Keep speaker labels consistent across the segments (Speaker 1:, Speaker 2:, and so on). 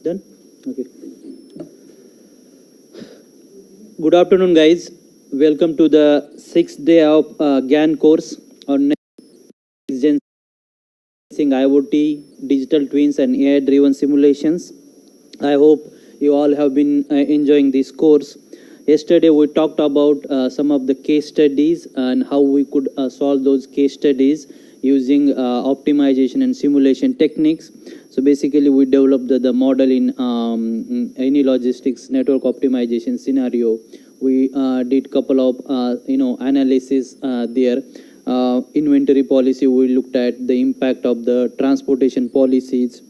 Speaker 1: Done? Okay. Good afternoon, guys. Welcome to the 6th day of GIAN course on next gen IoT, digital twins, and AI-driven simulations. I hope you all have been enjoying this course. Yesterday, we talked about some of the case studies and how we could solve those case studies using optimization and simulation techniques. So basically, we developed the model in any logistics network optimization scenario. We did couple of analysis there. Inventory policy, we looked at the impact of the transportation policies,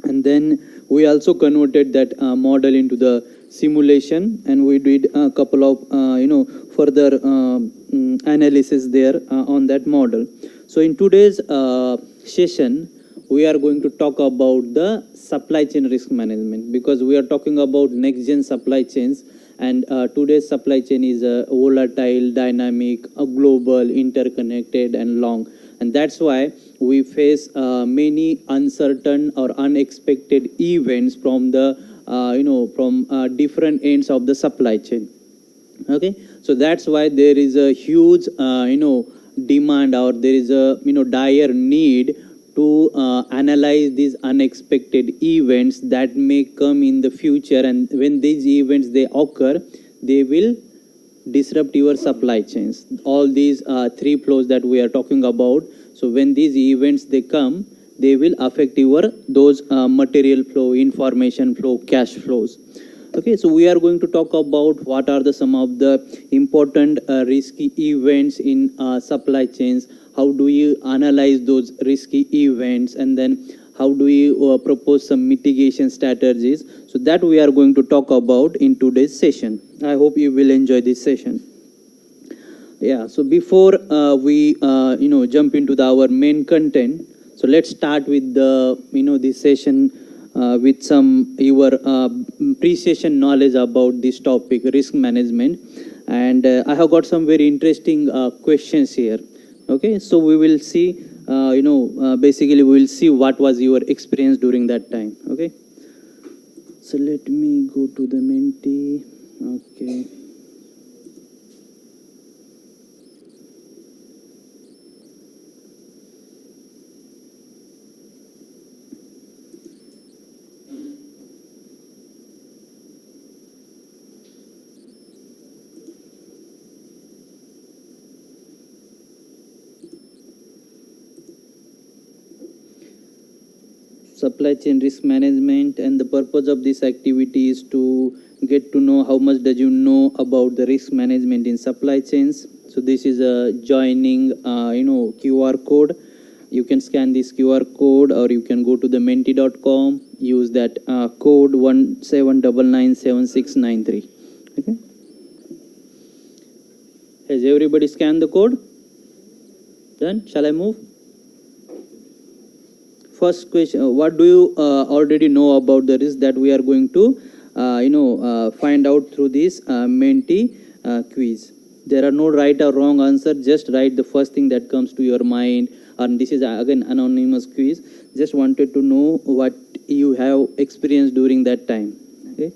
Speaker 1: and then we also converted that model into the simulation, and we did a couple of further analysis there on that model. So in today's session, we are going to talk about the supply chain risk management, because we are talking about next gen supply chains, and today's supply chain is volatile, dynamic, global, interconnected, and long, and that's why we face many uncertain or unexpected events from the different ends of the supply chain. Okay, so that's why there is a huge demand, or there is a dire need to analyze these unexpected events that may come in the future, and when these events they occur, they will disrupt your supply chains. All these three flows that we are talking about. So when these events they come, they will affect your those material flow, information flow, cash flows. Okay, so we are going to talk about what are the some of the important risky events in supply chains. How do you analyze those risky events, and then how do you propose some mitigation strategies? So that we are going to talk about in today's session. I hope you will enjoy this session. Yeah, so before we jump into our main content, so let's start with the this session with some your pre-session knowledge about this topic, risk management, and I have got some very interesting questions here. Okay, so we will see basically we will see what was your experience during that time. Okay, so let me go to the Menti. Okay. Supply chain risk management, and the purpose of this activity is to get to know how much does you know about the risk management in supply chains. So this is a joining QR code. You can scan this QR code, or you can go to the menti.com, use that code 17997693. Okay, has everybody scanned the code? Done? Shall I move? First question, what do you already know about the risk that we are going to find out through this Menti quiz? There are no right or wrong answer, just write the first thing that comes to your mind, and this is again anonymous quiz. Just wanted to know what you have experienced during that time. Okay,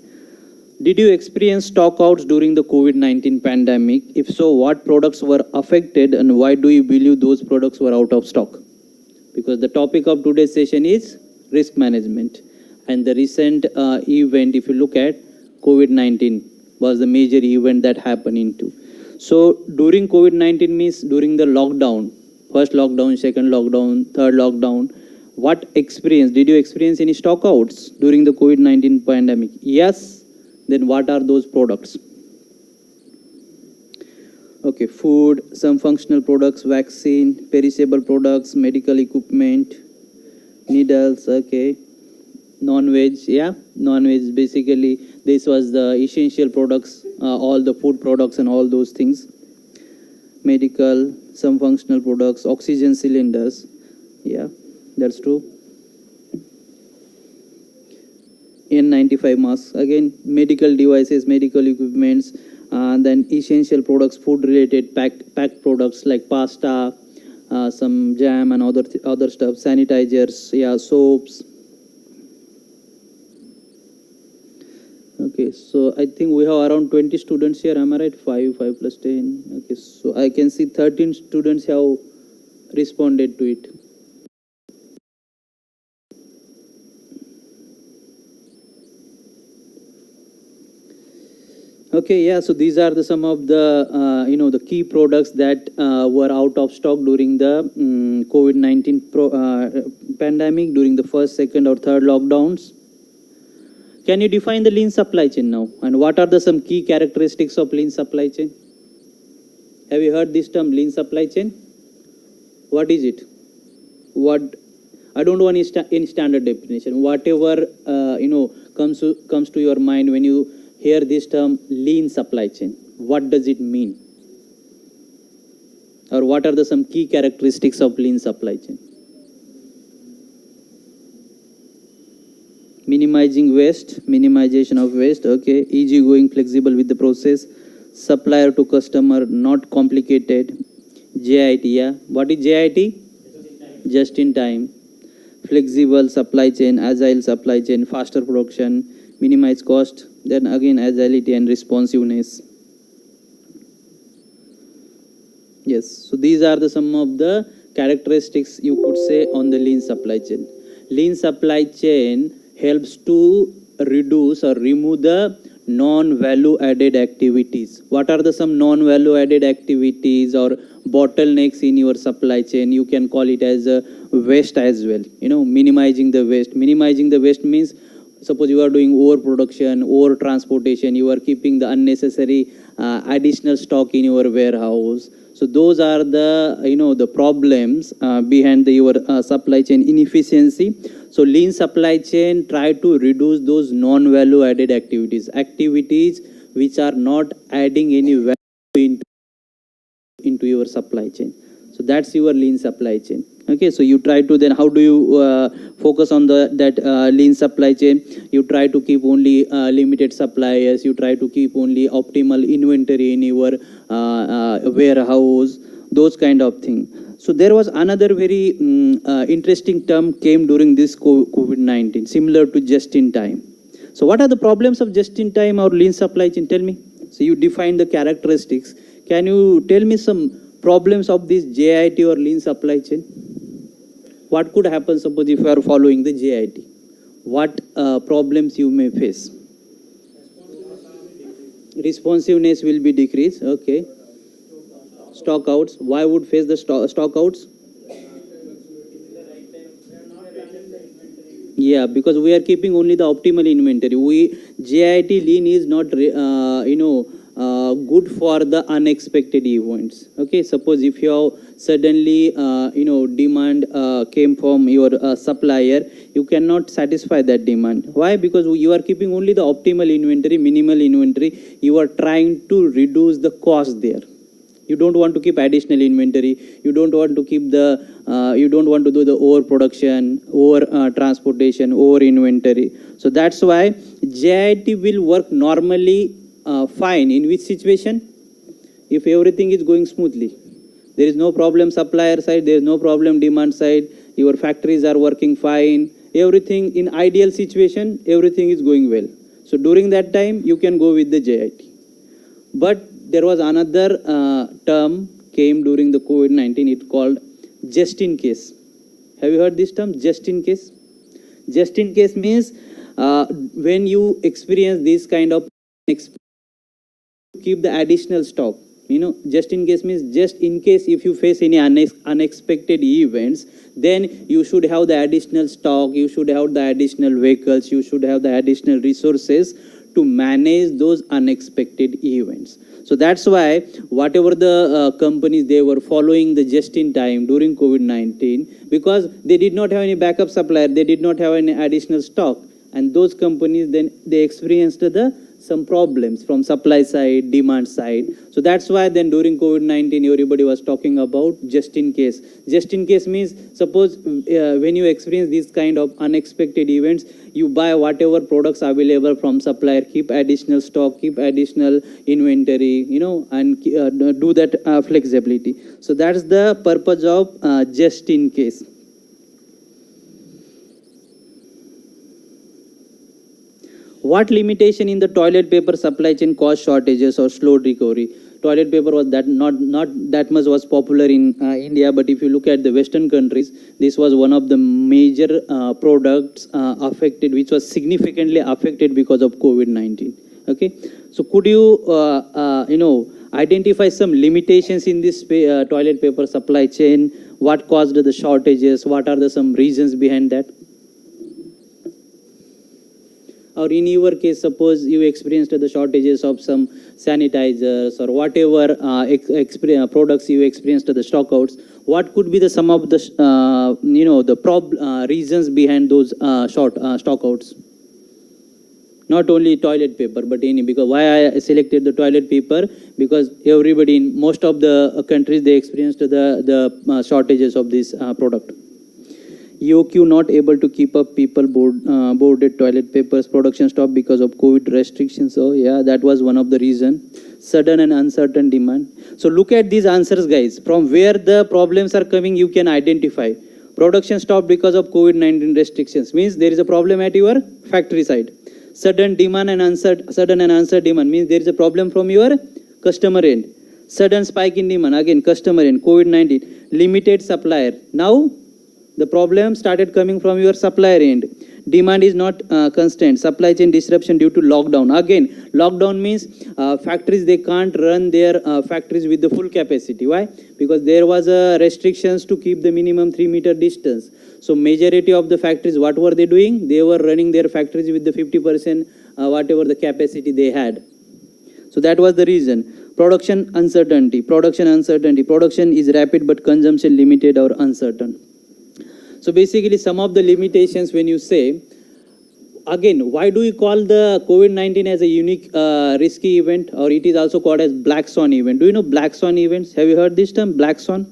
Speaker 1: did you experience stockouts during the COVID-19 pandemic? If so, what products were affected, and why do you believe those products were out of stock? Because the topic of today's session is risk management, and the recent event, if you look at COVID-19, was the major event that happened into. So during COVID-19 means during the lockdown, first lockdown, second lockdown, third lockdown, what experience, did you experience any stockouts during the COVID-19 pandemic? Yes, then what are those products? Okay, food, some functional products, vaccine, perishable products, medical equipment, needles. Okay, non-veg, yeah, non-veg, basically this was the essential products, all the food products and all those things. Medical, some functional products, oxygen cylinders, yeah, that's true. N95 masks, again, medical devices, medical equipments, then essential products, food related packed products like pasta, some jam and other stuff, sanitizers, yeah, soaps, Okay, so I think we have around 20 students here. Am I right? 5 plus 10. Okay, so I can see 13 students have responded to it. Okay, yeah. So these are the some of the the key products that were out of stock during the COVID-19 pandemic, during the first, second, or third lockdowns. Can you define the lean supply chain now? And what are the some key characteristics of lean supply chain? Have you heard this term, lean supply chain? What is it? What I don't want any standard definition. Whatever comes to your mind when you hear this term, lean supply chain. What does it mean? Or what are the some key characteristics of lean supply chain? Minimizing waste, minimization of waste. Okay, easygoing, flexible with the process. Supplier to customer, not complicated. JIT, yeah. What is JIT? Just in time. Flexible supply chain, agile supply chain, faster production, minimize cost, then again agility and responsiveness. Yes, so these are the some of the characteristics you could say on the lean supply chain. Lean supply chain helps to reduce or remove the non-value added activities. What are the some non-value added activities or bottlenecks in your supply chain? You can call it as a waste as well. Minimizing the waste. Minimizing the waste means, suppose you are doing overproduction, over transportation, you are keeping the unnecessary additional stock in your warehouse. So those are the the problems behind your supply chain inefficiency. So lean supply chain try to reduce those non-value added activities which are not adding any value into your supply chain. So that's your lean supply chain. Okay, so you try to then how do you focus on that lean supply chain? You try to keep only limited suppliers. You try to keep only optimal inventory in your warehouse. Those kind of things. So there was another very interesting term came during this COVID-19, similar to just in time. So what are the problems of just in time or lean supply chain? Tell me. So you define the characteristics. Can you tell me some problems of this JIT or lean supply chain? What could happen, suppose if you are following the JIT? What problems you may face? Responsiveness will be decreased. Okay. Stock outs. Why would face the stock outs? Yeah, because we are keeping only the optimal inventory. JIT lean is not good for the unexpected events. Okay, suppose if you have suddenly demand came from your supplier, you cannot satisfy that demand. Why? Because you are keeping only the optimal inventory, minimal inventory. You are trying to reduce the cost there. You don't want to keep additional inventory. You don't want to keep you don't want to do the overproduction, over transportation, over inventory. So that's why JIT will work normally fine. In which situation? If everything is going smoothly. There is no problem supplier side, there is no problem demand side, your factories are working fine, everything in ideal situation, everything is going well. So during that time, you can go with the JIT. But there was another term came during the COVID-19, it called just in case. Have you heard this term, just in case? Just in case means when you experience this kind of keep the additional stock. Just in case means just in case if you face any unexpected events, then you should have the additional stock, you should have the additional vehicles, you should have the additional resources to manage those unexpected events. So that's why whatever the companies, they were following the just in time during COVID-19, because they did not have any backup supplier, they did not have any additional stock, and those companies then they experienced some problems from supply side, demand side. So that's why then during COVID-19 everybody was talking about just in case. Just in case means suppose when you experience these kind of unexpected events, you buy whatever products available from supplier, keep additional stock, keep additional inventory, and do that flexibility. So that's the purpose of just in case. What limitation in the toilet paper supply chain caused shortages or slowed recovery? Toilet paper was that not that much was popular in India, but if you look at the Western countries, this was one of the major products affected, which was significantly affected because of COVID-19. Okay, so could you identify some limitations in this toilet paper supply chain? What caused the shortages? What are some reasons behind that? Or in your case, suppose you experienced the shortages of some sanitizers or whatever products you experienced the stockouts. What could be the some of the reasons behind those stockouts? Not only toilet paper, but any, because why I selected the toilet paper, because everybody in most of the countries, they experienced the shortages of this product. EOQ not able to keep up, people boarded toilet papers, production stopped because of COVID restrictions. So yeah, that was one of the reason. Sudden and uncertain demand. So look at these answers, guys. From where the problems are coming, you can identify. Production stopped because of COVID-19 restrictions, means there is a problem at your factory side. Sudden demand and uncertain demand, means there is a problem from your customer end. Sudden spike in demand, again customer end, COVID-19. Limited supplier. Now the problem started coming from your supplier end. Demand is not constant. Supply chain disruption due to lockdown. Again, lockdown means factories, they can't run their factories with the full capacity. Why? Because there was restrictions to keep the minimum 3-meter distance. So majority of the factories, what were they doing? They were running their factories with the 50% whatever the capacity they had. So that was the reason. Production uncertainty. Production is rapid but consumption limited or uncertain. So basically some of the limitations when you say, again, why do we call the COVID-19 as a unique risky event, or it is also called as black swan event? Do you know black swan events? Have you heard this term, black swan?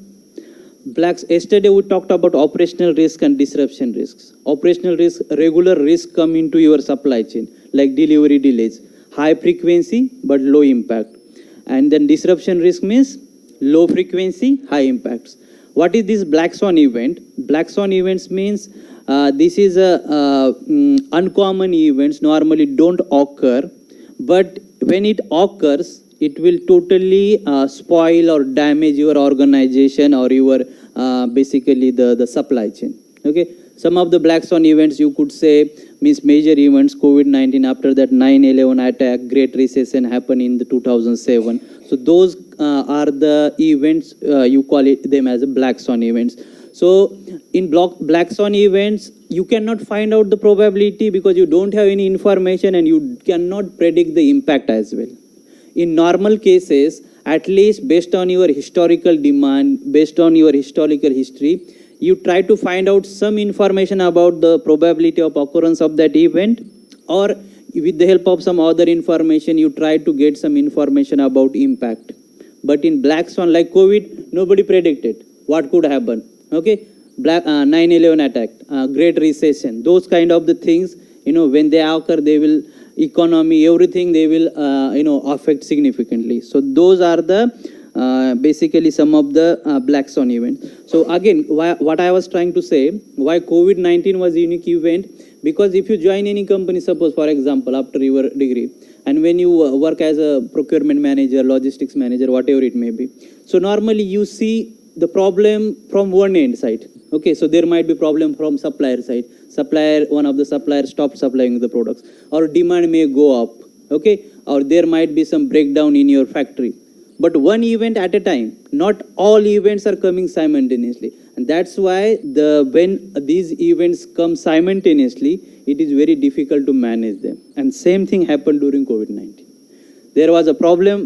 Speaker 1: Yesterday we talked about operational risk and disruption risks. Operational risk, regular risk come into your supply chain, like delivery delays, high frequency but low impact. And then disruption risk means low frequency, high impacts. What is this black swan event? Black swan events means this is uncommon events, normally don't occur, but when it occurs, it will totally spoil or damage your organization or your basically the supply chain. Okay, some of the black swan events you could say means major events, COVID-19, after that 9/11 attack, Great Recession happened in the 2007. So those are the events, you call them as a black swan events. So in black swan events, you cannot find out the probability because you don't have any information and you cannot predict the impact as well. In normal cases, at least based on your historical demand, based on your historical history, you try to find out some information about the probability of occurrence of that event, or with the help of some other information, you try to get some information about impact. But in black swan like COVID, nobody predicted what could happen. Okay, 9/11 attack, Great Recession, those kind of the things, when they occur, they will economy, everything they will affect significantly. So those are the basically some of the black swan events. So again, what I was trying to say, why COVID-19 was a unique event, because if you join any company, suppose for example after your degree, and when you work as a procurement manager, logistics manager, whatever it may be, so normally you see the problem from one end side. Okay, so there might be problem from supplier side. One of the suppliers stopped supplying the products, or demand may go up. Okay, or there might be some breakdown in your factory. But one event at a time, not all events are coming simultaneously. And that's why when these events come simultaneously, it is very difficult to manage them. And same thing happened during COVID-19. There was a problem,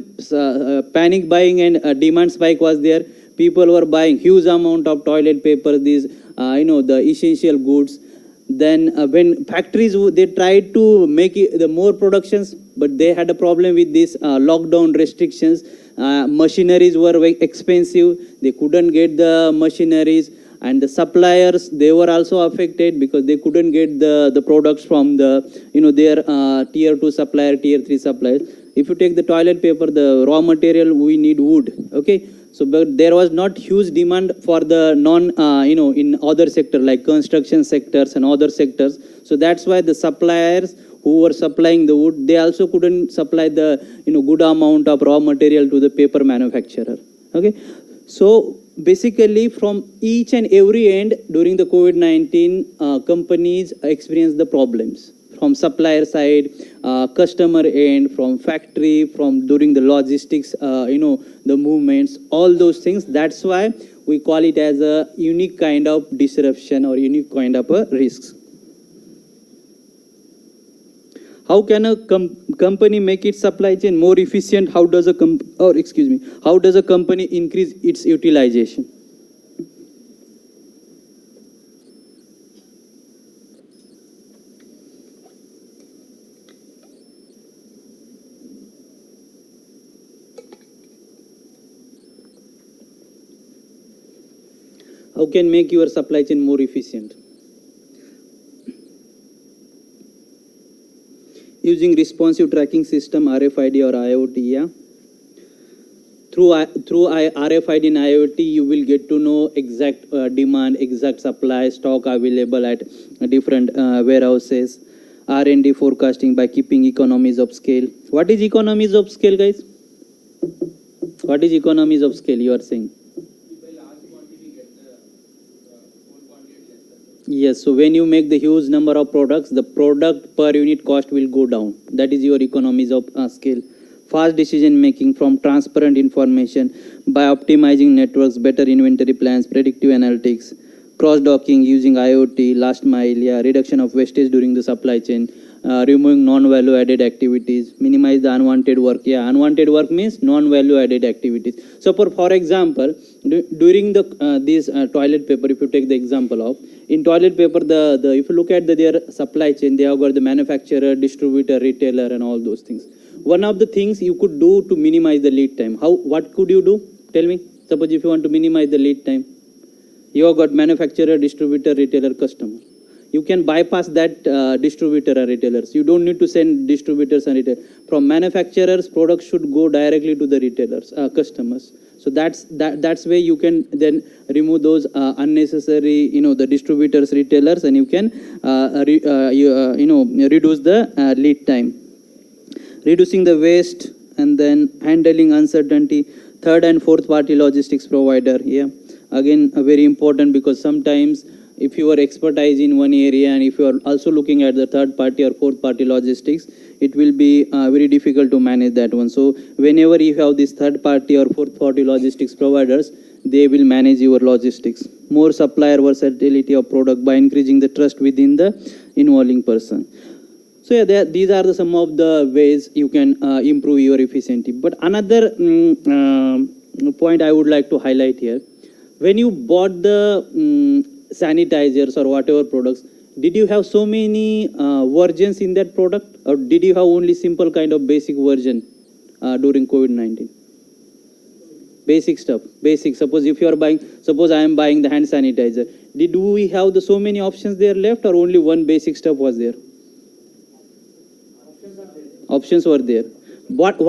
Speaker 1: panic buying and demand spike was there. People were buying huge amount of toilet paper, these, the essential goods. Then when factories, they tried to make the more productions, but they had a problem with these lockdown restrictions. Machineries were very expensive. They couldn't get the machineries, and the suppliers, they were also affected because they couldn't get the products from their tier 2 supplier, tier 3 suppliers. If you take the toilet paper, the raw material, we need wood. Okay, so but there was not huge demand for the in other sector like construction sectors and other sectors. So that's why the suppliers who were supplying the wood, they also couldn't supply the good amount of raw material to the paper manufacturer. Okay, so basically from each and every end during the COVID-19, companies experienced the problems from supplier side, customer end, from factory, from during the logistics, the movements, all those things. That's why we call it as a unique kind of disruption or unique kind of a risk. How can a company make its supply chain more efficient? How does a how does a company increase its utilization? How can make your supply chain more efficient? Using responsive tracking system, RFID or IoT, yeah. Through RFID and IoT, you will get to know exact demand, exact supply, stock available at different warehouses, R&D forecasting by keeping economies of scale. What is economies of scale, guys? What is economies of scale you are saying? Yes, so when you make the huge number of products, the product per unit cost will go down. That is your economies of scale. Fast decision making from transparent information by optimizing networks, better inventory plans, predictive analytics, cross-docking using IoT, last mile, yeah, reduction of wastage during the supply chain, removing non-value added activities, minimize the unwanted work. Yeah, unwanted work means non-value added activities. So for example, during the this toilet paper, if you take the example of, in toilet paper, the if you look at their supply chain, they have got the manufacturer, distributor, retailer, and all those things. One of the things you could do to minimize the lead time. What could you do? Tell me. Suppose if you want to minimize the lead time, you have got manufacturer, distributor, retailer, customer. You can bypass that distributor or retailers. You don't need to send distributors and retailers. From manufacturers, products should go directly to the retailers, customers. So that's where you can then remove those unnecessary, the distributors, retailers, and you can reduce the lead time. Reducing the waste and then handling uncertainty. Third and fourth party logistics provider. Yeah, again very important, because sometimes if you are expertise in one area and if you are also looking at the third party or fourth party logistics, it will be very difficult to manage that one. So whenever you have this third party or fourth party logistics providers, they will manage your logistics. More supplier versatility of product by increasing the trust within the involving person. So yeah, these are some of the ways you can improve your efficiency. But another point I would like to highlight here, when you bought the sanitizers or whatever products, did you have so many versions in that product, or did you have only simple kind of basic version during COVID-19? Basic stuff, basic. Suppose if you are buying, suppose I am buying the hand sanitizer, did we have the so many options there left, or only one basic stuff was there? Options were there. What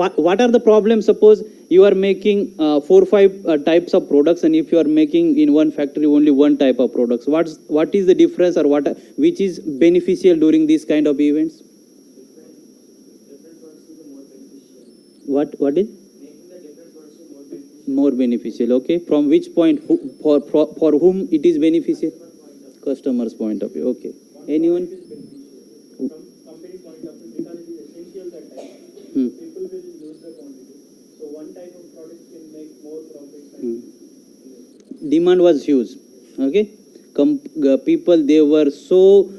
Speaker 1: are the problems? Suppose you are making 4 or 5 types of products, and if you are making in one factory only one type of products, what is the difference, or which is beneficial during these kind of events? What is more beneficial? Okay, from which point? For whom it is beneficial? Customer's point of view. Okay, anyone?
Speaker 2: People will lose the quantity. So one type of product can make more profit.
Speaker 1: Demand was huge. Okay, people, they were so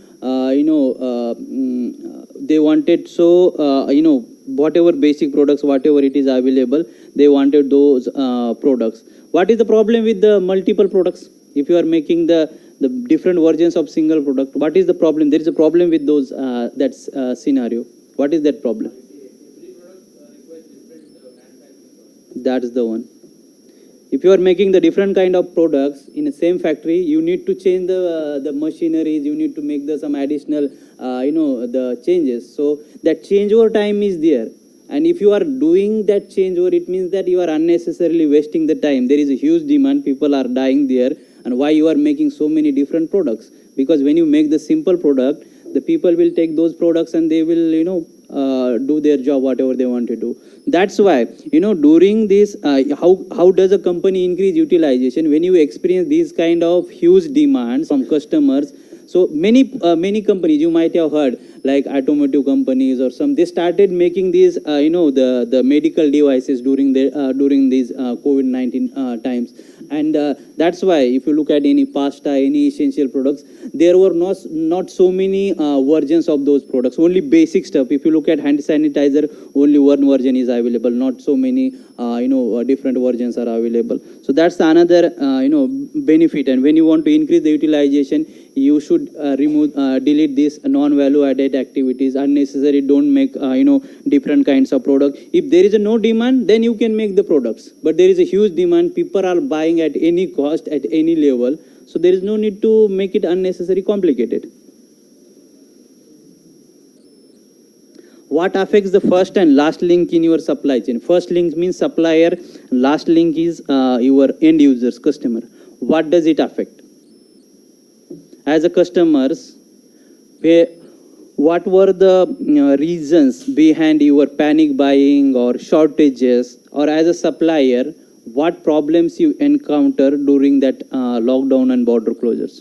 Speaker 1: they wanted so whatever basic products, whatever it is available, they wanted those products. What is the problem with the multiple products? If you are making the different versions of single product, what is the problem? There is a problem with those scenario. What is that problem? That is the one. If you are making the different kind of products in the same factory, you need to change the machineries, you need to make some additional the changes. So that changeover time is there, and if you are doing that changeover, it means that you are unnecessarily wasting the time. There is a huge demand, people are dying there, and why you are making so many different products? Because when you make the simple product, The people will take those products and they will, do their job, whatever they want to do. That's why, during this, how does a company increase utilization? When you experience these kind of huge demands from customers, so many companies you might have heard, like automotive companies or some, they started making these, the medical devices during these COVID-19 times. And that's why if you look at any pasta, any essential products, there were not so many versions of those products, only basic stuff. If you look at hand sanitizer, only one version is available, not so many different versions are available. So that's another benefit. And when you want to increase the utilization, you should delete these non-value added activities, unnecessary. Don't make different kinds of product. If there is no demand, then you can make the products, but there is a huge demand, people are buying at any cost, at any level, so there is no need to make it unnecessary complicated. What affects the first and last link in your supply chain? First link means supplier, last link is your end users, customer. What does it affect? As a customers, what were the reasons behind your panic buying or shortages? Or as a supplier, what problems you encounter during that lockdown and border closures?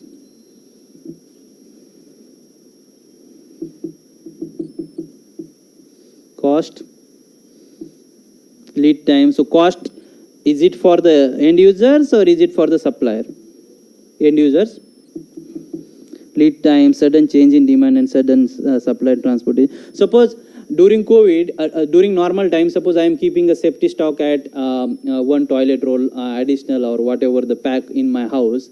Speaker 1: Cost, lead time. So cost, is it for the end users or is it for the supplier? End users. Lead time, sudden change in demand and sudden supply transportation. Suppose during COVID, during normal time, suppose I am keeping a safety stock at one toilet roll additional or whatever the pack in my house.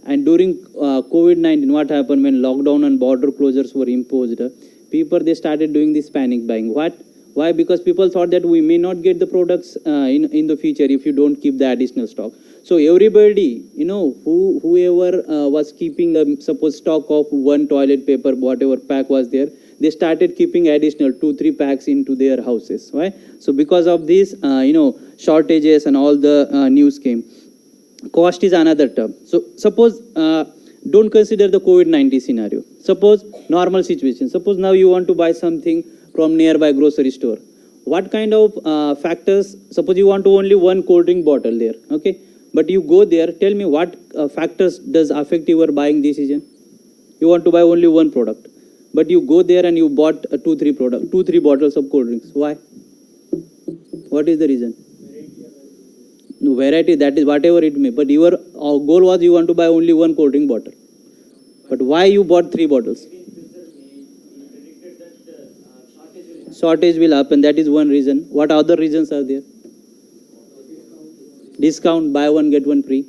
Speaker 1: And during COVID-19, what happened when lockdown and border closures were imposed? People, they started doing this panic buying. What? Why? Because people thought that we may not get the products in the future if you don't keep the additional stock. So everybody, whoever was keeping a suppose stock of one toilet paper, whatever pack was there, they started keeping additional 2-3 packs into their houses. Why? So because of this, shortages and all the news came. Cost is another term. So suppose, don't consider the COVID-19 scenario. Suppose normal situation. Suppose now you want to buy something from nearby grocery store. What kind of factors? Suppose you want to only one cold drink bottle there. Okay. But you go there, tell me what factors does affect your buying decision? You want to buy only one product, but you go there and you bought 2-3 bottles of cold drinks. Why? What is the reason? No, variety, that is whatever it may. But your goal was you want to buy only one cold drink bottle. But why you bought 3 bottles? Shortage will happen. That is one reason. What other reasons are there? Discount, buy one get one free.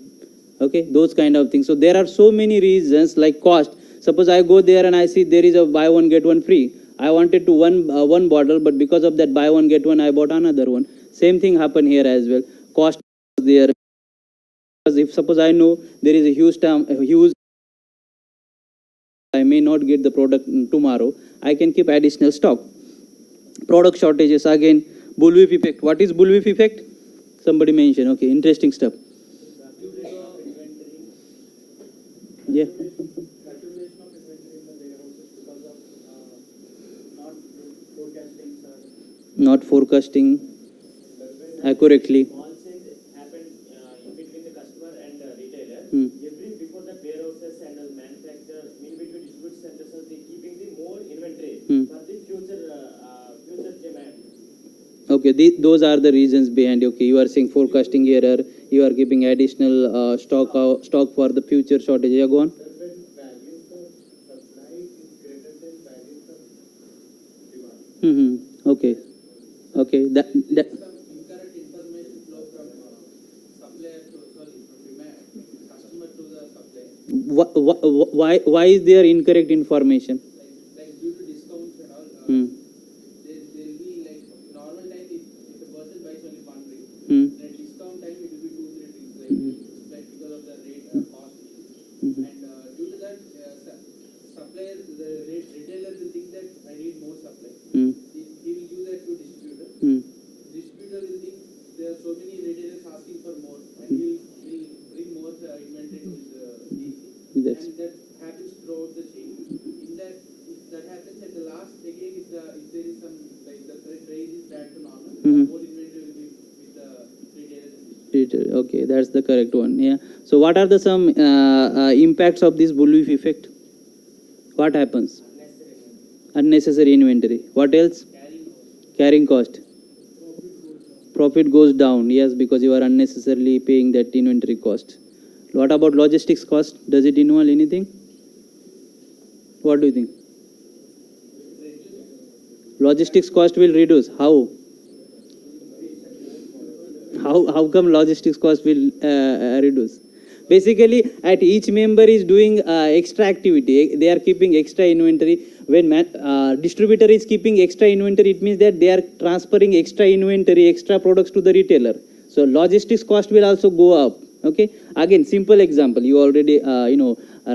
Speaker 1: Okay, those kind of things. So there are so many reasons, like cost. Suppose I go there and I see there is a buy one get one free. I wanted to one bottle, but because of that buy one get one, I bought another one. Same thing happened here as well. Cost there. Because if suppose I know there is a huge, I may not get the product tomorrow, I can keep additional stock. Product shortages, again, bullwhip effect. What is bullwhip effect? Somebody mentioned. Okay, interesting stuff. Yeah.
Speaker 2: Accumulation of inventory in the warehouses because of not forecasting, sir.
Speaker 1: Not forecasting accurately.
Speaker 3: Small change happened in between the customer and retailer.
Speaker 1: Hmm.
Speaker 3: Before the warehouses and the manufacturer, in between distribution centers, they keeping the more inventory for the future demand.
Speaker 1: Okay, those are the reasons behind. Okay, you are saying forecasting error. You are keeping additional stock for the future shortage. Yeah, go on.
Speaker 2: When value for supply is greater than value for demand.
Speaker 1: Okay. Okay. That
Speaker 2: Some incorrect information flow from supplier to from demand, customer to the supplier.
Speaker 1: why is there incorrect information?
Speaker 2: Like due to discounts and all. There will be like normal time if a person buys only one drink, then discount time it will be 2-3 drinks like because of the rate cost issues. And due to that, supplier the retailer will think that I need more supply. He will give that to distributor. Distributor will think there are so many retailers asking for more, and he will bring more inventory to the DC. And that happens throughout the chain. In that
Speaker 1: That's the correct one. Yeah. So what are the some impacts of this bullwhip effect? What happens? Unnecessary inventory. What else? Carrying cost. Profit goes down. Yes, because you are unnecessarily paying that inventory cost. What about logistics cost? Does it involve anything? What do you think? Logistics cost will reduce. How? How come logistics cost will reduce? Basically, at each member is doing extra activity. They are keeping extra inventory. When distributor is keeping extra inventory, it means that they are transferring extra inventory, extra products to the retailer. So logistics cost will also go up. Okay. Again, simple example. You already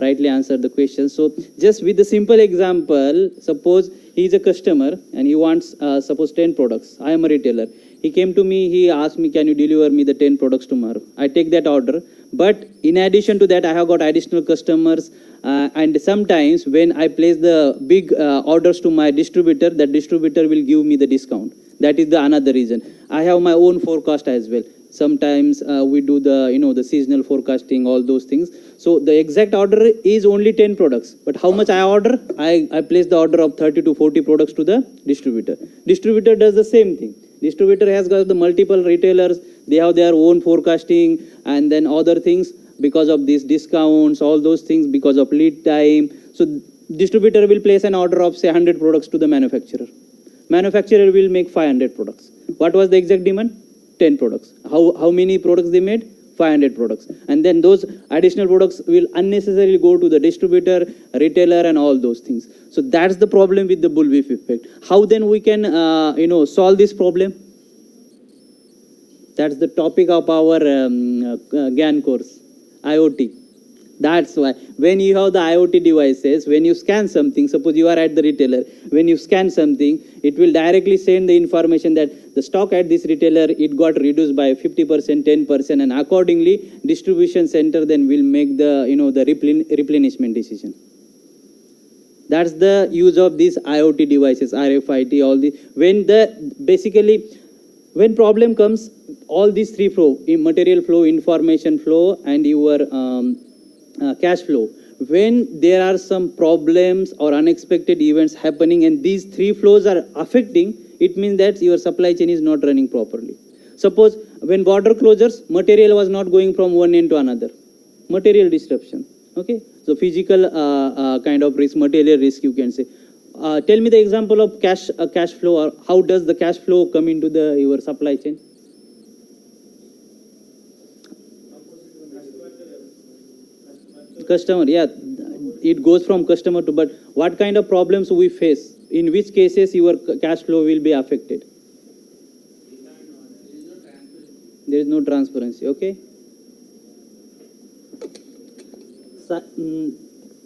Speaker 1: rightly answered the question. So just with the simple example, suppose he is a customer and he wants suppose 10 products. I am a retailer. He came to me, he asked me, can you deliver me the 10 products tomorrow? I take that order. But in addition to that, I have got additional customers. And sometimes when I place the big orders to my distributor, that distributor will give me the discount. That is the another reason. I have my own forecast as well. Sometimes we do the seasonal forecasting, all those things. So the exact order is only 10 products. But how much I order? I place the order of 30 to 40 products to the distributor. Distributor does the same thing. Distributor has got the multiple retailers. They have their own forecasting and then other things because of these discounts, all those things because of lead time. So distributor will place an order of say 100 products to the manufacturer. Manufacturer will make 500 products. What was the exact demand? 10 products. How many products they made? 500 products. And then those additional products will unnecessarily go to the distributor, retailer and all those things. So that's the problem with the bullwhip effect. How then we can solve this problem? That's the topic of our GIAN course, IoT. That's why when you have the IoT devices, when you scan something, suppose you are at the retailer, when you scan something, it will directly send the information that the stock at this retailer, it got reduced by 50%, 10%, and accordingly, distribution center then will make the replenishment decision. That's the use of these IoT devices, RFID, all the when problem comes, all these three flow, material flow, information flow, and your cash flow. When there are some problems or unexpected events happening and these three flows are affecting, it means that your supply chain is not running properly. Suppose when border closures, material was not going from one end to another. Material disruption. Okay. So physical kind of risk, material risk you can say. Tell me the example of cash flow, or how does the cash flow come into your supply chain? Customer, yeah, it goes from customer to, but what kind of problems we face? In which cases your cash flow will be affected? There is no transparency, okay?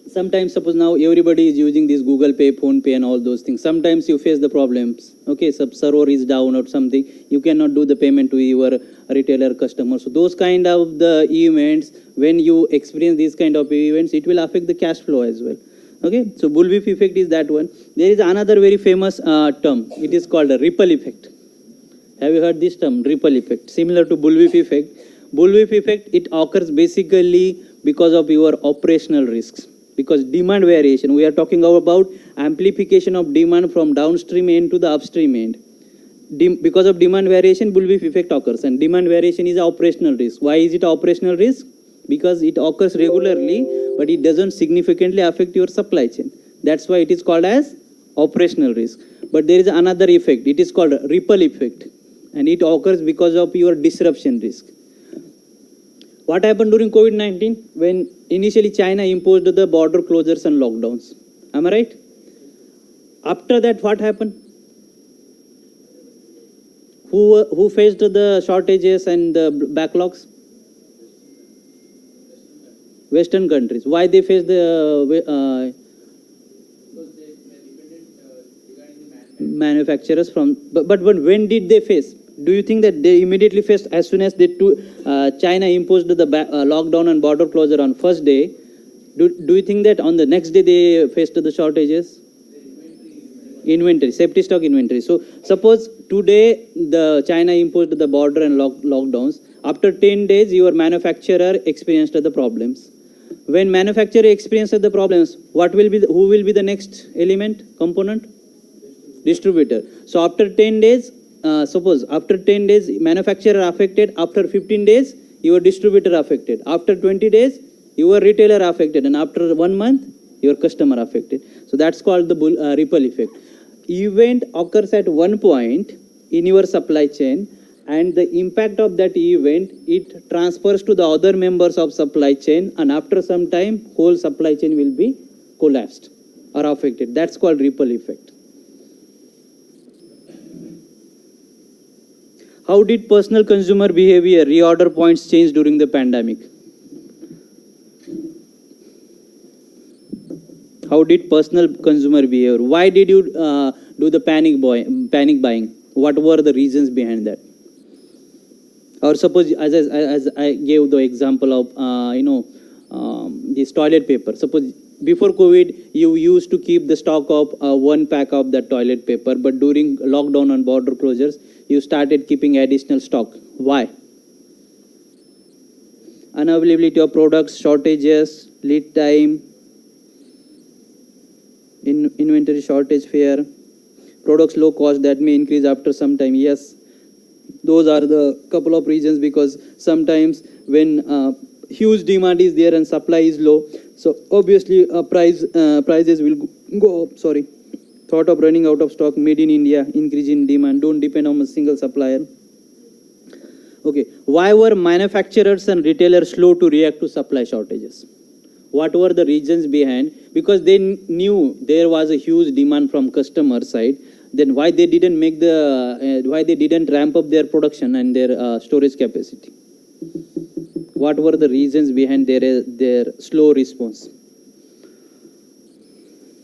Speaker 1: Sometimes suppose now everybody is using this Google Pay, Phone Pay and all those things. Sometimes you face the problems. Okay, server is down or something. You cannot do the payment to your retailer customer. So those kind of the events, when you experience these kind of events, it will affect the cash flow as well. Okay, so bullwhip effect is that one. There is another very famous term. It is called a ripple effect. Have you heard this term, ripple effect? Similar to bullwhip effect. Bullwhip effect, it occurs basically because of your operational risks. Because demand variation, we are talking about amplification of demand from downstream end to the upstream end. Because of demand variation, bullwhip effect occurs, and demand variation is an operational risk. Why is it operational risk? Because it occurs regularly, but it doesn't significantly affect your supply chain. That's why it is called as operational risk. But there is another effect. It is called ripple effect, and it occurs because of your disruption risk. What happened during COVID-19 when initially China imposed the border closures and lockdowns? Am I right? After that, what happened? Who faced the shortages and the backlogs? Western countries. Why they faced the
Speaker 2: Because they are dependent regarding the
Speaker 1: manufacturers from? But when did they face? Do you think that they immediately faced as soon as China imposed the lockdown and border closure on first day? Do you think that on the next day they faced the shortages? Inventory, safety stock inventory. So suppose today the China imposed the border and lockdowns. After 10 days, your manufacturer experienced the problems. When manufacturer experiences the problems, who will be the next element, component? Distributor. So after 10 days, suppose after 10 days, manufacturer affected, after 15 days, your distributor affected, after 20 days, your retailer affected, and after 1 month, your customer affected. So that's called the ripple effect. Event occurs at one point in your supply chain, and the impact of that event, it transfers to the other members of supply chain, and after some time, whole supply chain will be collapsed or affected. That's called ripple effect. How did personal consumer behavior, reorder points change during the pandemic? How did personal consumer behavior? Why did you do the panic buying? What were the reasons behind that? Or suppose, as I gave the example of this toilet paper. Suppose before COVID, you used to keep the stock of 1 pack of that toilet paper, but during lockdown and border closures, you started keeping additional stock. Why? Unavailability of products, shortages, lead time, inventory shortage fear, products low cost that may increase after some time. Yes, those are the couple of reasons, because sometimes when huge demand is there and supply is low, so obviously prices will go up. Sorry. Thought of running out of stock, made in India, increase in demand, don't depend on a single supplier. Okay, why were manufacturers and retailers slow to react to supply shortages? What were the reasons behind? Because they knew there was a huge demand from customer side. Then why they didn't ramp up their production and their storage capacity? What were the reasons behind their slow response?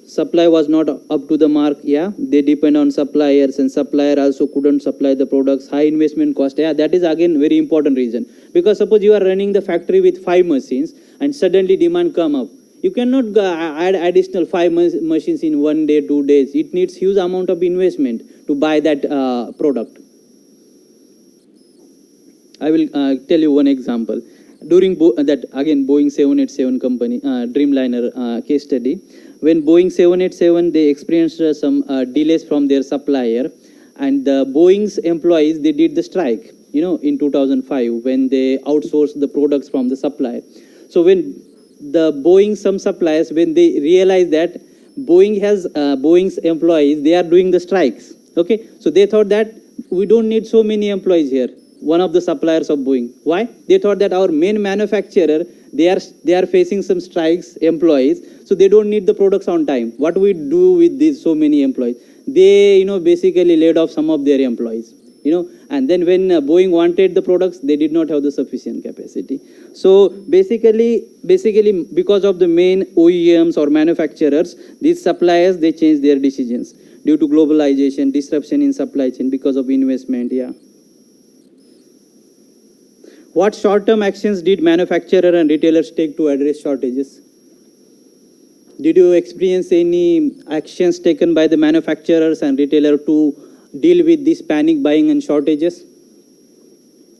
Speaker 1: Supply was not up to the mark. Yeah, they depend on suppliers, and supplier also couldn't supply the products. High investment cost. Yeah, that is again very important reason. Because suppose you are running the factory with 5 machines and suddenly demand come up. You cannot add additional 5 machines in 1 day, 2 days. It needs huge amount of investment to buy that product. I will tell you one example. During Boeing 787 company Dreamliner case study, when Boeing 787 they experienced some delays from their supplier, and the Boeing's employees they did the strike. In 2005 when they outsourced the products from the supplier. So when the some suppliers, when they realized that Boeing's employees they are doing the strikes. Okay, so they thought that we don't need so many employees here. One of the suppliers of Boeing. Why? They thought that our main manufacturer, they are facing some strikes, employees, so they don't need the products on time. What we do with these so many employees? They, basically laid off some of their employees. And then when Boeing wanted the products, they did not have the sufficient capacity. So basically, because of the main OEMs or manufacturers, these suppliers, they changed their decisions due to globalization, disruption in supply chain because of investment. Yeah. What short-term actions did manufacturer and retailers take to address shortages? Did you experience any actions taken by the manufacturers and retailer to deal with this panic buying and shortages?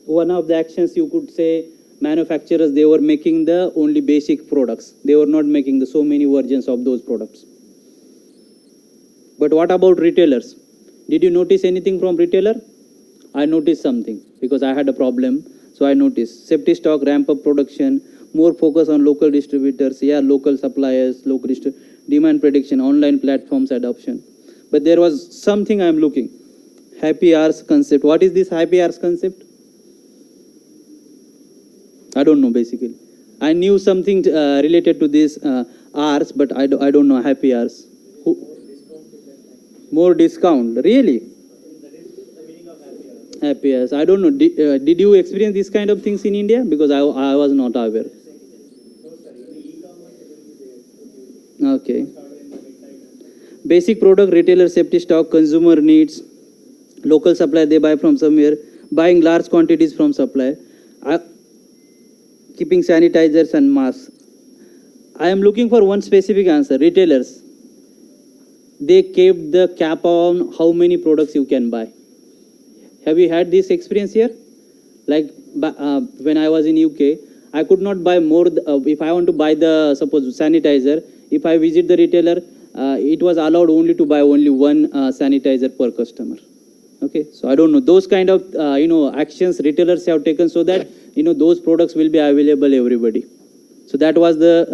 Speaker 1: One of the actions you could say, manufacturers, they were making the only basic products. They were not making the so many versions of those products. But what about retailers? Did you notice anything from retailer? I noticed something because I had a problem. So I noticed safety stock, ramp up production, more focus on local distributors, local suppliers, local demand prediction, online platforms adoption. But there was something I'm looking. Happy hours concept. What is this happy hours concept? I don't know basically. I knew something related to this hours, but I don't know happy hours. More discount. Really? Happy hours. I don't know. Did you experience this kind of things in India? Because I was not aware. Okay. Basic product, retailer safety stock, consumer needs, local supply, they buy from somewhere, buying large quantities from supplier, keeping sanitizers and masks. I am looking for one specific answer. Retailers, they kept the cap on how many products you can buy. Have you had this experience here? Like when I was in UK, I could not buy more. If I want to buy the suppose sanitizer, if I visit the retailer, it was allowed only to buy only one sanitizer per customer. Okay, so I don't know those kind of actions retailers have taken so that those products will be available everybody. So that was the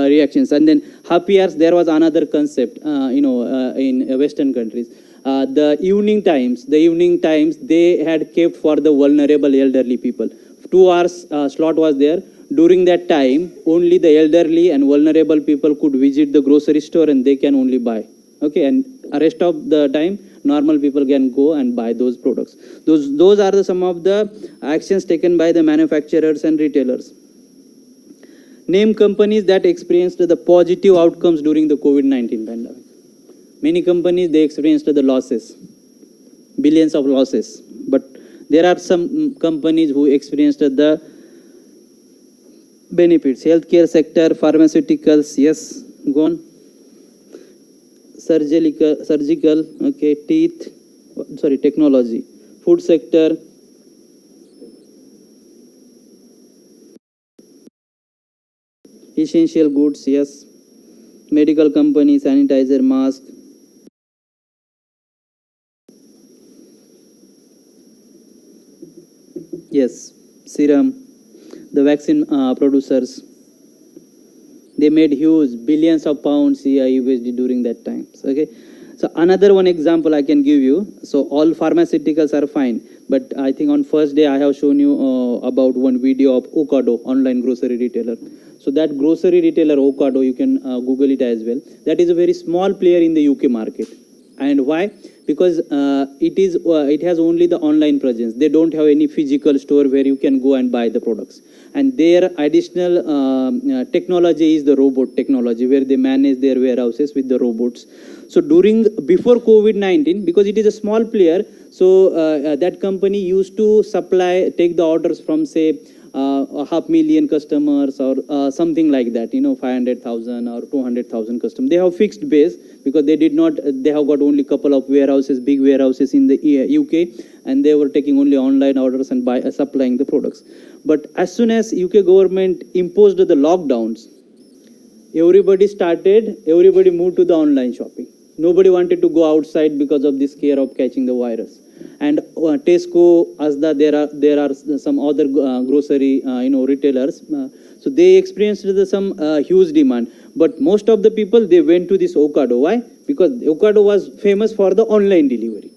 Speaker 1: reactions. And then happy hours, there was another concept in Western countries. The evening times they had kept for the vulnerable elderly people. 2 hours slot was there. During that time, only the elderly and vulnerable people could visit the grocery store and they can only buy. Okay, and rest of the time, normal people can go and buy those products. Those are some of the actions taken by the manufacturers and retailers. Name companies that experienced the positive outcomes during the COVID-19 pandemic. Many companies, they experienced the losses, billions of losses. But there are some companies who experienced the benefits. Healthcare sector, pharmaceuticals, yes, gone. Surgical, okay, technology. Food sector, essential goods, yes. Medical company, sanitizer, mask. Yes, serum, the vaccine producers, they made huge billions of pounds USD during that time. Okay, so another one example I can give you. So all pharmaceuticals are fine, but I think on first day I have shown you about one video of Ocado, online grocery retailer. So that grocery retailer Ocado, you can Google it as well. That is a very small player in the UK market. And why? Because it has only the online presence. They don't have any physical store where you can go and buy the products. And their additional technology is the robot technology, where they manage their warehouses with the robots. So before COVID-19, because it is a small player, so that company used to take the orders from, say, 500,000 customers or something like that, 500,000 or 200,000 customers. They have fixed base because they have got only couple of warehouses, big warehouses in the UK, and they were taking only online orders and supplying the products. But as soon as UK government imposed the lockdowns, everybody moved to the online shopping. Nobody wanted to go outside because of this scare of catching the virus. And Tesco, Asda, there are some other grocery retailers. So they experienced some huge demand. But most of the people, they went to this Ocado. Why? Because Ocado was famous for the online delivery.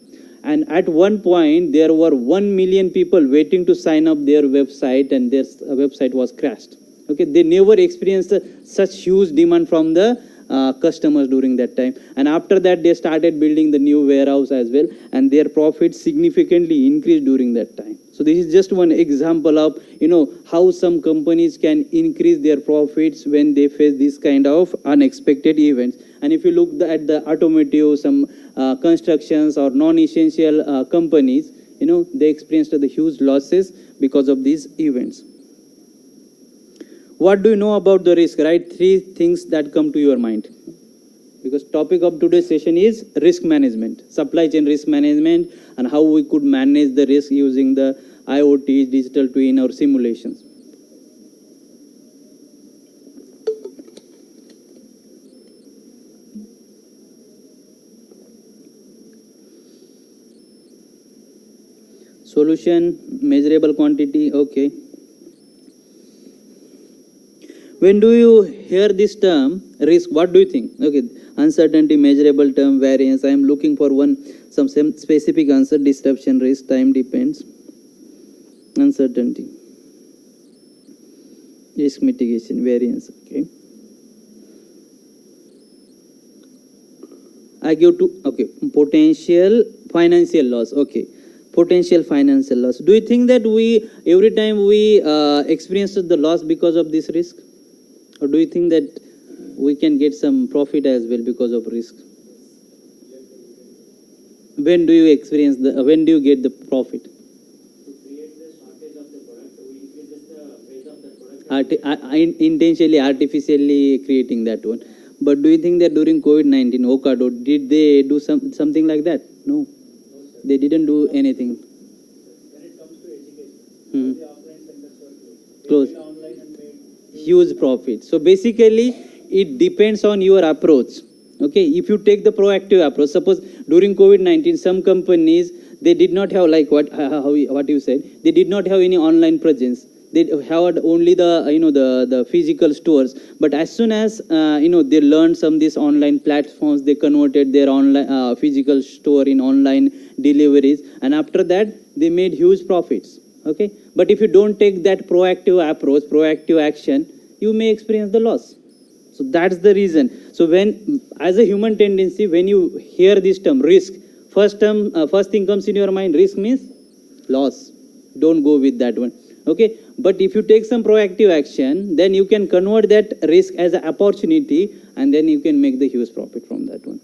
Speaker 1: And at one point, there were 1 million people waiting to sign up their website, and their website was crashed. Okay, they never experienced such huge demand from the customers during that time. And after that, they started building the new warehouse as well, and their profits significantly increased during that time. So this is just one example of how some companies can increase their profits when they face this kind of unexpected events. And if you look at the automotive, some constructions or non-essential companies, they experienced the huge losses because of these events. What do you know about the risk? Right? 3 things that come to your mind. Because topic of today's session is risk management, supply chain risk management, and how we could manage the risk using the IoT, digital twin, or simulations. Solution, measurable quantity, okay. When do you hear this term, risk, what do you think? Okay, uncertainty, measurable term, variance. I am looking for some specific answer. Disruption, risk, time depends. Uncertainty, risk mitigation, variance. Okay. I give to, okay, potential financial loss. Okay, potential financial loss. Do you think that every time we experience the loss because of this risk? Or do you think that we can get some profit as well because of risk? When do you when do you get the profit?
Speaker 3: To create the shortage of the product, we increase the price of the product.
Speaker 1: Intentionally, artificially creating that one. But do you think that during COVID-19, Ocado, did they do something like that? No. They didn't do anything.
Speaker 2: When it comes to education,
Speaker 1: Hmm.
Speaker 2: the offline
Speaker 1: close. Huge profit. So basically, it depends on your approach. Okay, if you take the proactive approach, suppose during COVID-19, some companies they did not have like what you said, they did not have any online presence. They had only the the physical stores. But as soon as they learned some these online platforms, they converted their online physical store in online deliveries, and after that they made huge profits. Okay, but if you don't take that proactive approach, proactive action, you may experience the loss. So that's the reason. So when, as a human tendency, when you hear this term risk, first thing comes in your mind, risk means loss. Don't go with that one. Okay, but if you take some proactive action, then you can convert that risk as an opportunity, and then you can make the huge profit from that one.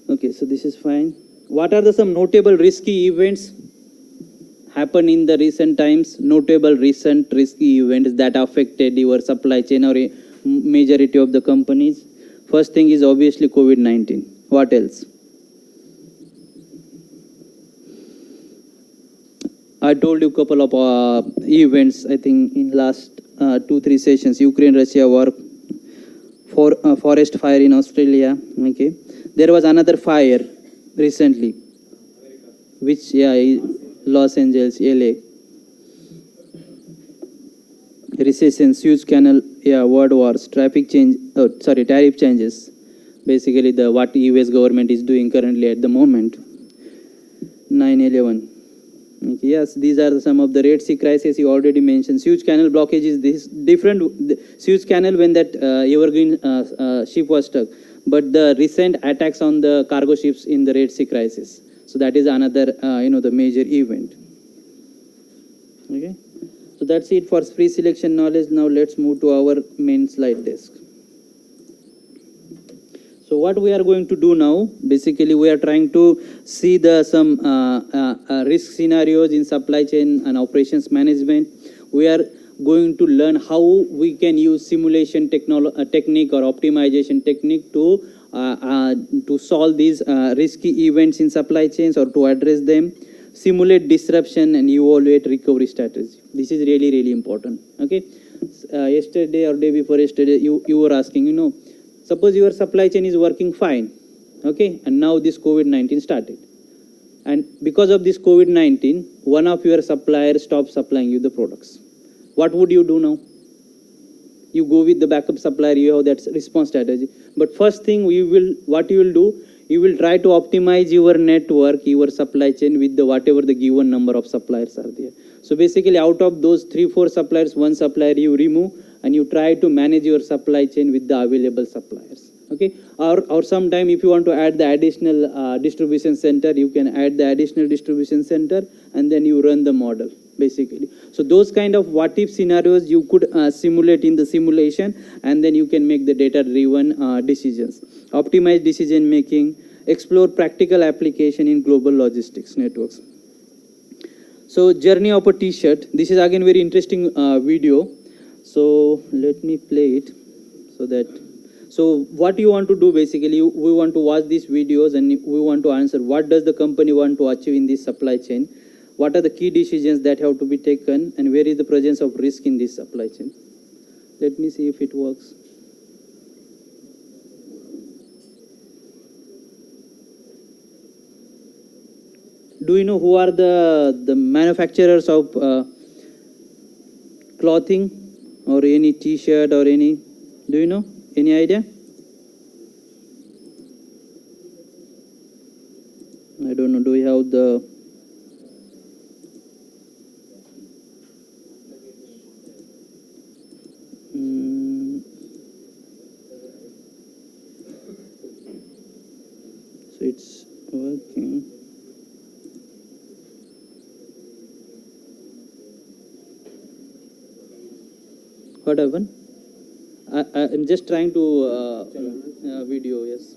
Speaker 1: Okay, so this is fine. What are the some notable risky events happen in the recent times? Notable recent risky events that affected your supply chain or a majority of the companies. First thing is obviously COVID-19. What else? I told you a couple of events, I think in last 2-3 sessions. Ukraine-Russia war, forest fire in Australia. Okay, there was another fire recently, which Los Angeles, LA. Recession, Suez Canal, world wars, tariff changes. Basically, what US government is doing currently at the moment. 9/11. Okay, yes, these are some of the Red Sea crisis you already mentioned. Suez Canal blockage is this different. Suez Canal, when that Evergreen ship was stuck, but the recent attacks on the cargo ships in the Red Sea crisis. So that is another the major event. Okay, so that's it for pre-selection knowledge. Now let's move to our main slide desk. So what we are going to do now, basically we are trying to see some risk scenarios in supply chain and operations management. We are going to learn how we can use simulation technique or optimization technique to solve these risky events in supply chains or to address them, simulate disruption and evaluate recovery strategy. This is really, really important. Okay, yesterday or day before yesterday, you were asking, suppose your supply chain is working fine, okay, and now this COVID-19 started. And because of this COVID-19, one of your suppliers stopped supplying you the products. What would you do now? You go with the backup supplier, you have that response strategy. But first thing what you will do, you will try to optimize your network, your supply chain with whatever the given number of suppliers are there. So basically out of those 3-4 suppliers, one supplier you remove, and you try to manage your supply chain with the available suppliers. Okay, or sometime if you want to add the additional distribution center, you can add the additional distribution center, and then you run the model basically. So those kind of what if scenarios you could simulate in the simulation, and then you can make the data driven decisions, optimize decision making, explore practical application in global logistics networks. So journey of a t-shirt, this is again very interesting video. So let me play it so what you want to do basically, we want to watch these videos and we want to answer what does the company want to achieve in this supply chain, what are the key decisions that have to be taken, and where is the presence of risk in this supply chain. Let me see if it works. Do you know who are the manufacturers of clothing or any t-shirt or any, do you know, any idea? I don't know, do we have the so it's working. What happened? I'm just trying to video, yes.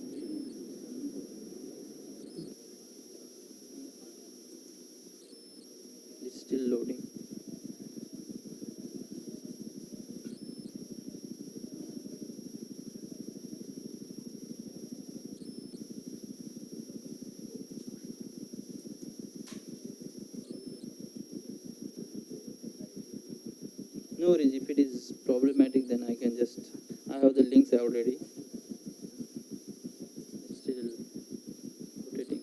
Speaker 1: It's still loading. No worries, if it is problematic, then I can just, I have the links already. Still rotating.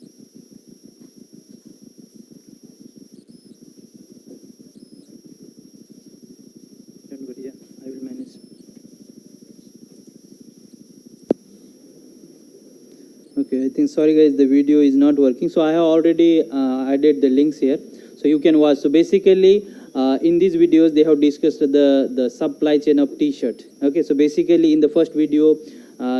Speaker 1: Don't worry, yeah, I will manage. Okay, I think, sorry guys, the video is not working. So I have already added the links here, so you can watch. So basically, in these videos, they have discussed the supply chain of T-shirt. Okay, so basically in the first video,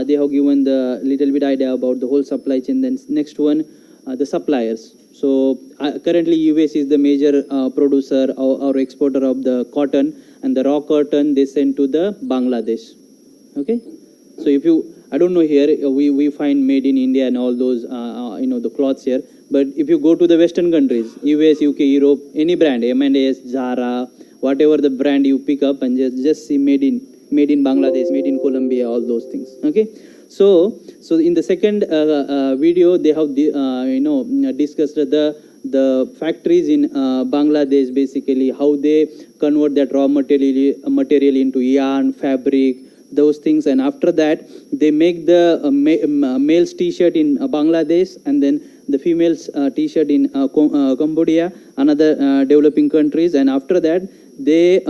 Speaker 1: they have given the little bit idea about the whole supply chain. Then next one, the suppliers. So currently US is the major producer or exporter of the cotton, and the raw cotton they send to the Bangladesh. Okay, so if you, I don't know here, we find made in India and all those, the cloths here. But if you go to the Western countries, US, UK, Europe, any brand, M&S, Zara, whatever the brand you pick up, and just see made in Bangladesh, made in Colombia, all those things. Okay, so in the second video, they have discussed the factories in Bangladesh, basically how they convert that raw material into yarn, fabric, those things, and after that they make the male's t-shirt in Bangladesh, and then the female's t-shirt in Cambodia, another developing countries, and after that they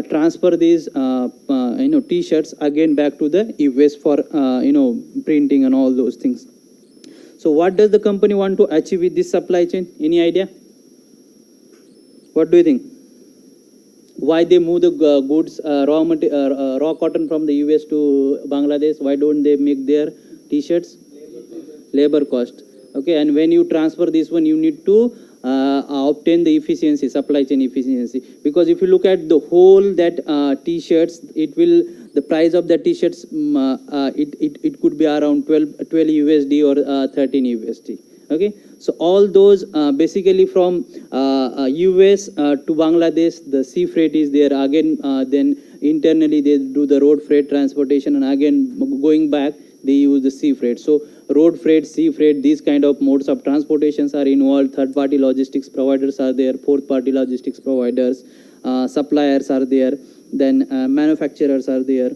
Speaker 1: transfer these t-shirts again back to the US for printing and all those things. So what does the company want to achieve with this supply chain? Any idea? What do you think? Why they move the goods, raw cotton from the US to Bangladesh? Why don't they make their t-shirts? Labor cost. Okay, and when you transfer this one, you need to obtain the efficiency, supply chain efficiency. Because if you look at the whole that t-shirts, it will, the price of the t-shirts, it could be around 12 USD or 13 USD. Okay, so all those basically from US to Bangladesh, the sea freight is there. Again, then internally they do the road freight transportation, and again going back they use the sea freight. So road freight, sea freight, these kind of modes of transportations are involved. Third party logistics providers are there, fourth party logistics providers, suppliers are there, then manufacturers are there.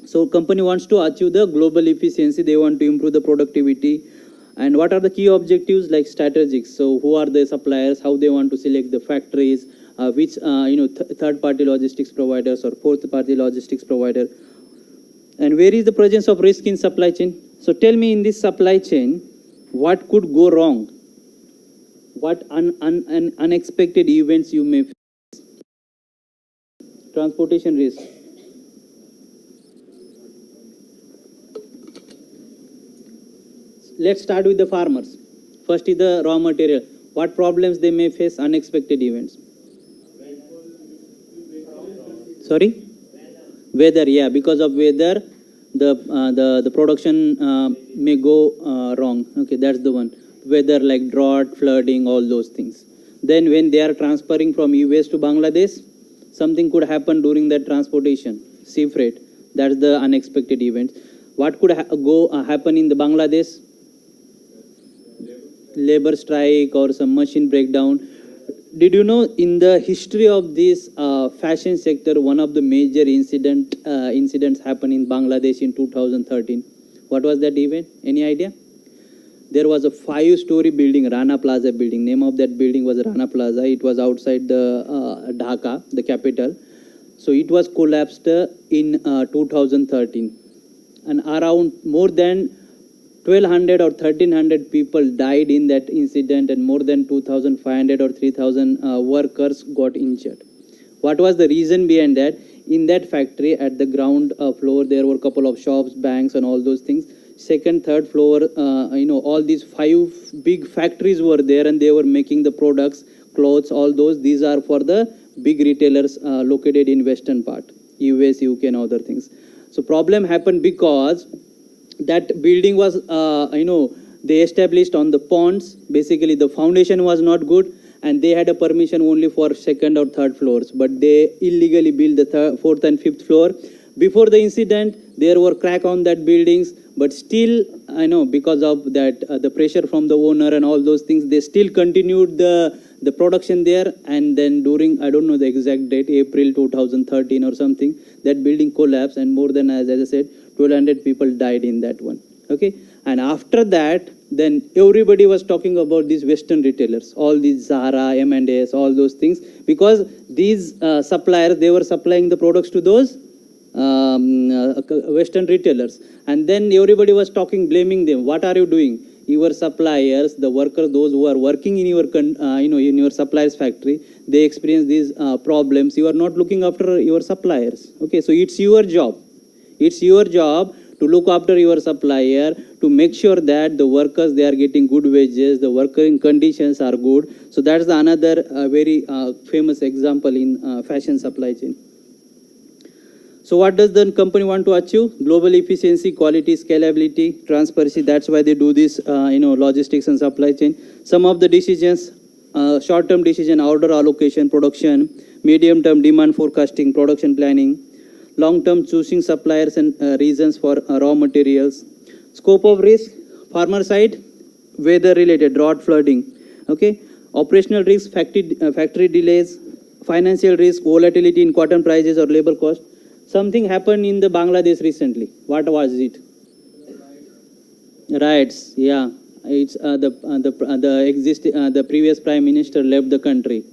Speaker 1: So company wants to achieve the global efficiency, they want to improve the productivity. And what are the key objectives? Like strategics. So who are the suppliers, how they want to select the factories, which third party logistics providers or fourth party logistics provider, and where is the presence of risk in supply chain. So tell me, in this supply chain, what could go wrong? What unexpected events you may face? Transportation risk. Let's start with the farmers. First is the raw material. What problems they may face? Unexpected events. Sorry? Weather, yeah, because of weather, the production may go wrong. Okay, that's the one. Weather like drought, flooding, all those things. Then when they are transferring from US to Bangladesh, something could happen during that transportation, sea freight. That's the unexpected event. What could happen in the Bangladesh? Labor strike or some machine breakdown. Did you know in the history of this fashion sector, one of the major incidents happened in Bangladesh in 2013? What was that event? Any idea? There was a 5-story building, Rana Plaza building. Name of that building was Rana Plaza. It was outside the Dhaka, the capital. So it was collapsed in 2013, and around more than 1,200 or 1,300 people died in that incident, and more than 2,500 or 3,000 workers got injured. What was the reason behind that? In that factory, at the ground floor, there were a couple of shops, banks, and all those things. Second, third floor, all these 5 big factories were there, and they were making the products, clothes, all those. These are for the big retailers located in western part, US, UK, and other things. So problem happened because that building was, they established on the ponds. Basically, the foundation was not good, and they had a permission only for second or third floors, but they illegally built the fourth and fifth floor. Before the incident, there were crack on that buildings, but still, because of that, the pressure from the owner and all those things, they still continued the the production there, and then during, I don't know the exact date, April 2013 or something, that building collapsed, and more than, as I said, 1,200 people died in that one. Okay, and after that, then everybody was talking about these Western retailers, all these Zara, M&S, all those things, because these suppliers, they were supplying the products to those Western retailers, and then everybody was talking, blaming them. What are you doing? Your suppliers, the workers, those who are working in your, in your suppliers factory, they experience these problems. You are not looking after your suppliers. Okay, so it's your job. It's your job to look after your supplier, to make sure that the workers, they are getting good wages, the working conditions are good. So that's the another very famous example in fashion supply chain. So what does the company want to achieve? Global efficiency, quality, scalability, transparency. That's why they do this, logistics and supply chain. Some of the decisions, short-term decision, order allocation, production, medium-term demand forecasting, production planning, long-term choosing suppliers and reasons for raw materials. Scope of risk, farmer side, weather-related, drought, flooding. Okay, operational risk, factory delays, financial risk, volatility in cotton prices or labor cost. Something happened in the Bangladesh recently. What was it? Riots. Yeah, it's the previous prime minister left the country.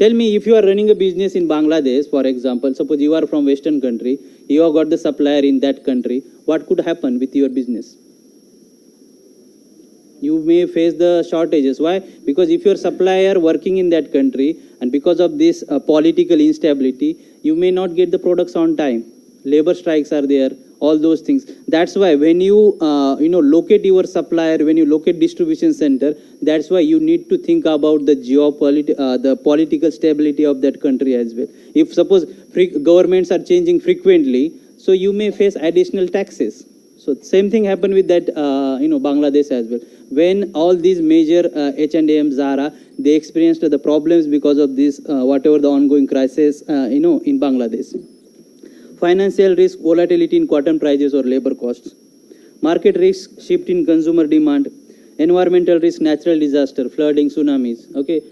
Speaker 1: Tell me, if you are running a business in Bangladesh, for example, suppose you are from Western country, you have got the supplier in that country, what could happen with your business? You may face the shortages. Why? Because if your supplier working in that country, and because of this political instability, you may not get the products on time. Labor strikes are there, all those things. That's why when you locate your supplier, when you locate distribution center, that's why you need to think about the the political stability of that country as well. If suppose governments are changing frequently, so you may face additional taxes. So same thing happened with that Bangladesh as well. When all these major H&M, Zara, they experienced the problems because of this whatever the ongoing crisis in Bangladesh. Financial risk, volatility in cotton prices or labor costs. Market risk, shift in consumer demand. Environmental risk, natural disaster, flooding, tsunamis. Okay.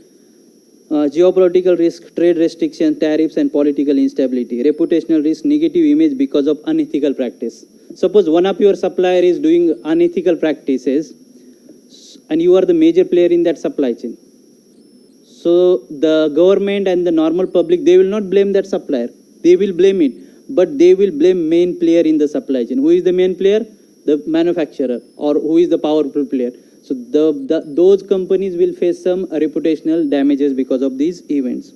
Speaker 1: Geopolitical risk, trade restrictions, tariffs and political instability. Reputational risk, negative image because of unethical practice. Suppose one of your supplier is doing unethical practices and you are the major player in that supply chain. So the government and the normal public, they will not blame that supplier. They will blame it, but they will blame main player in the supply chain. Who is the main player? The manufacturer, or who is the powerful player. So those companies will face some reputational damages because of these events.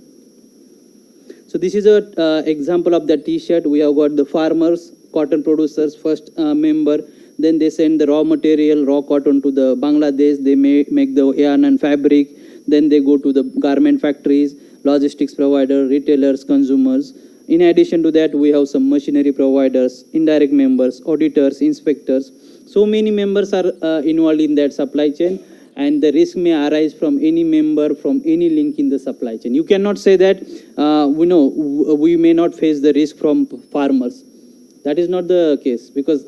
Speaker 1: So this is a example of the t-shirt. We have got the farmers, cotton producers, first member. Then they send the raw material, raw cotton to the Bangladesh. They make the yarn and fabric. Then they go to the garment factories, logistics provider, retailers, consumers. In addition to that, we have some machinery providers, indirect members, auditors, inspectors. So many members are involved in that supply chain, and the risk may arise from any member, from any link in the supply chain. You cannot say that we may not face the risk from farmers. That is not the case, because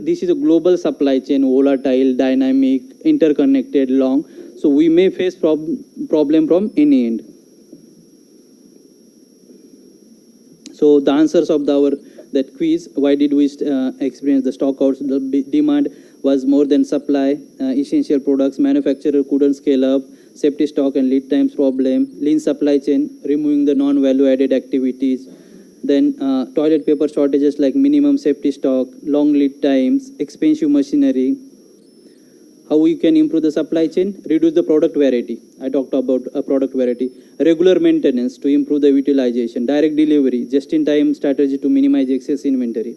Speaker 1: this is a global supply chain, volatile, dynamic, interconnected, long. So we may face problem from any end. So the answers of that quiz, why did we experience the stockouts? The demand was more than supply, essential products, manufacturer couldn't scale up, safety stock and lead times problem, lean supply chain, removing the non-value added activities, then toilet paper shortages like minimum safety stock, long lead times, expensive machinery. How we can improve the supply chain? Reduce the product variety. I talked about product variety. Regular maintenance to improve the utilization. Direct delivery, just-in-time strategy to minimize excess inventory.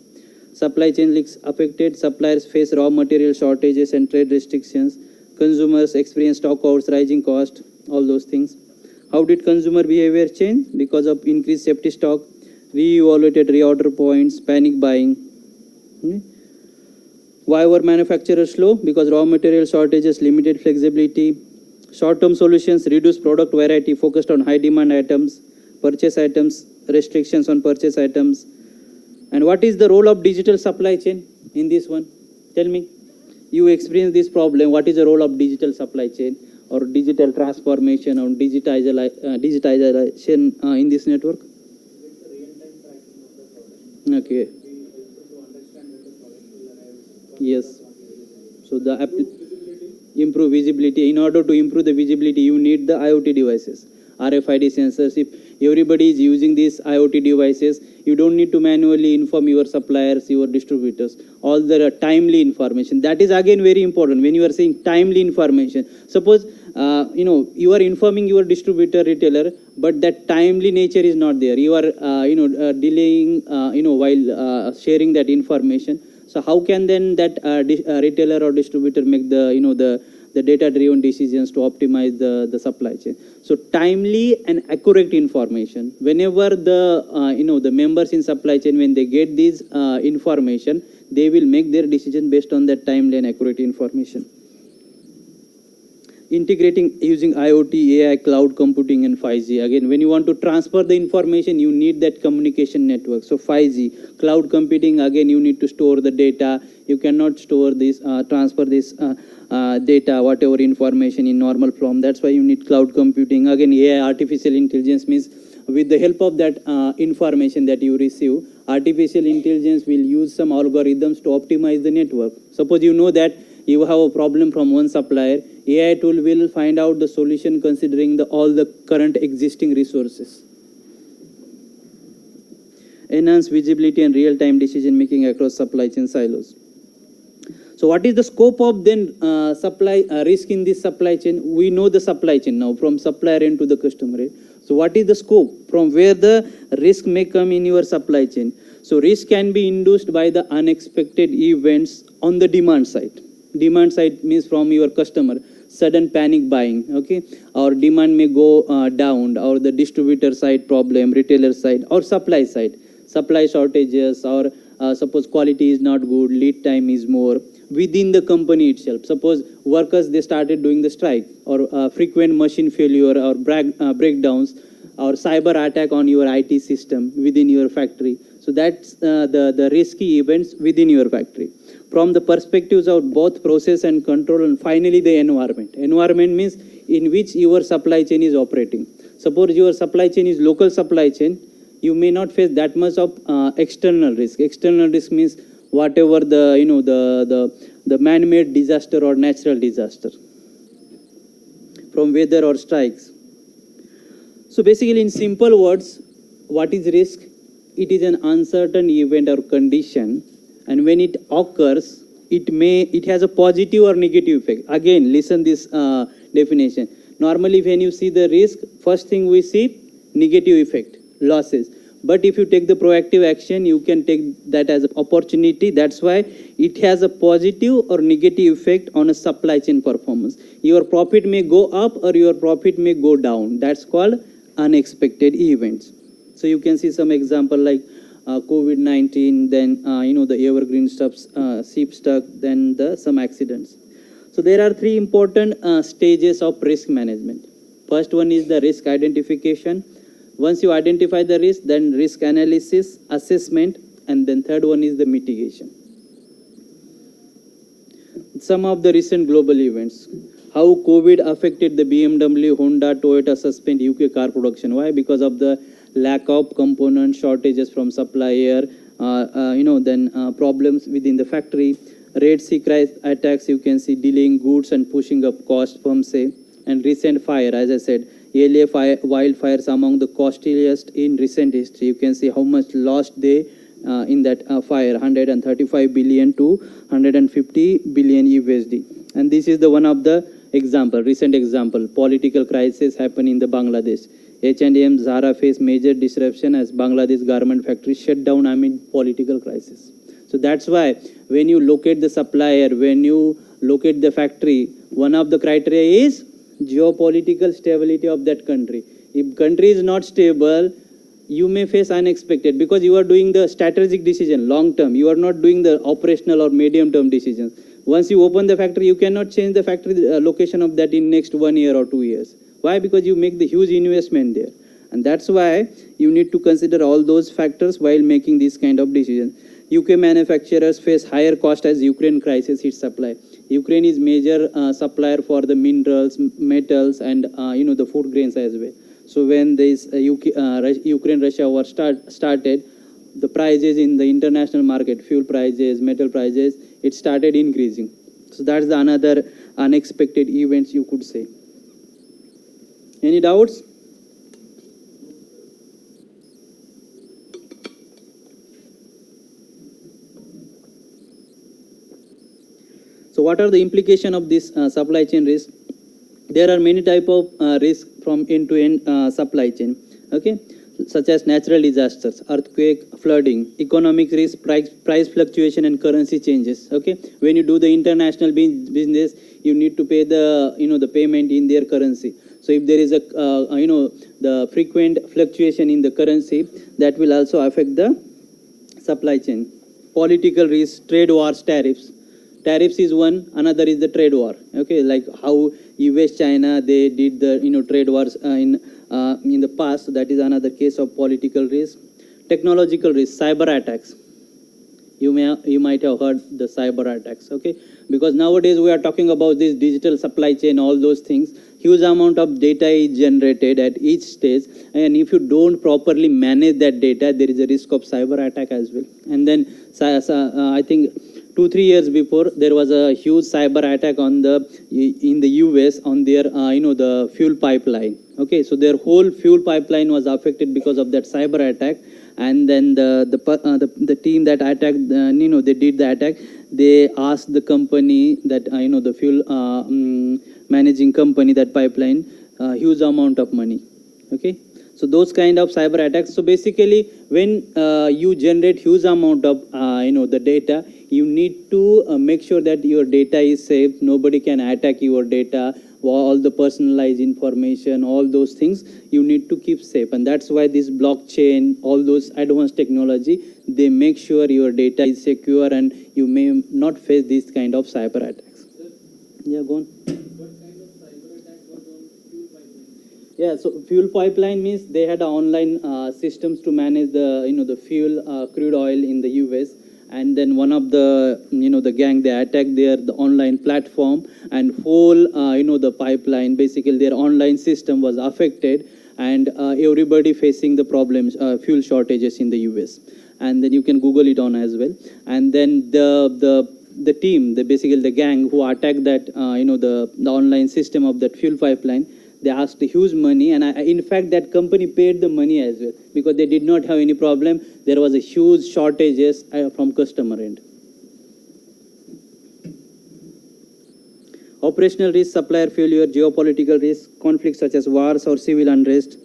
Speaker 1: Supply chain leaks affected. Suppliers face raw material shortages and trade restrictions. Consumers experience stockouts, rising cost, all those things. How did consumer behavior change? Because of increased safety stock, re-evaluated reorder points, panic buying. Why were manufacturers slow? Because raw material shortages, limited flexibility. Short-term solutions, reduced product variety, focused on high demand items, purchase items, restrictions on purchase items. And what is the role of digital supply chain in this one? Tell me. You experience this problem. What is the role of digital supply chain? or digital transformation or digitization in this network? Okay. Yes. So the improve visibility. In order to improve the visibility, you need the IoT devices, RFID sensors. If everybody is using these IoT devices, you don't need to manually inform your suppliers, your distributors, all the timely information. That is again very important when you are saying timely information. Suppose you are informing your distributor, retailer, but that timely nature is not there. You are delaying while sharing that information. So how can then that retailer or distributor make the data driven decisions to optimize the supply chain? So timely and accurate information. Whenever the members in supply chain, when they get this information, they will make their decision based on that timely and accurate information. Integrating using IoT, AI, cloud computing, and 5G. Again, when you want to transfer the information, you need that communication network. So 5G, cloud computing, again, you need to store the data. You cannot store this, transfer this data, whatever information in normal form. That's why you need cloud computing. Again, AI, artificial intelligence, means with the help of that information that you receive, artificial intelligence will use some algorithms to optimize the network. Suppose you know that you have a problem from one supplier, AI tool will find out the solution considering all the current existing resources. Enhance visibility and real-time decision making across supply chain silos. So what is the scope of then supply risk in this supply chain? We know the supply chain now, from supplier end to the customer end. So what is the scope from where the risk may come in your supply chain? So risk can be induced by the unexpected events on the demand side. Demand side means from your customer, sudden panic buying, okay, or demand may go down, or the distributor side problem, retailer side, or supply side, supply shortages, or suppose quality is not good, lead time is more. Within the company itself, suppose workers, they started doing the strike, or frequent machine failure, or breakdowns, or cyber attack on your IT system within your factory. So that's the risky events within your factory. From the perspectives of both process and control, and finally the environment. Environment means in which your supply chain is operating. Suppose your supply chain is local supply chain, you may not face that much of external risk. External risk means whatever the man-made disaster or natural disaster, from weather or strikes. So basically, in simple words, what is risk? It is an uncertain event or condition, and when it occurs, it has a positive or negative effect. Again, listen this definition. Normally, when you see the risk, first thing we see negative effect, losses. But if you take the proactive action, you can take that as an opportunity. That's why it has a positive or negative effect on a supply chain performance. Your profit may go up or your profit may go down. That's called unexpected events. So you can see some example like COVID-19, then the evergreen stuff, sheep stuck, then some accidents. So there are three important stages of risk management. First one is the risk identification. Once you identify the risk, then risk analysis, assessment, and then third one is the mitigation. Some of the recent global events. How COVID affected the BMW, Honda, Toyota suspend UK car production. Why? Because of the lack of component shortages from supplier, then problems within the factory. Red Sea crisis attacks, you can see delaying goods and pushing up cost, firms say. And recent fire, as I said, LA wildfires among the costliest in recent history. You can see how much lost they in that fire, 135 billion to 150 billion USD. And this is the one of the example, recent example, political crisis happened in the Bangladesh. H&M, Zara face major disruption as Bangladesh garment factory shut down amid political crisis. So that's why when you locate the supplier, when you locate the factory, one of the criteria is geopolitical stability of that country. If country is not stable, you may face unexpected, because you are doing the strategic decision long term. You are not doing the operational or medium term decisions. Once you open the factory, you cannot change the factory location of that in next 1 year or 2 years. Why? Because you make the huge investment there. And that's why you need to consider all those factors while making this kind of decision. UK manufacturers face higher cost as Ukraine crisis hits supply. Ukraine is major supplier for the minerals, metals, and the food grains as well. So when this Ukraine-Russia war started, the prices in the international market, fuel prices, metal prices, it started increasing. So that's the another unexpected events you could say. Any doubts? So what are the implications of this supply chain risk? There are many type of risk from end-to-end supply chain, okay, such as natural disasters, earthquake, flooding, economic risk, price fluctuation, and currency changes. Okay, when you do the international business, you need to pay the the payment in their currency. So if there is a the frequent fluctuation in the currency, that will also affect the supply chain. Political risk, trade wars, tariffs. Tariffs is one, another is the trade war. Okay, like how US China they did the trade wars in the past. So that is another case of political risk. Technological risk, cyber attacks. You might have heard the cyber attacks. Okay, because nowadays we are talking about this digital supply chain, all those things. Huge amount of data is generated at each stage, and if you don't properly manage that data, there is a risk of cyber attack as well. And then I think 2-3 years before, there was a huge cyber attack in the US on their the fuel pipeline. Okay, so their whole fuel pipeline was affected because of that cyber attack. And then the team that attacked, they did the attack. They asked the company that the fuel managing company, that pipeline, huge amount of money. Okay, so those kind of cyber attacks. So basically, when you generate huge amount of the data, you need to make sure that your data is safe. Nobody can attack your data. All the personalized information, all those things you need to keep safe. And that's why this blockchain, all those advanced technology, they make sure your data is secure and you may not face this kind of cyber attacks. Yeah, go on.
Speaker 2: What kind of cyber attack was on fuel pipeline?
Speaker 1: Yeah, so fuel pipeline means they had online systems to manage the fuel, crude oil in the US. And then one of the the gang, they attacked the online platform, and whole the pipeline, basically their online system was affected, and everybody facing the problems, fuel shortages in the US. And then you can Google it on as well. And then the team, basically the gang who attacked that the online system of that fuel pipeline, they asked huge money, and in fact that company paid the money as well, because they did not have any problem. There was a huge shortages from customer end. Operational risk, supplier failure, geopolitical risk, conflicts such as wars or civil unrest.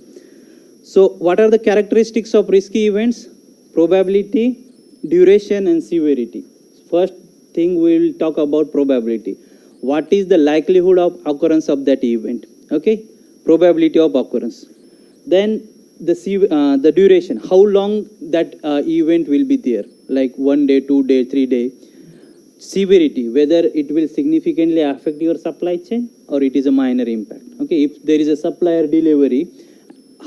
Speaker 1: So what are the characteristics of risky events? Probability, duration, and severity. First thing we will talk about probability. What is the likelihood of occurrence of that event? Okay, probability of occurrence. Then the duration, how long that event will be there, like 1 day, 2 day, 3 day. Severity, whether it will significantly affect your supply chain or it is a minor impact. Okay, if there is a supplier delivery,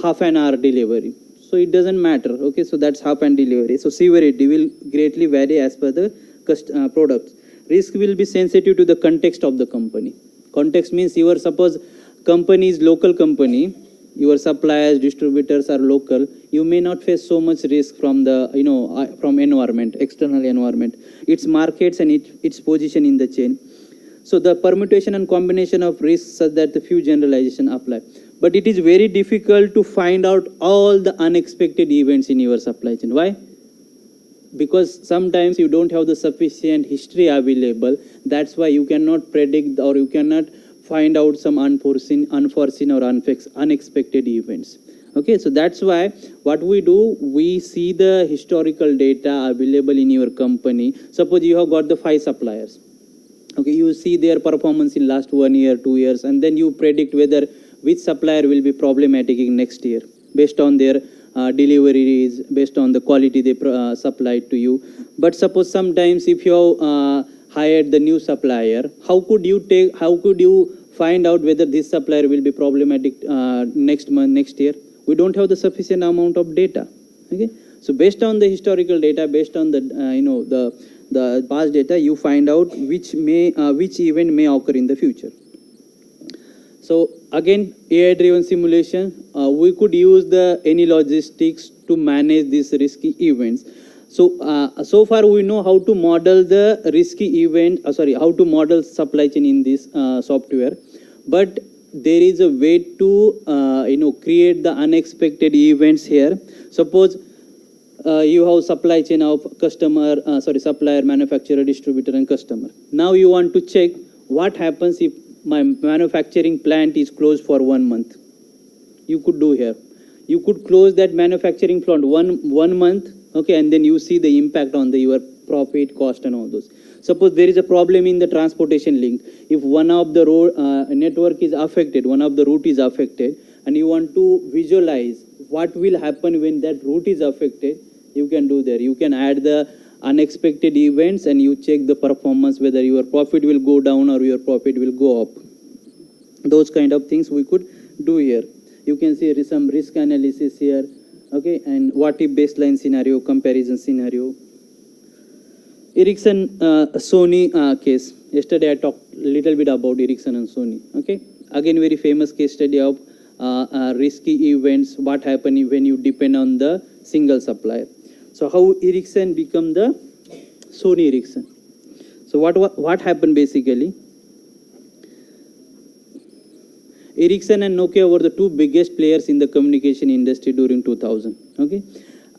Speaker 1: half an hour delivery, so it doesn't matter. Okay, so that's half an delivery. So severity will greatly vary as per the products. Risk will be sensitive to the context of the company. Context means your suppose company is local company, your suppliers, distributors are local, you may not face so much risk from the from environment, external environment, its markets and its position in the chain. So the permutation and combination of risks such that the few generalization apply. But it is very difficult to find out all the unexpected events in your supply chain. Why? Because sometimes you don't have the sufficient history available. That's why you cannot predict or you cannot find out some unforeseen or unexpected events. Okay, so that's why what we do, we see the historical data available in your company. Suppose you have got the 5 suppliers. Okay, you see their performance in last 1 year, 2 years, and then you predict whether which supplier will be problematic in next year based on their deliveries, based on the quality they supplied to you. But suppose sometimes if you hired the new supplier, how could you find out whether this supplier will be problematic next month, next year? We don't have the sufficient amount of data. Okay, so based on the historical data, based on the the past data, you find out which event may occur in the future. So again, AI-driven simulation, we could use the any logistics to manage these risky events. So far we know how to model the risky event, how to model supply chain in this software, but there is a way to create the unexpected events here. Suppose you have supply chain of supplier, manufacturer, distributor, and customer. Now you want to check what happens if my manufacturing plant is closed for 1 month. You could do here. You could close that manufacturing plant one month, okay, and then you see the impact on your profit, cost, and all those. Suppose there is a problem in the transportation link. If one of the road network is affected, one of the route is affected, and you want to visualize what will happen when that route is affected, you can do there. You can add the unexpected events and you check the performance, whether your profit will go down or your profit will go up. Those kind of things we could do here. You can see some risk analysis here, okay, and what if baseline scenario, comparison scenario. Ericsson Sony case. Yesterday I talked a little bit about Ericsson and Sony, okay. Again, very famous case study of risky events, what happens when you depend on the single supplier. So how Ericsson become the Sony Ericsson. So what happened basically? Ericsson and Nokia were the two biggest players in the communication industry during 2000. Okay,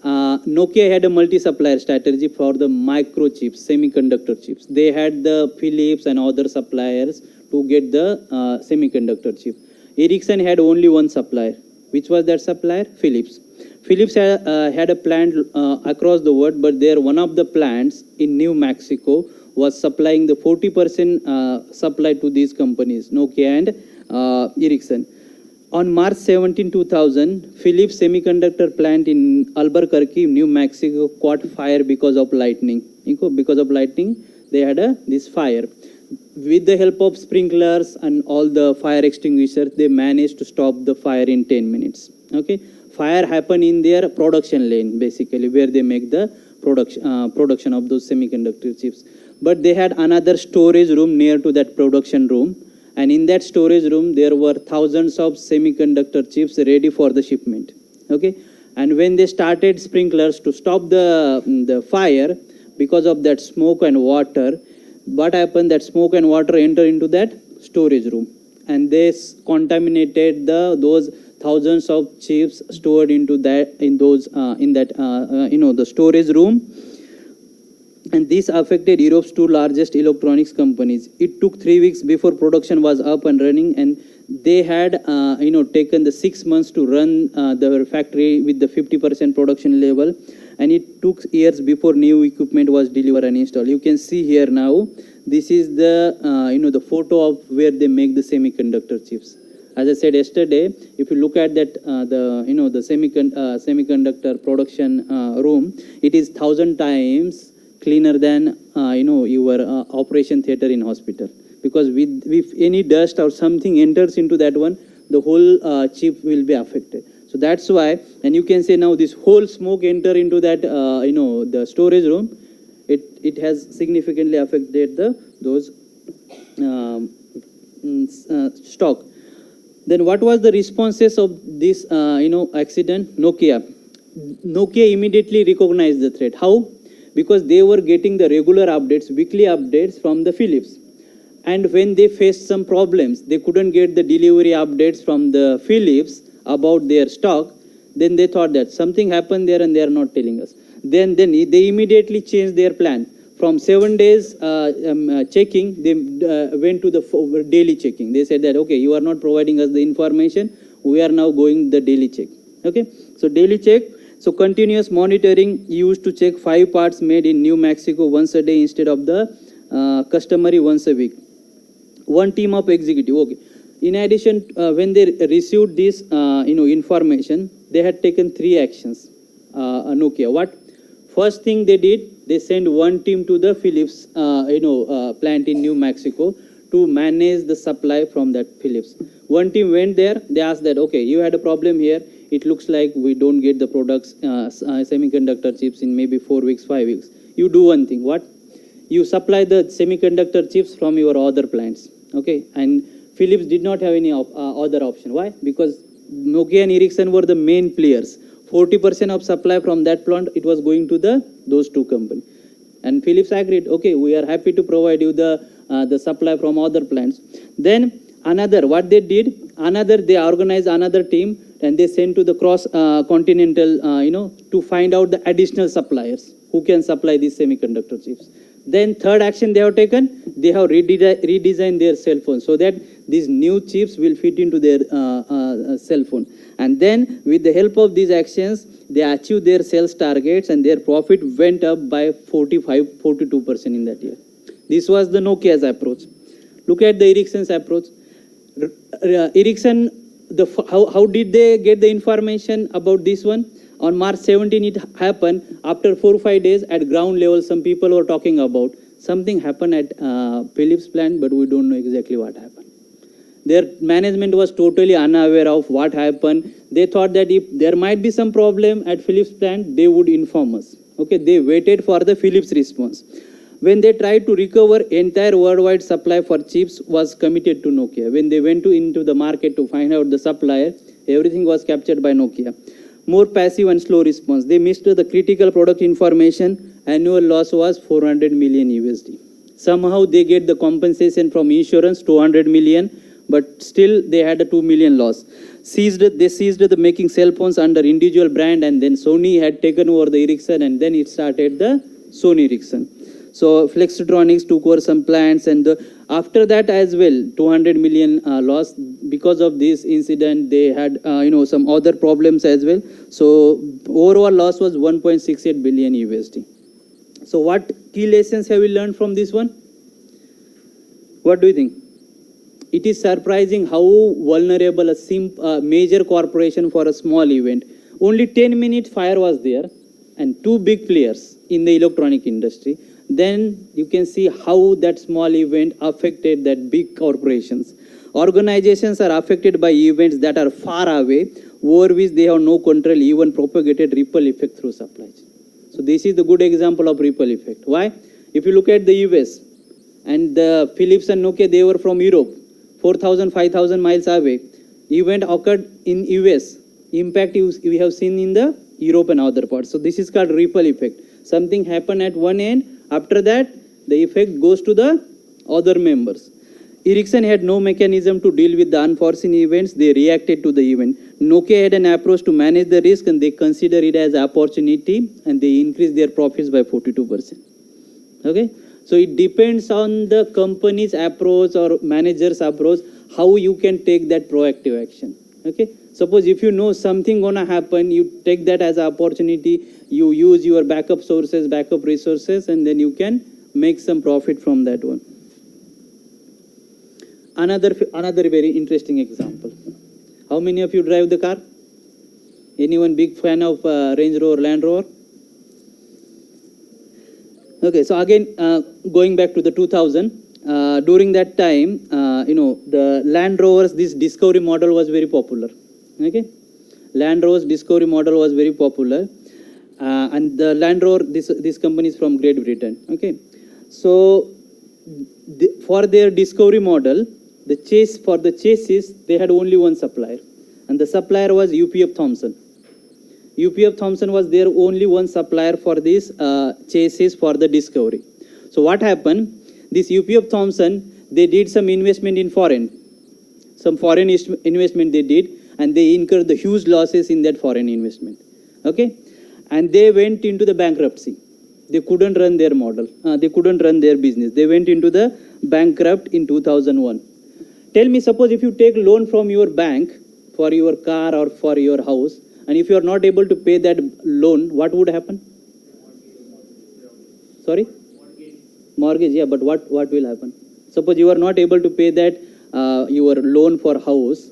Speaker 1: Nokia had a multi-supplier strategy for the microchips, semiconductor chips. They had the Philips and other suppliers to get the semiconductor chip. Ericsson had only one supplier. Which was that supplier? Philips. Philips had a plant across the world, but there one of the plants in New Mexico was supplying the 40% supply to these companies, Nokia and Ericsson. On March 17, 2000, Philips semiconductor plant in Albuquerque, New Mexico caught fire because of lightning. Because of lightning, they had this fire. With the help of sprinklers and all the fire extinguishers, they managed to stop the fire in 10 minutes. Okay, fire happened in their production lane, basically, where they make the production of those semiconductor chips. But they had another storage room near to that production room. And in that storage room, there were thousands of semiconductor chips ready for the shipment. Okay, and when they started sprinklers to stop the fire, because of that smoke and water, what happened? That smoke and water enter into that storage room, and they contaminated those thousands of chips stored into that the storage room. And this affected Europe's two largest electronics companies. It took 3 weeks before production was up and running, and they had taken the 6 months to run their factory with the 50% production level, and it took years before new equipment was delivered and installed. You can see here now, this is the photo of where they make the semiconductor chips. As I said yesterday, if you look at that the semiconductor production room, it is 1,000 times cleaner than your operation theater in hospital, because if any dust or something enters into that one, the whole chip will be affected. So that's why, and you can say now this whole smoke enter into that the storage room, it has significantly affected those stock. Then what was the responses of this accident? Nokia immediately recognized the threat. How? Because they were getting the regular updates, weekly updates from the Philips. And when they faced some problems, they couldn't get the delivery updates from the Philips about their stock, then they thought that something happened there and they are not telling us. Then they immediately changed their plan. From 7 days checking, they went to the daily checking. They said that, okay, you are not providing us the information, we are now going the daily check. Okay, so daily check. So continuous monitoring used to check 5 parts made in New Mexico once a day instead of the customary once a week. One team of executive. Okay. In addition, when they received this information, they had taken 3 actions. Nokia. What? First thing they did, they sent one team to the Philips plant in New Mexico to manage the supply from that Philips. One team went there. They asked that, okay, you had a problem here. It looks like we don't get the products, semiconductor chips in maybe 4 weeks, 5 weeks. You do one thing. What? you supply the semiconductor chips from your other plants. Okay, and Philips did not have any other option. Why? Because Nokia and Ericsson were the main players. 40% of supply from that plant, it was going to those two companies. And Philips agreed, okay, we are happy to provide you the supply from other plants. Then what they did, they organized another team and they sent to the cross continental, to find out the additional suppliers who can supply these semiconductor chips. Then third action they have taken, they have redesigned their cell phone so that these new chips will fit into their cell phone. And then with the help of these actions, they achieved their sales targets and their profit went up by 42% in that year. This was the Nokia's approach. Look at the Ericsson's approach. Ericsson, how did they get the information about this one? On March 17, it happened. After 4 or 5 days, at ground level, some people were talking about something happened at Philips plant, but we don't know exactly what happened. Their management was totally unaware of what happened. They thought that if there might be some problem at Philips plant, they would inform us. Okay, they waited for the Philips response. When they tried to recover, entire worldwide supply for chips was committed to Nokia. When they went into the market to find out the supplier, everything was captured by Nokia. More passive and slow response. They missed the critical product information. Annual loss was 400 million USD. Somehow they get the compensation from insurance, 200 million, but still they had a 2 million loss. They seized the making cell phones under individual brand, and then Sony had taken over the Ericsson, and then it started the Sony Ericsson. So Flextronics took over some plants, and after that as well, 200 million loss. Because of this incident, they had some other problems as well. So overall loss was 1.68 billion USD. So what key lessons have we learned from this one? What do you think? It is surprising how vulnerable a major corporation for a small event. Only 10 minutes fire was there, and 2 big players in the electronic industry. Then you can see how that small event affected that big corporations. Organizations are affected by events that are far away, over which they have no control, even propagated ripple effect through supply chain. So this is the good example of ripple effect. Why? If you look at the US, and the Philips and Nokia, they were from Europe, 4,000, 5,000 miles away. Event occurred in US. Impact we have seen in the Europe and other parts. So this is called ripple effect. Something happened at one end. After that, the effect goes to the other members. Ericsson had no mechanism to deal with the unforeseen events. They reacted to the event. Nokia had an approach to manage the risk, and they consider it as opportunity, and they increased their profits by 42%. Okay? So it depends on the company's approach or manager's approach, how you can take that proactive action. Okay? Suppose if you know something gonna happen, you take that as an opportunity, you use your backup sources, backup resources, and then you can make some profit from that one. Another very interesting example. How many of you drive the car? Anyone big fan of Range Rover, Land Rover? Okay, so again, going back to the 2000, during that time, the Land Rovers, this Discovery model was very popular. Okay, Land Rover's Discovery model was very popular, and the Land Rover, this company is from Great Britain. Okay, so for their Discovery model, the chassis, they had only one supplier, and the supplier was UPF Thomson. UPF Thomson was their only one supplier for this chassis for the Discovery. So what happened? This UPF Thomson, they did some investment in foreign investment they did, and they incurred the huge losses in that foreign investment. Okay, and they went into the bankruptcy. They couldn't run their model. They couldn't run their business. They went into the bankrupt in 2001. Tell me, suppose if you take loan from your bank for your car or for your house, and if you are not able to pay that loan, what would happen? Sorry? Mortgage, yeah, but what will happen? Suppose you are not able to pay that your loan for house,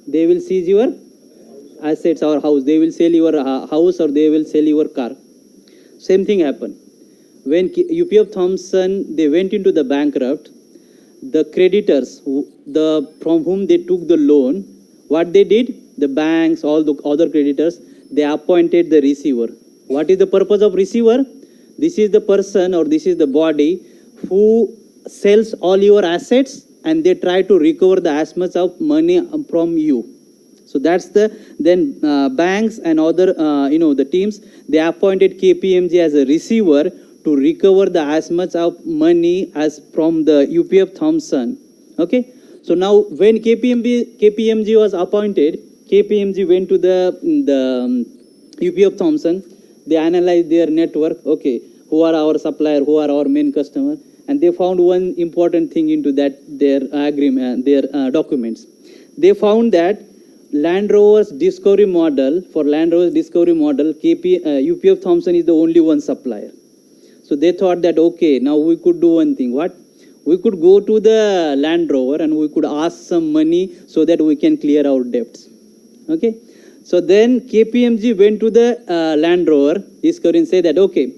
Speaker 1: they will seize your assets or house. They will sell your house or they will sell your car. Same thing happened. When UPF Thomson, they went into the bankrupt, the creditors, from whom they took the loan, what they did? The banks, all the other creditors, they appointed the receiver. What is the purpose of receiver? This is the person or this is the body who sells all your assets and they try to recover the as much of money from you. So that's the then banks and other the teams, they appointed KPMG as a receiver to recover the as much of money as from the UPF Thompson. Okay. So now when KPMG was appointed, KPMG went to the UPF Thompson. They analyzed their network. Okay, who are our supplier, who are our main customer, and they found one important thing into that their agreement, their documents. They found that Land Rover's discovery model, UPF Thompson is the only one supplier. So they thought that, okay, now we could do one thing. What? We could go to the Land Rover and we could ask some money so that we can clear our debts. Okay. So then KPMG went to the Land Rover discovery and said that, okay,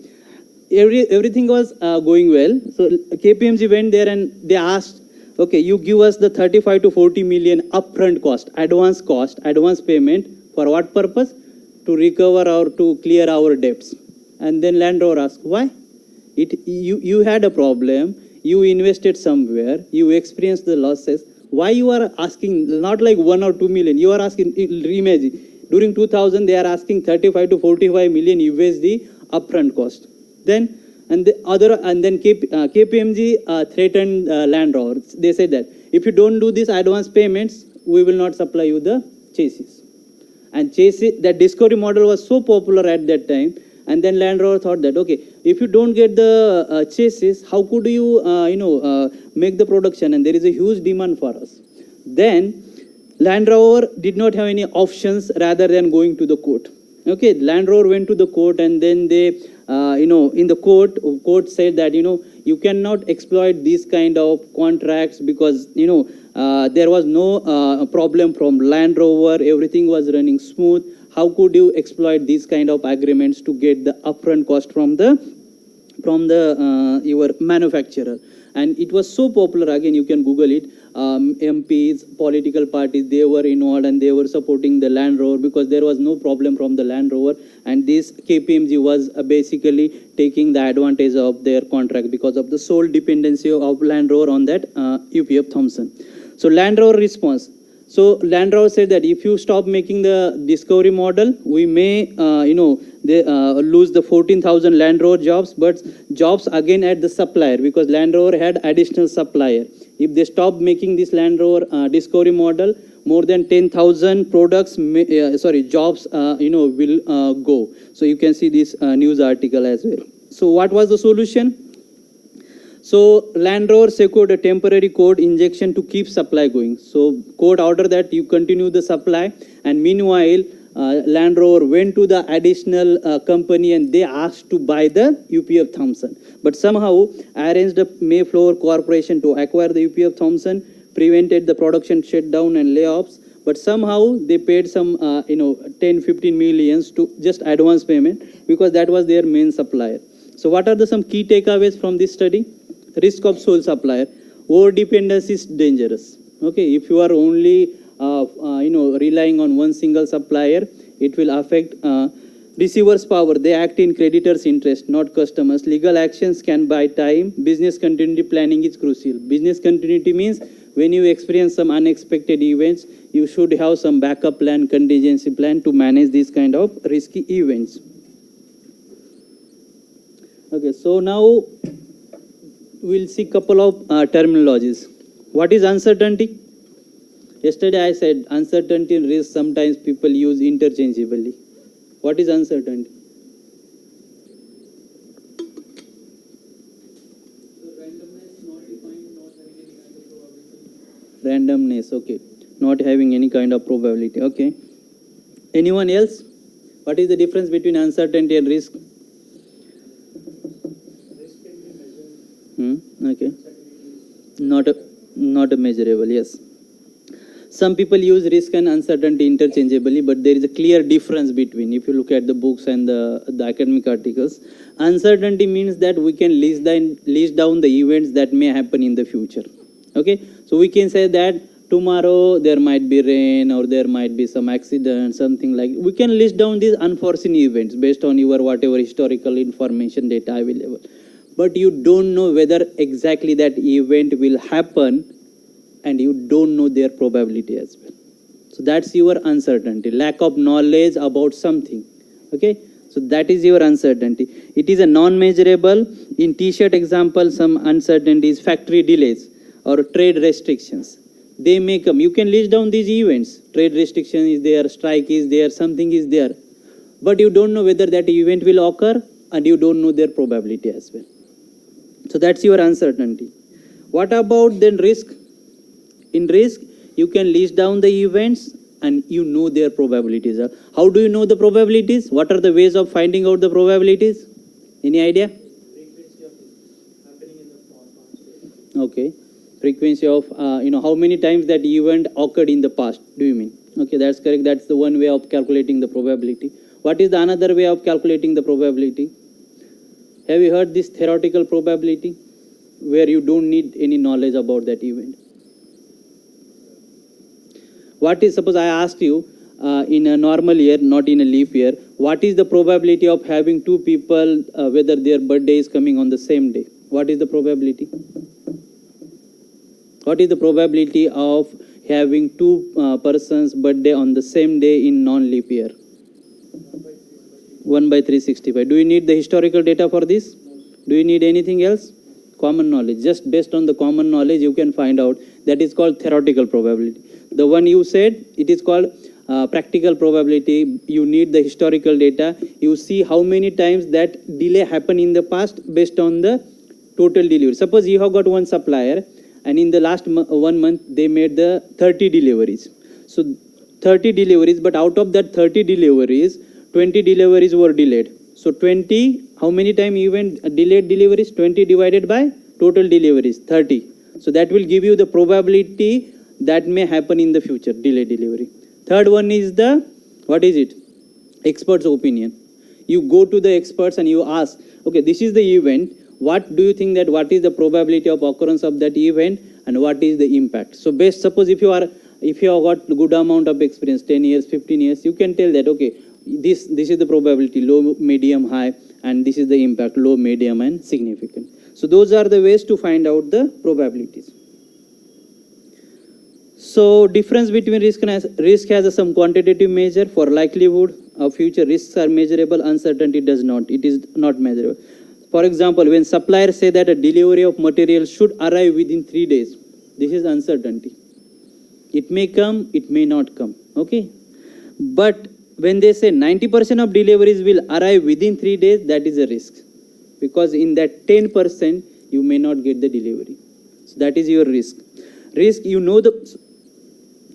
Speaker 1: everything was going well. So KPMG went there and they asked, okay, you give us the 35 to 40 million upfront cost, advance payment. For what purpose? To recover or to clear our debts. And then Land Rover asked, why? You had a problem, you invested somewhere, you experienced the losses. Why you are asking not like 1 or 2 million? You are asking, imagine, during 2000 they are asking 35 to 45 million USD upfront cost. Then KPMG threatened Land Rover. They said that if you don't do these advance payments, we will not supply you the chassis. And chassis, that discovery model was so popular at that time. And then Land Rover thought that, okay, if you don't get the chassis, how could you make the production? And there is a huge demand for us. Then Land Rover did not have any options rather than going to the court. Okay, Land Rover went to the court, and then they, in the court said that, you cannot exploit these kind of contracts because, there was no problem from Land Rover. Everything was running smooth. How could you exploit these kind of agreements to get the upfront cost from your manufacturer? And it was so popular. Again, you can Google it. MPs, political parties, they were involved and they were supporting the Land Rover because there was no problem from the Land Rover. And this KPMG was basically taking the advantage of their contract because of the sole dependency of Land Rover on that UPF Thompson. So Land Rover response. So Land Rover said that if you stop making the discovery model, we may, lose the 14,000 Land Rover jobs, but jobs again at the supplier because Land Rover had additional supplier. If they stop making this Land Rover discovery model, more than 10,000 products, jobs, will go. So you can see this news article as well. So what was the solution? So Land Rover secured a temporary code injection to keep supply going. So court ordered that you continue the supply, and meanwhile Land Rover went to the additional company and they asked to buy the UPF Thompson. But somehow arranged a Mayflower Corporation to acquire the UPF Thompson, prevented the production shutdown and layoffs. But somehow they paid some 10-15 millions to just advance payment because that was their main supplier. So what are some key takeaways from this study? Risk of sole supplier. Over dependence is dangerous. Okay, if you are only relying on one single supplier, it will affect receivers' power. They act in creditors' interest, not customers. Legal actions can buy time. Business continuity planning is crucial. Business continuity means when you experience some unexpected events, you should have some backup plan, contingency plan to manage these kind of risky events. Okay, so now we'll see couple of terminologies. What is uncertainty? Yesterday I said uncertainty and risk sometimes people use interchangeably. What is uncertainty? Randomness, okay. Not having any kind of probability, okay. Anyone else? What is the difference between uncertainty and risk? Okay. Not a measurable, yes. Some people use risk and uncertainty interchangeably, but there is a clear difference between, if you look at the books and the academic articles. Uncertainty means that we can list down the events that may happen in the future. Okay, so we can say that tomorrow there might be rain or there might be some accident, something like. We can list down these unforeseen events based on your whatever historical information data available. But you don't know whether exactly that event will happen, and you don't know their probability as well. So that's your uncertainty, lack of knowledge about something. Okay, so that is your uncertainty. It is a non-measurable. In t-shirt example, some uncertainty is factory delays or trade restrictions. They may come. You can list down these events. Trade restriction is there, strike is there, something is there. But you don't know whether that event will occur, and you don't know their probability as well. So that's your uncertainty. What about then risk? In risk, you can list down the events and you know their probabilities. How do you know the probabilities? What are the ways of finding out the probabilities? Any idea?
Speaker 3: Frequency of it happening in the past.
Speaker 1: Okay. Frequency of, how many times that event occurred in the past, do you mean? Okay, that's correct. That's the one way of calculating the probability. What is the another way of calculating the probability? Have you heard this theoretical probability, where you don't need any knowledge about that event? What is, suppose I asked you, in a normal year, not in a leap year, what is the probability of having two people, whether their birthday is coming on the same day? What is the probability? What is the probability of having two persons' birthday on the same day in non-leap year? 1 by 365. Do you need the historical data for this? Do you need anything else? Common knowledge. Just based on the common knowledge, you can find out. That is called theoretical probability. The one you said, it is called practical probability. You need the historical data. You see how many times that delay happened in the past based on the total delivery. Suppose you have got one supplier, and in the last 1 month they made the 30 deliveries. So 30 deliveries, but out of that 30 deliveries, 20 deliveries were delayed. So 20, how many time event delayed deliveries? 20 divided by total deliveries, 30. So that will give you the probability that may happen in the future, delayed delivery. Third one is the, what is it? Expert's opinion. You go to the experts and you ask, okay, this is the event. What do you think that what is the probability of occurrence of that event, and what is the impact? So best, suppose if you have got good amount of experience, 10 years, 15 years, you can tell that, okay, this is the probability, low, medium, high, and this is the impact, low, medium, and significant. So those are the ways to find out the probabilities. So difference between risk has some quantitative measure. For likelihood of future risks are measurable, uncertainty does not. It is not measurable. For example, when suppliers say that a delivery of material should arrive within 3 days, this is uncertainty. It may come, it may not come. Okay? But when they say 90% of deliveries will arrive within 3 days, that is a risk. Because in that 10%, you may not get the delivery. So that is your risk. Risk, you know the...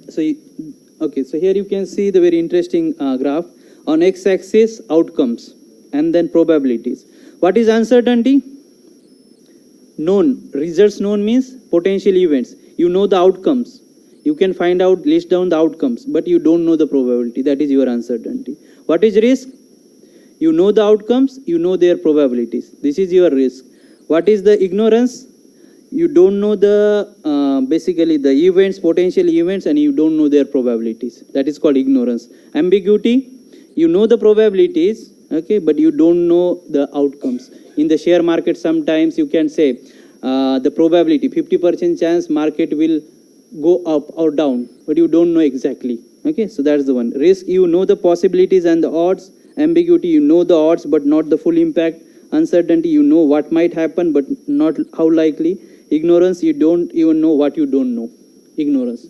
Speaker 1: So here you can see the very interesting graph. On x-axis, outcomes, and then probabilities. What is uncertainty? Known. Results known means potential events. You know the outcomes. You can find out, list down the outcomes, but you don't know the probability. That is your uncertainty. What is risk? You know the outcomes, you know their probabilities. This is your risk. What is the ignorance? You don't know the, basically the events, potential events, and you don't know their probabilities. That is called ignorance. Ambiguity, you know the probabilities, okay, but you don't know the outcomes. In the share market, sometimes you can say the probability, 50% chance market will go up or down, but you don't know exactly. Okay, so that's the one. Risk, you know the possibilities and the odds. Ambiguity, you know the odds but not the full impact. Uncertainty, you know what might happen but not how likely. Ignorance, you don't even know what you don't know. Ignorance.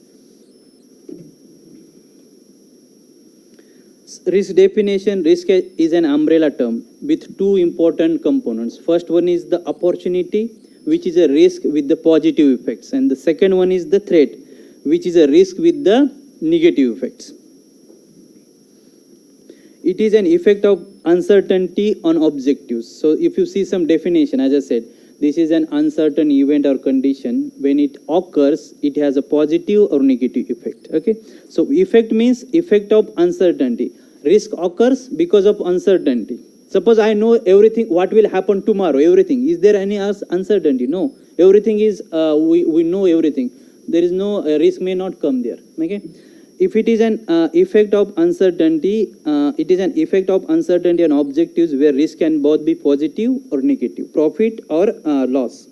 Speaker 1: Risk definition. Risk is an umbrella term with two important components. First one is the opportunity, which is a risk with the positive effects, and the second one is the threat, which is a risk with the negative effects. It is an effect of uncertainty on objectives. So if you see some definition, as I said, this is an uncertain event or condition. When it occurs, it has a positive or negative effect. Okay, so effect means effect of uncertainty. Risk occurs because of uncertainty. Suppose I know everything, what will happen tomorrow, everything. Is there any uncertainty? No. Everything is, we know everything. there is no risk may not come there. Okay. If it is an effect of uncertainty, it is an effect of uncertainty on objectives where risk can both be positive or negative, profit or loss.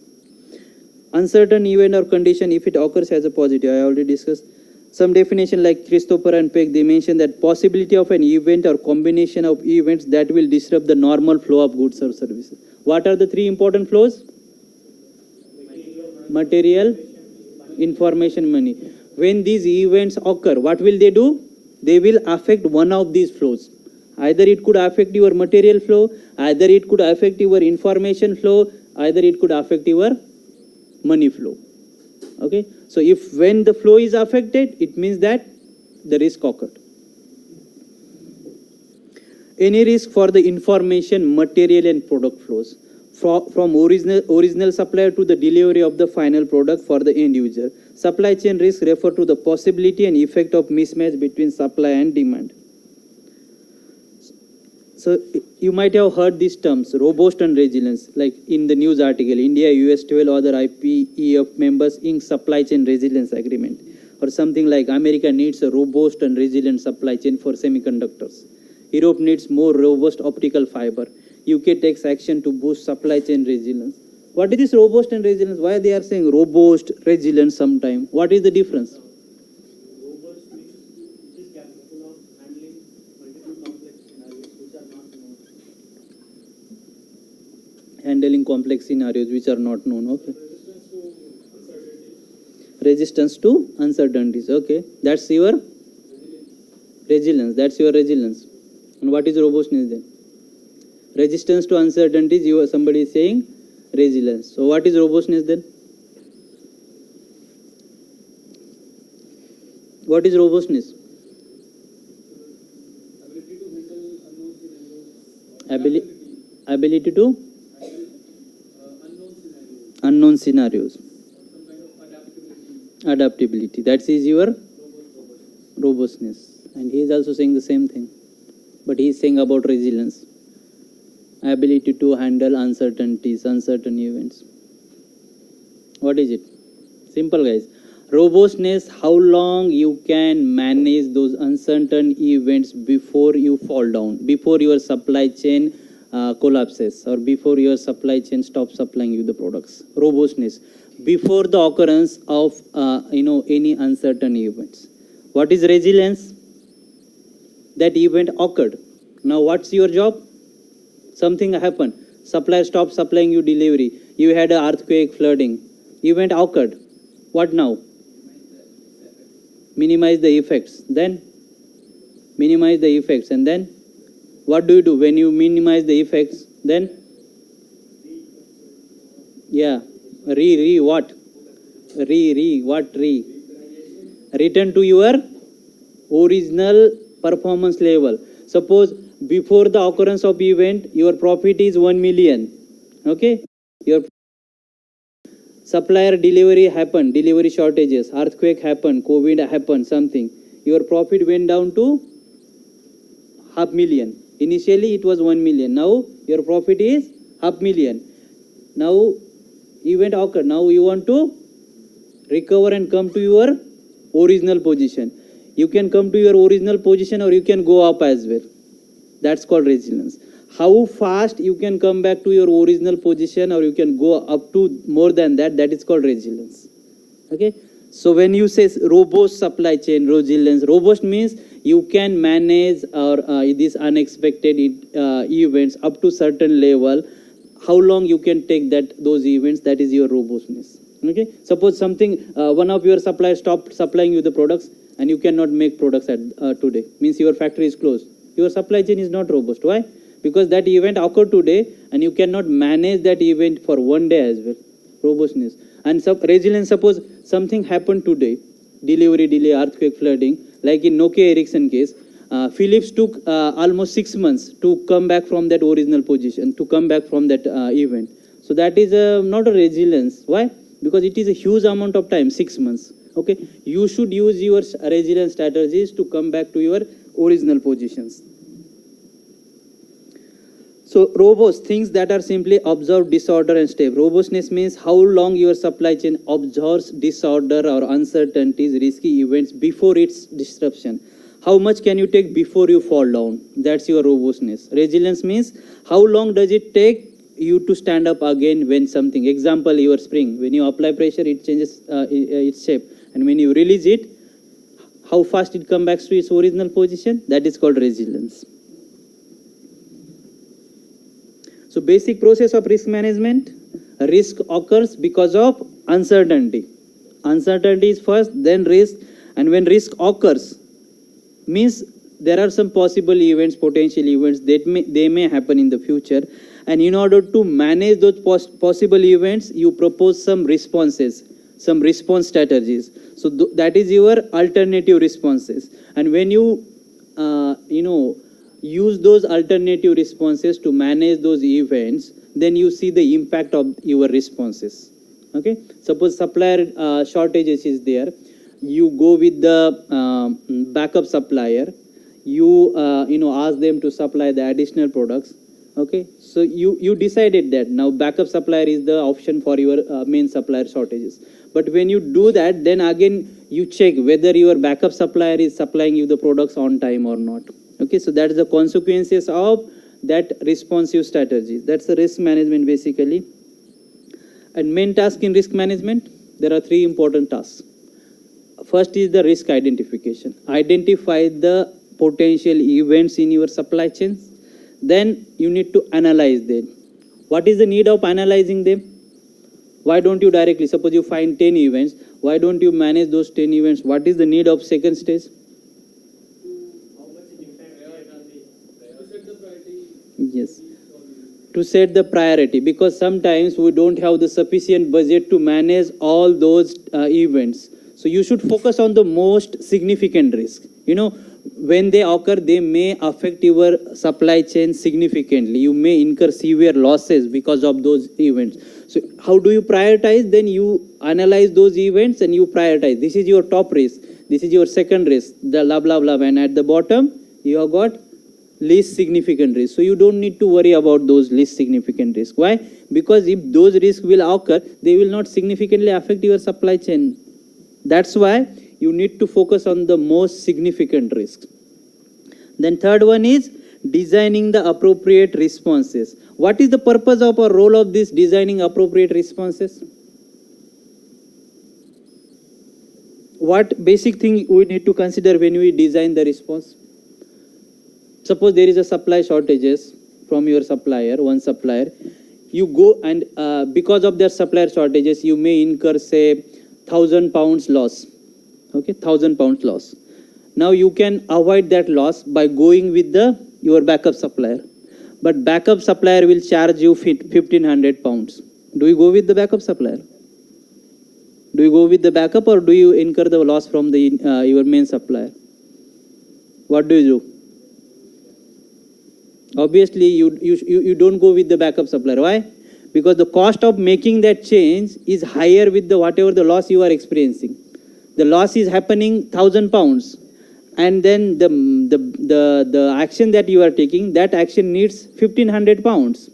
Speaker 1: Uncertain event or condition, if it occurs as a positive, I already discussed. Some definition like Christopher and Peck, they mention that possibility of an event or combination of events that will disrupt the normal flow of goods or services. What are the three important flows? Material, information, money. When these events occur, what will they do? They will affect one of these flows. Either it could affect your material flow, either it could affect your information flow, either it could affect your money flow. Okay, so if when the flow is affected, it means that the risk occurred. Any risk for the information, material and product flows from original supplier to the delivery of the final product for the end user. Supply chain risk refer to the possibility and effect of mismatch between supply and demand. So you might have heard these terms, robust and resilience, like in the news article, India, US, 12 other IPEF members in supply chain resilience agreement, or something like America needs a robust and resilient supply chain for semiconductors. Europe needs more robust optical fiber. UK takes action to boost supply chain resilience. What is this robust and resilience? Why they are saying robust, resilient sometime? What is the difference?
Speaker 3: Robust means it is capable of handling multiple complex scenarios which are not known.
Speaker 1: Handling complex scenarios which are not known. Okay. Resistance to uncertainties. Okay. That's your resilience. That's your resilience. And what is robustness then? Resistance to uncertainties, somebody is saying resilience. So what is robustness then? What is robustness? Ability to unknown scenarios. Adaptability. That is your robustness. And he is also saying the same thing. But he is saying about resilience. Ability to handle uncertainties, uncertain events. What is it? Simple, guys. Robustness, how long you can manage those uncertain events before you fall down, before your supply chain collapses, or before your supply chain stops supplying you the products. Robustness, before the occurrence of any uncertain events. What is resilience? That event occurred. Now what's your job? Something happened. Supplier stopped supplying you delivery. You had an earthquake, flooding. Event occurred. What now? Minimize the effects. Then minimize the effects. And then what do you do when you minimize the effects? Then yeah, what? Return to your original performance level. Suppose before the occurrence of event, your profit is 1 million. Okay? Your supplier delivery happened, delivery shortages, earthquake happened, COVID happened, something. Your profit went down to 500,000. Initially it was 1 million. Now your profit is 500,000. Now event occurred. Now you want to recover and come to your original position. You can come to your original position or you can go up as well. That's called resilience. How fast you can come back to your original position or you can go up to more than that, that is called resilience. Okay. So when you say robust supply chain, resilience, robust means you can manage these unexpected events up to certain level. How long you can take those events, that is your robustness. Okay. Suppose one of your suppliers stopped supplying you the products and you cannot make products today. Means your factory is closed. Your supply chain is not robust. Why? Because that event occurred today and you cannot manage that event for one day as well. Robustness. And resilience, suppose something happened today, delivery delay, earthquake, flooding, like in Nokia Ericsson case, Philips took almost 6 months to come back from that original position, to come back from that event. So that is not a resilience. Why? Because it is a huge amount of time, 6 months. Okay, you should use your resilience strategies to come back to your original positions. So robust, things that are simply observe disorder and step. Robustness means how long your supply chain observes disorder or uncertainties, risky events before its disruption. How much can you take before you fall down? That's your robustness. Resilience means how long does it take you to stand up again when something, example, your spring, when you apply pressure, it changes its shape. And when you release it, how fast it comes back to its original position? That is called resilience. So basic process of risk management, risk occurs because of uncertainty. Uncertainty is first, then risk, and when risk occurs, means there are some possible events, potential events that they may happen in the future, and in order to manage those possible events, you propose some responses, some response strategies. So that is your alternative responses, and when you use those alternative responses to manage those events, then you see the impact of your responses. Okay, suppose supplier shortages is there, you go with the backup supplier, you ask them to supply the additional products. Okay, so you decided that now backup supplier is the option for your main supplier shortages. But when you do that, then again you check whether your backup supplier is supplying you the products on time or not. Okay, so that is the consequences of that responsive strategy. That's the risk management basically. And main task in risk management, there are three important tasks. First is the risk identification. Identify the potential events in your supply chains. Then you need to analyze them. What is the need of analyzing them? Why don't you directly, suppose you find 10 events, why don't you manage those 10 events? What is the need of second stage?
Speaker 3: How much it impact on the
Speaker 2: To set the priority.
Speaker 1: Yes, to set the priority, because sometimes we don't have the sufficient budget to manage all those events. So you should focus on the most significant risk. When they occur, they may affect your supply chain significantly. You may incur severe losses because of those events. So how do you prioritize? Then you analyze those events and you prioritize. This is your top risk. This is your second risk, the blah, blah, blah. And at the bottom, you have got least significant risk. So you don't need to worry about those least significant risks. Why? Because if those risks will occur, they will not significantly affect your supply chain. That's why you need to focus on the most significant risks. Then third one is designing the appropriate responses. What is the purpose of or role of this designing appropriate responses? What basic thing we need to consider when we design the response? Suppose there is a supply shortages from your supplier, one supplier. You go and because of their supplier shortages, you may incur say £1,000 loss. Okay, £1,000 loss. Now you can avoid that loss by going with your backup supplier. But backup supplier will charge you £1,500. Do you go with the backup supplier? Do you go with the backup or do you incur the loss from your main supplier? What do you do? Obviously, you don't go with the backup supplier. Why? Because the cost of making that change is higher with the whatever the loss you are experiencing. The loss is happening £1,000, and then the action that you are taking, that action needs £1,500.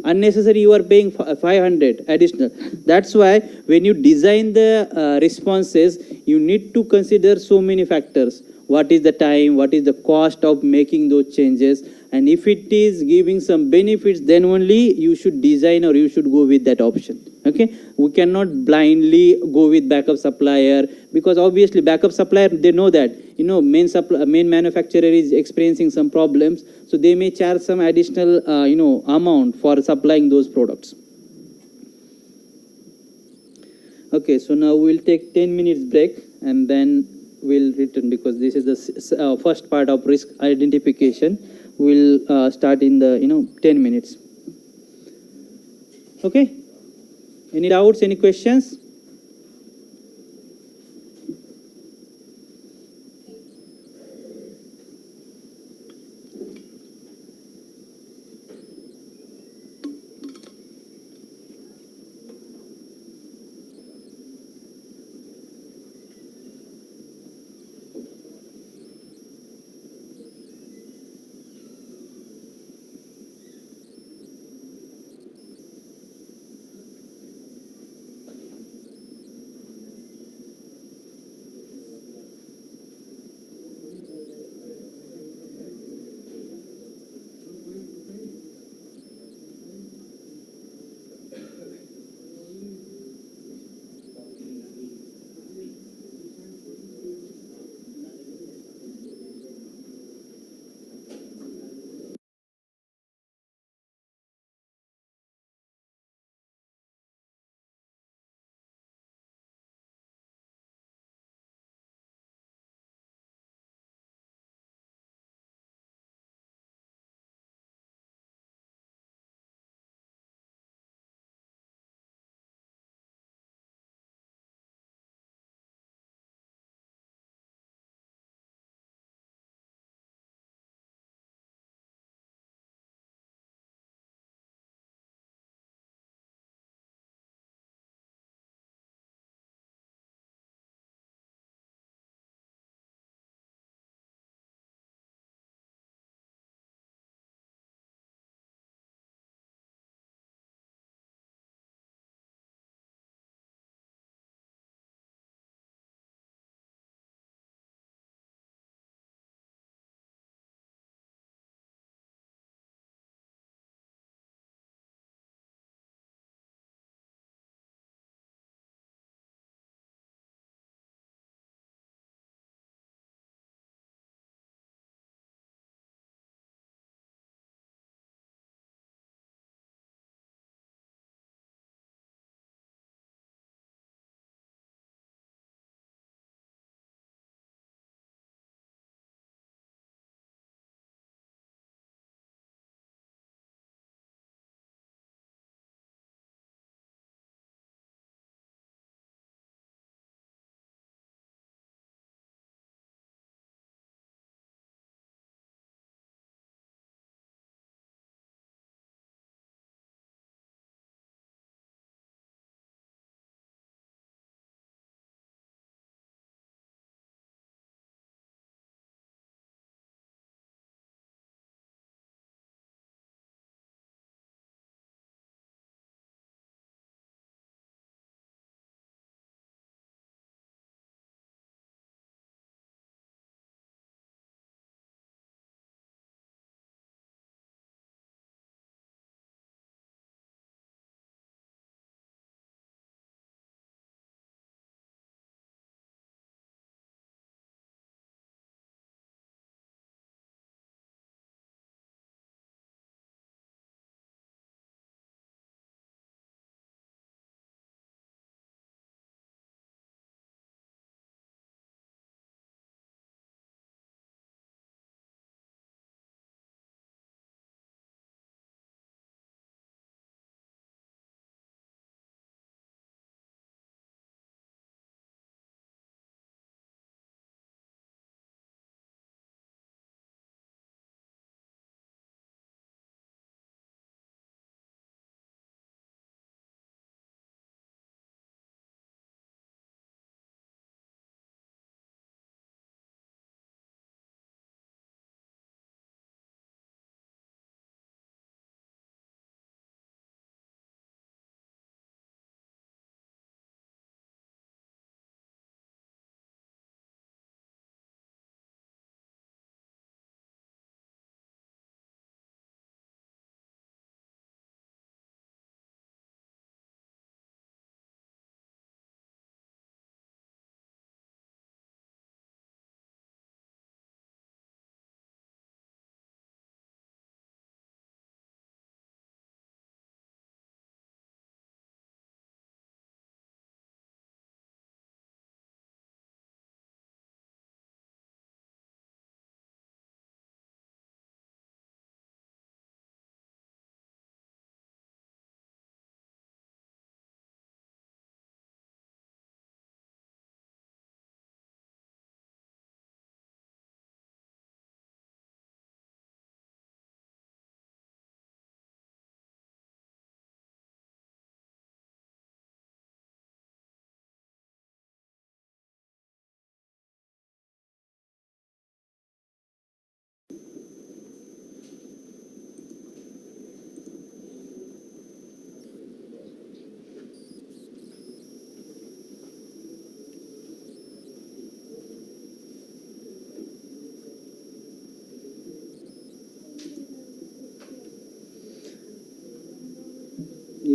Speaker 1: Unnecessary, you are paying 500 additional. That's why when you design the responses, you need to consider so many factors. What is the time? What is the cost of making those changes? And if it is giving some benefits, then only you should design or you should go with that option. Okay, we cannot blindly go with backup supplier, because obviously backup supplier, they know that main manufacturer is experiencing some problems, so they may charge some additional amount for supplying those products. Okay, so now we'll take 10 minutes break and then we'll return, because this is the first part of risk identification. We'll start in the 10 minutes. Okay, any doubts, any questions?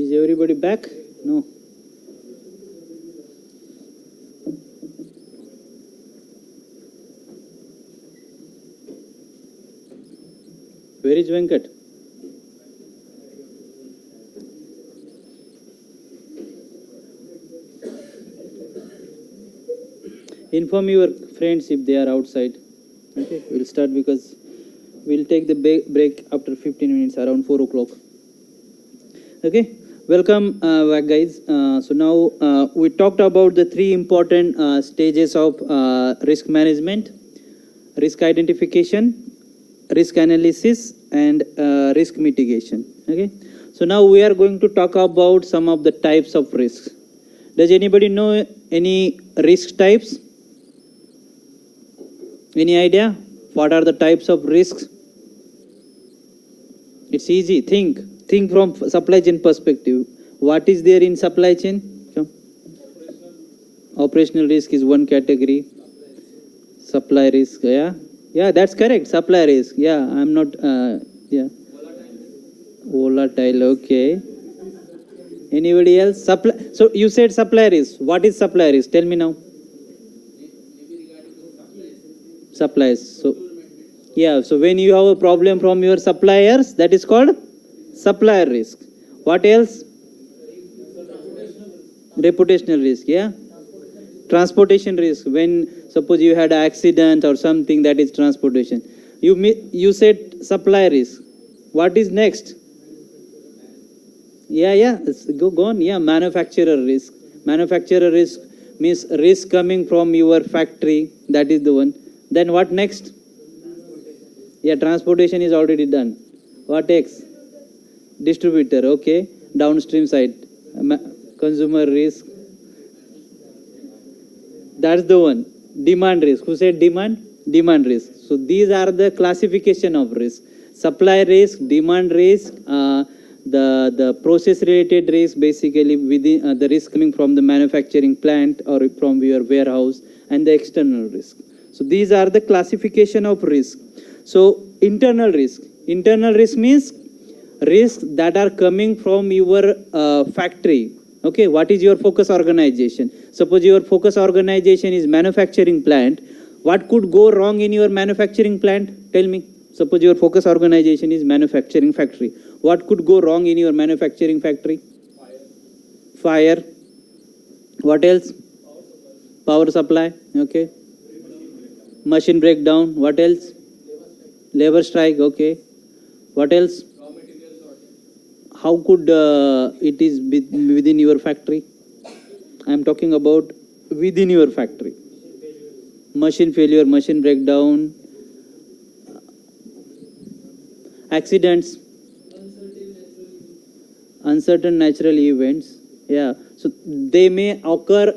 Speaker 1: Is everybody back? No. Where is Venkat? Inform your friends if they are outside. Okay, we'll start because we'll take the break after 15 minutes, around 4 o'clock. Okay, welcome back, guys. So now we talked about the three important stages of risk management: risk identification, risk analysis, and risk mitigation. Okay, so now we are going to talk about some of the types of risks. Does anybody know any risk types? Any idea? What are the types of risks? It's easy. Think from supply chain perspective. What is there in supply chain? Operational risk is one category. Supply risk, yeah, that's correct. Supply risk, yeah. I'm not, yeah. Volatile, okay. Anybody else? So you said supply risk. What is supply risk? Tell me now. Supplies. So, yeah. So when you have a problem from your suppliers, that is called supplier risk. What else? Reputational risk, yeah. Transportation risk. When suppose you had an accident or something, that is transportation. You said supply risk. What is next? Yeah. Go on. Yeah, manufacturer risk. Manufacturer risk means risk coming from your factory. That is the one. Then what next? Yeah, transportation is already done. What next? Distributor, okay. Downstream side. Consumer risk. That's the one. Demand risk. Who said demand? Demand risk. So these are the classification of risk. Supply risk, demand risk, the process related risk, basically within the risk coming from the manufacturing plant or from your warehouse, and the external risk. So these are the classification of risk. So internal risk. Internal risk means risks that are coming from your factory. Okay, what is your focus organization? Suppose your focus organization is manufacturing plant. What could go wrong in your manufacturing plant? Tell me. Suppose your focus organization is manufacturing factory. What could go wrong in your manufacturing factory? Fire. What else? Power supply. Okay. Machine breakdown. What else? Labor strike. Okay. What else? How could it is within your factory? I am talking about within your factory. Machine failure, machine breakdown, accidents, uncertain natural events. Yeah, so they may occur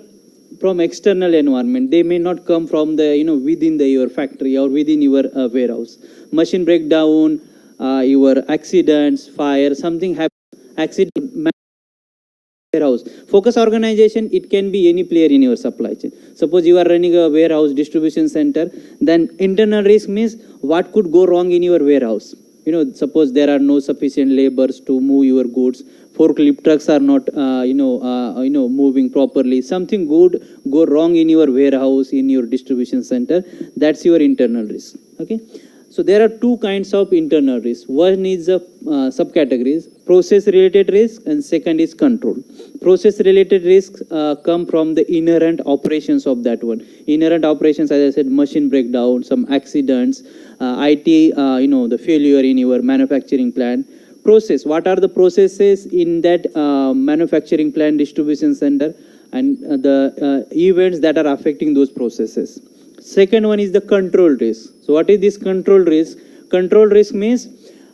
Speaker 1: from external environment. They may not come from the within your factory or within your warehouse. Machine breakdown, your accidents, fire, something happens. Accident, warehouse. Focus organization, it can be any player in your supply chain. Suppose you are running a warehouse distribution center, then internal risk means what could go wrong in your warehouse. Suppose there are no sufficient laborers to move your goods, forklift trucks are not moving properly, something good go wrong in your warehouse, in your distribution center. That's your internal risk. Okay, so there are two kinds of internal risk. One is subcategories: process related risk, and second is control. Process related risks come from the inherent operations of that one. Inherent operations, as I said, machine breakdown, some accidents, IT, the failure in your manufacturing plant. Process, what are the processes in that manufacturing plant, distribution center, and the events that are affecting those processes. Second one is the control risk. So what is this control risk? Control risk means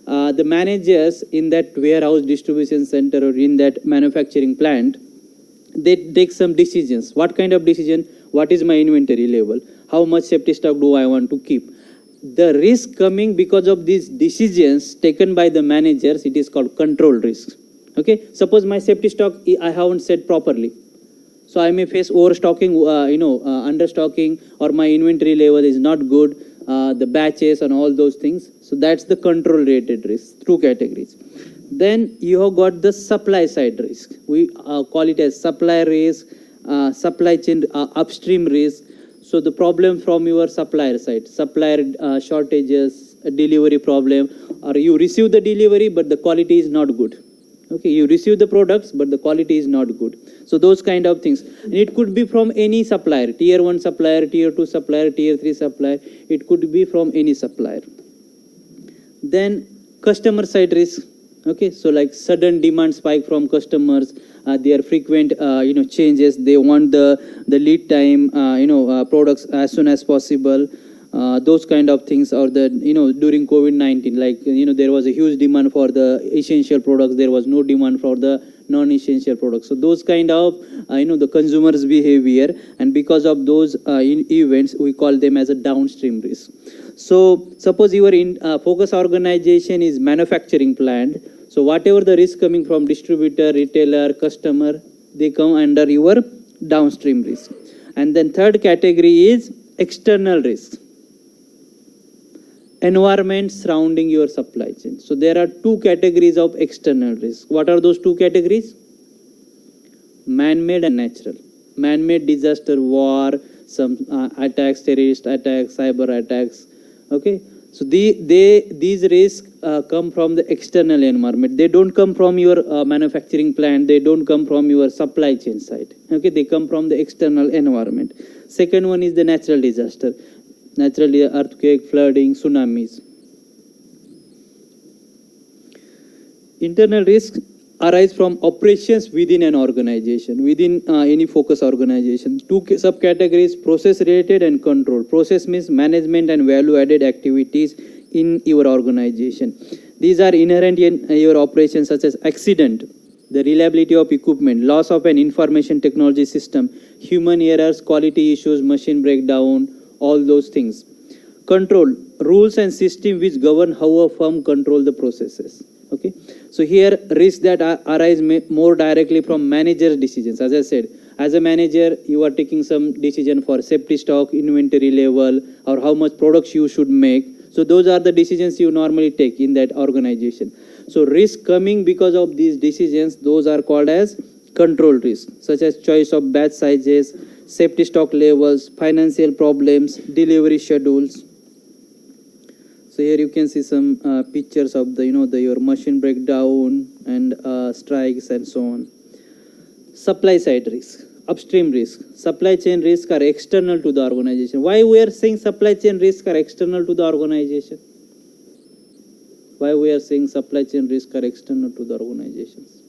Speaker 1: the managers in that warehouse, distribution center, or in that manufacturing plant, they take some decisions. What kind of decision? What is my inventory level? How much safety stock do I want to keep? The risk coming because of these decisions taken by the managers, it is called control risk. Okay, suppose my safety stock I haven't set properly, so I may face overstocking, understocking, or my inventory level is not good, the batches and all those things. So that's the control related risk. Two categories. Then you have got the supply side risk. We call it as supply risk, supply chain upstream risk. So the problem from your supplier side, supplier shortages, a delivery problem, or you receive the delivery but the quality is not good. Okay, you receive the products but the quality is not good. So those kind of things. And it could be from any supplier, tier 1 supplier, tier 2 supplier, tier 3 supplier. It could be from any supplier. Then customer side risk. Okay, so like sudden demand spike from customers, their frequent changes. They want the lead time products as soon as possible. Those kind of things, or the during COVID-19, like there was a huge demand for the essential products, there was no demand for the non-essential products. So those kind of the consumers behavior, and because of those events, we call them as a downstream risk. So suppose your focus organization is manufacturing plant, so whatever the risk coming from distributor, retailer, customer, they come under your downstream risk. And then third category is external risk, environment surrounding your supply chain. So there are two categories of external risk. What are those two categories? Man-made and natural. Man-made disaster, war, some attacks, terrorist attacks, cyber attacks. Okay, so these risks come from the external environment. They don't come from your manufacturing plant. They don't come from your supply chain side. Okay, they come from the external environment. Second one is the natural disaster. Naturally, earthquake, flooding, tsunamis. Internal risks arise from operations within an organization, within any focus organization. Two subcategories: process related and control. Process means management and value added activities in your organization. These are inherent in your operations, such as accident, the reliability of equipment, loss of an information technology system, human errors, quality issues, machine breakdown, all those things. Control, rules and system which govern how a firm control the processes. Okay, so here risks that arise more directly from manager's decisions. As I said, as a manager, you are taking some decision for safety stock, inventory level, or how much products you should make. So those are the decisions you normally take in that organization. So risk coming because of these decisions, those are called as control risk, such as choice of batch sizes, safety stock levels, financial problems, delivery schedules. So here you can see some pictures of the your machine breakdown and strikes and so on. Supply side risk, upstream risk, supply chain risk are external to the organization. Why we are saying supply chain risk are external to the organization? Why we are saying supply chain risk are external to the organizations?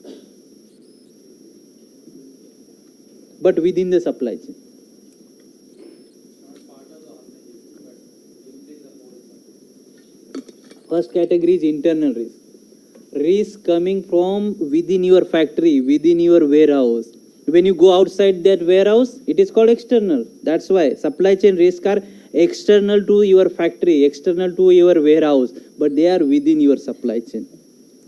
Speaker 1: But within the supply chain. First category is internal risk. Risk coming from within your factory, within your warehouse. When you go outside that warehouse, it is called external. That's why supply chain risks are external to your factory, external to your warehouse, but they are within your supply chain.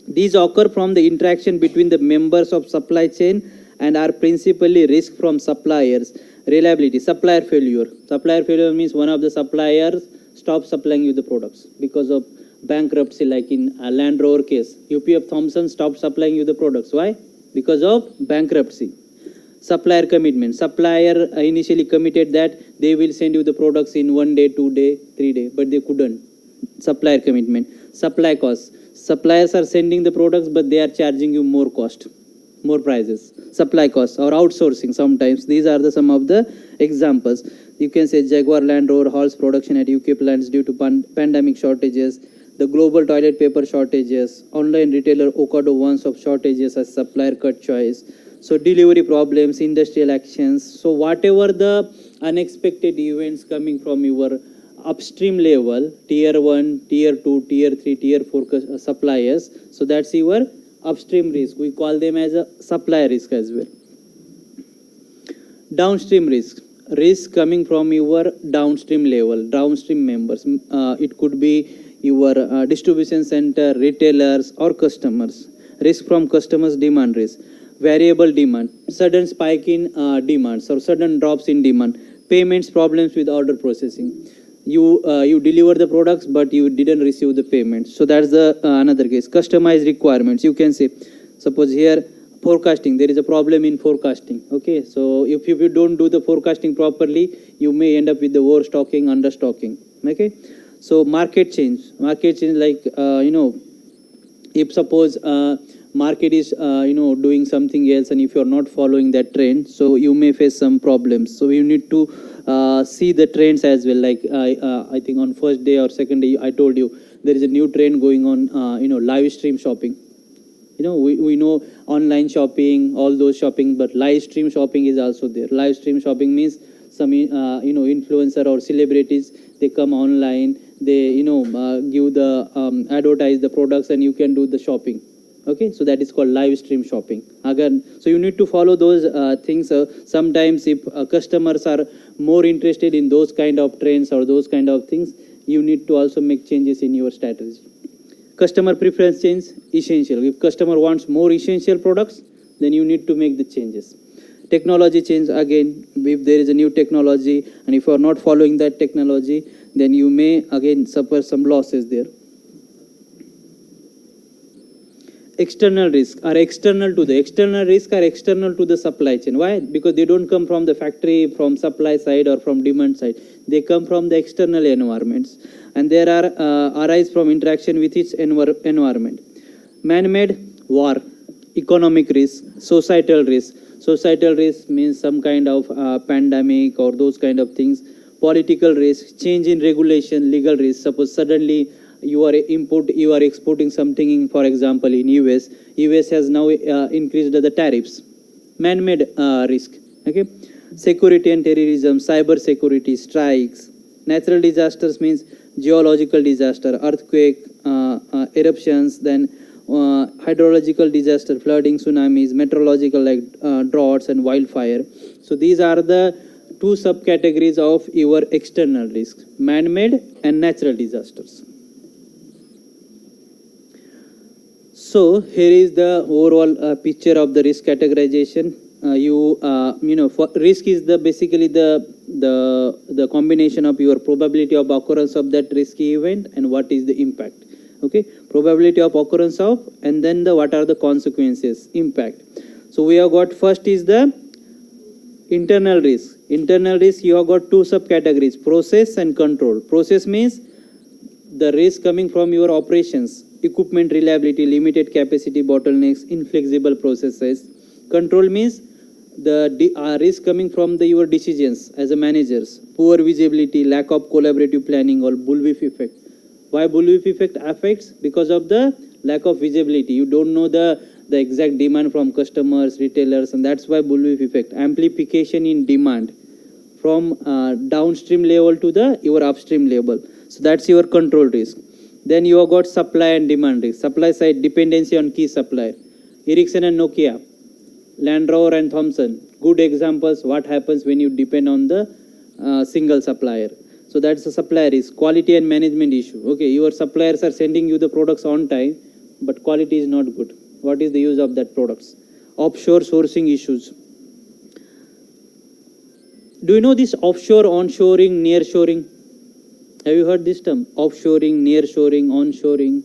Speaker 1: These occur from the interaction between the members of supply chain and are principally risk from suppliers. Reliability, supplier failure. Supplier failure means one of the suppliers stops supplying you the products because of bankruptcy, like in a Land Rover case. UPF Thompson stopped supplying you the products. Why? Because of bankruptcy. Supplier commitment. Supplier initially committed that they will send you the products in 1 day, 2 day, 3 day, but they couldn't. Supplier commitment. Supply costs. Suppliers are sending the products, but they are charging you more cost, more prices. Supply costs or outsourcing sometimes. These are some of the examples. You can say Jaguar Land Rover halts production at UK plants due to pandemic shortages. The global toilet paper shortages. Online retailer Ocado warns of shortages as supplier cut choice. So delivery problems, industrial actions. So whatever the unexpected events coming from your upstream level, tier 1, tier 2, tier 3, tier 4 suppliers. So that's your upstream risk. We call them as a supplier risk as well. Downstream risk. Risk coming from your downstream level, downstream members. It could be your distribution center, retailers or customers. Risk from customers, demand risk. Variable demand, sudden spike in demands or sudden drops in demand. Payments problems with order processing. you deliver the products but you didn't receive the payment. So that's the another case. Customized requirements, you can say, suppose here forecasting, there is a problem in forecasting. Okay, so if you don't do the forecasting properly, you may end up with the overstocking, understocking. Okay, so market change like if suppose market is doing something else, and if you are not following that trend, so you may face some problems. So you need to see the trends as well. Like I think on first day or second day I told you there is a new trend going on, live stream shopping. We know online shopping, all those shopping, but live stream shopping is also there. Live stream shopping means some influencer or celebrities, they come online, they give the advertise the products, and you can do the shopping. Okay, so that is called live stream shopping. Again, so you need to follow those things. Sometimes if customers are more interested in those kind of trends or those kind of things, you need to also make changes in your strategy. Customer preference change, essential. If customer wants more essential products, then you need to make the changes. Technology change, again, if there is a new technology and if you are not following that technology, then you may again suffer some losses there. External risk are external to the supply chain. Why? Because they don't come from the factory, from supply side or from demand side. They come from the external environments, and there are arise from interaction with its environment. Man-made, war, economic risk, societal risk. Societal risk means some kind of pandemic or those kind of things. Political risk, change in regulation, legal risk. Suppose suddenly you are exporting something in, for example, in US has now increased the tariffs. Man-made risk. Okay, security and terrorism, cyber security, strikes. Natural disasters means geological disaster, earthquake, eruptions, then hydrological disaster, flooding, tsunamis, meteorological like droughts and wildfire. So these are the two subcategories of your external risks: man-made and natural disasters. So here is the overall picture of the risk categorization. For risk is basically the combination of your probability of occurrence of that risky event and what is the impact. Okay, probability of occurrence of, and then what are the consequences, impact. So we have got, first is the internal risk. Internal risk, you have got two subcategories: process and control. Process means the risk coming from your operations, equipment reliability, limited capacity, bottlenecks, inflexible processes. Control means the risk coming from your decisions as a managers, poor visibility, lack of collaborative planning, or bullwhip effect. Why bullwhip effect affects? Because of the lack of visibility. You don't know the exact demand from customers, retailers, and that's why bullwhip effect. Amplification in demand from downstream level to your upstream level. So that's your control risk. Then you have got supply and demand risk. Supply side, dependency on key supplier. Ericsson and Nokia, Land Rover and Thomson, good examples what happens when you depend on the single supplier. So that's the supplier risk. Quality and management issue. Okay, your suppliers are sending you the products on time, but quality is not good. What is the use of that products? Offshore sourcing issues. Do you know this offshore, onshoring, nearshoring? Have you heard this term? Offshoring, nearshoring, onshoring,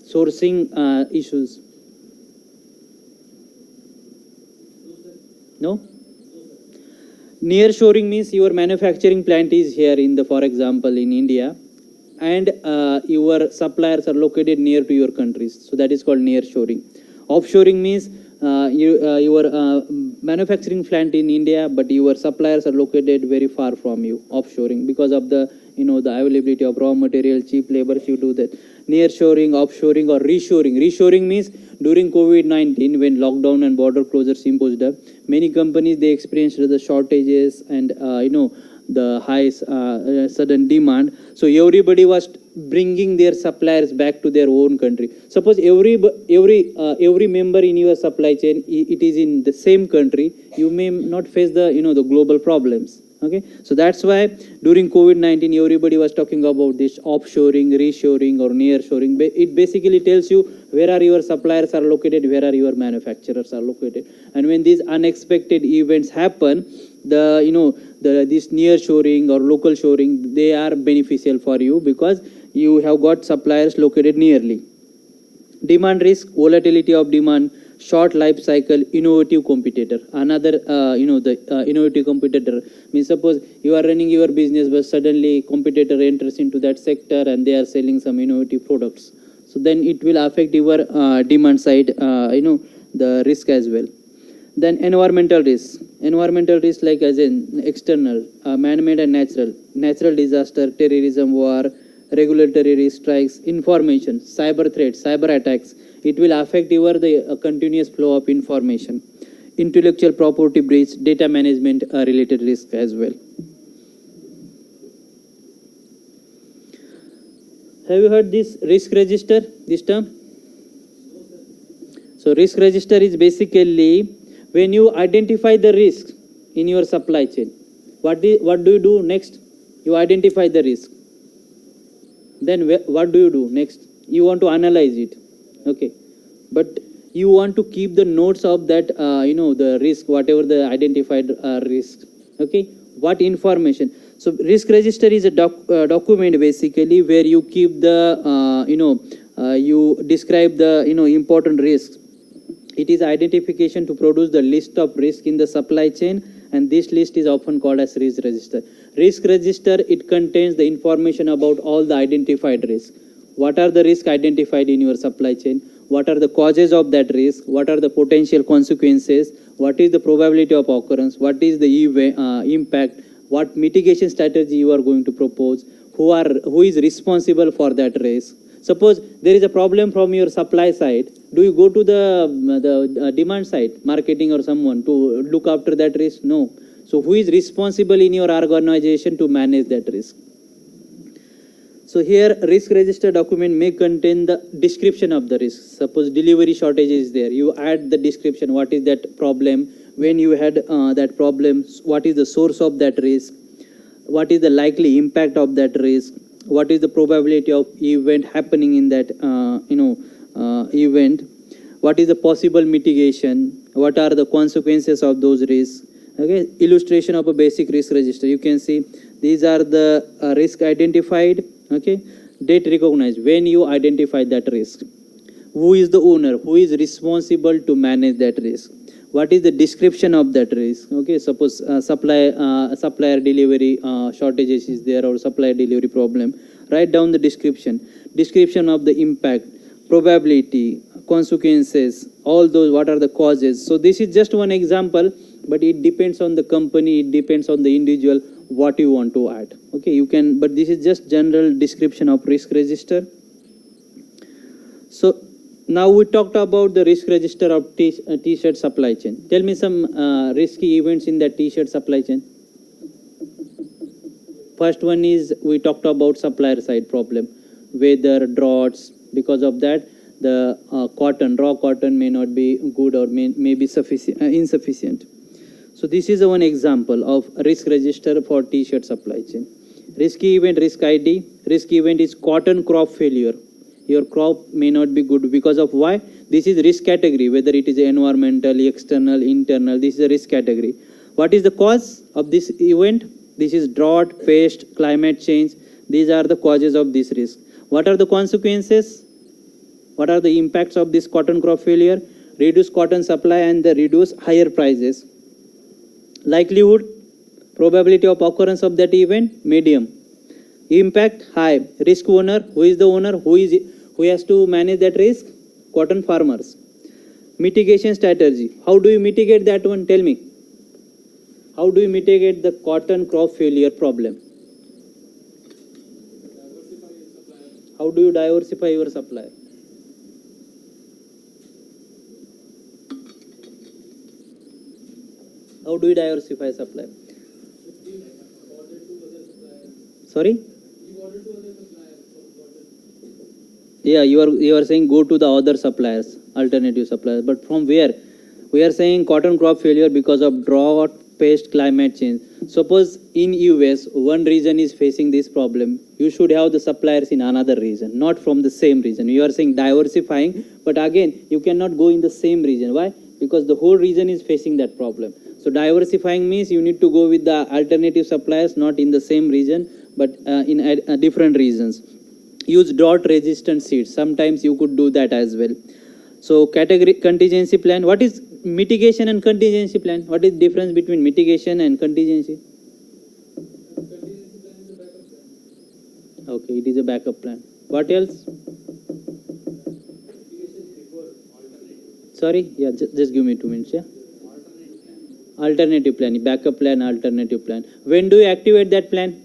Speaker 1: sourcing issues. No? Nearshoring means your manufacturing plant is here for example, in India, and your suppliers are located near to your countries. So that is called nearshoring. Offshoring means your manufacturing plant in India, but your suppliers are located very far from you. Offshoring, because of the availability of raw material, cheap labor, you do that. Nearshoring, offshoring, or reshoring. Reshoring means during COVID-19, when lockdown and border closures imposed, many companies, they experienced the shortages and the high sudden demand. So everybody was bringing their suppliers back to their own country. Suppose every member in your supply chain, it is in the same country, you may not face the global problems. Okay, so that's why during COVID-19 everybody was talking about this offshoring, reshoring, or nearshoring. It basically tells you where are your suppliers are located, where are your manufacturers are located. And when these unexpected events happen, this near shoring or local shoring, they are beneficial for you because you have got suppliers located nearly. Demand risk, volatility of demand, short life cycle, innovative competitor. Another, the innovative competitor means suppose you are running your business, but suddenly competitor enters into that sector and they are selling some innovative products. So then it will affect your demand side, the risk as well. Then environmental risk. Environmental risk like as in external, man-made and natural disaster, terrorism, war, regulatory risk, strikes, information, cyber threats, cyber attacks. It will affect your the continuous flow of information. Intellectual property breach, data management related risk as well. Have you heard this risk register, this term? So risk register is basically when you identify the risk in your supply chain. What do you do next? You identify the risk. Then what do you do next? You want to analyze it. Okay. But you want to keep the notes of that, the risk, whatever the identified risk. Okay. What information? So risk register is a document basically where you keep the, you describe the, important risks. It is identification to produce the list of risk in the supply chain, and this list is often called as risk register. Risk register, it contains the information about all the identified risks. What are the risks identified in your supply chain? What are the causes of that risk? What are the potential consequences? What is the probability of occurrence? What is the impact? What mitigation strategy you are going to propose? Who is responsible for that risk? Suppose there is a problem from your supply side, do you go to the demand side, marketing or someone to look after that risk? No. So who is responsible in your organization to manage that risk? So here risk register document may contain the description of the risk. Suppose delivery shortage is there, you add the description, what is that problem, when you had that problem, what is the source of that risk, what is the likely impact of that risk, what is the probability of event happening in that event, what is the possible mitigation, what are the consequences of those risks. Okay, illustration of a basic risk register. You can see these are the risk identified. Okay, date recognized, when you identify that risk, who is the owner, who is responsible to manage that risk, what is the description of that risk. Okay, suppose supplier delivery shortages is there or supplier delivery problem, write down the description of the impact, probability, consequences, all those, what are the causes. So this is just one example, but it depends on the company, it depends on the individual what you want to add. Okay, you can, but this is just general description of risk register. So now we talked about the risk register of t-shirt supply chain. Tell me some risky events in that t-shirt supply chain. First one is we talked about supplier side problem, weather, droughts. Because of that, the raw cotton may not be good or may be insufficient. So this is one example of risk register for t-shirt supply chain. Risky event, risk ID. Risky event is cotton crop failure. Your crop may not be good because of why? This is risk category, whether it is environmental, external, internal, this is a risk category. What is the cause of this event? This is drought, pest, climate change. These are the causes of this risk. What are the consequences? What are the impacts of this cotton crop failure? Reduce cotton supply and the reduce higher prices. Likelihood, probability of occurrence of that event, medium. Impact, high. Risk owner, who is the owner? Who has to manage that risk? Cotton farmers. Mitigation strategy. How do you mitigate that one? Tell me. How do you mitigate the cotton crop failure problem? How do you diversify your supply? How do you diversify supply? Sorry? Yeah, you are saying go to the other suppliers, alternative suppliers. But from where? We are saying cotton crop failure because of drought, pest, climate change. Suppose in US, one region is facing this problem. You should have the suppliers in another region, not from the same region. You are saying diversifying, but again, you cannot go in the same region. Why? Because the whole region is facing that problem. So diversifying means you need to go with the alternative suppliers, not in the same region, but in different regions. Use drought resistant seeds. Sometimes you could do that as well. So category contingency plan. What is mitigation and contingency plan? What is difference between mitigation and contingency? Okay, it is a backup plan. What else? Sorry, yeah, just give me 2 minutes. Yeah. Alternative plan, backup plan, alternative plan. When do you activate that plan?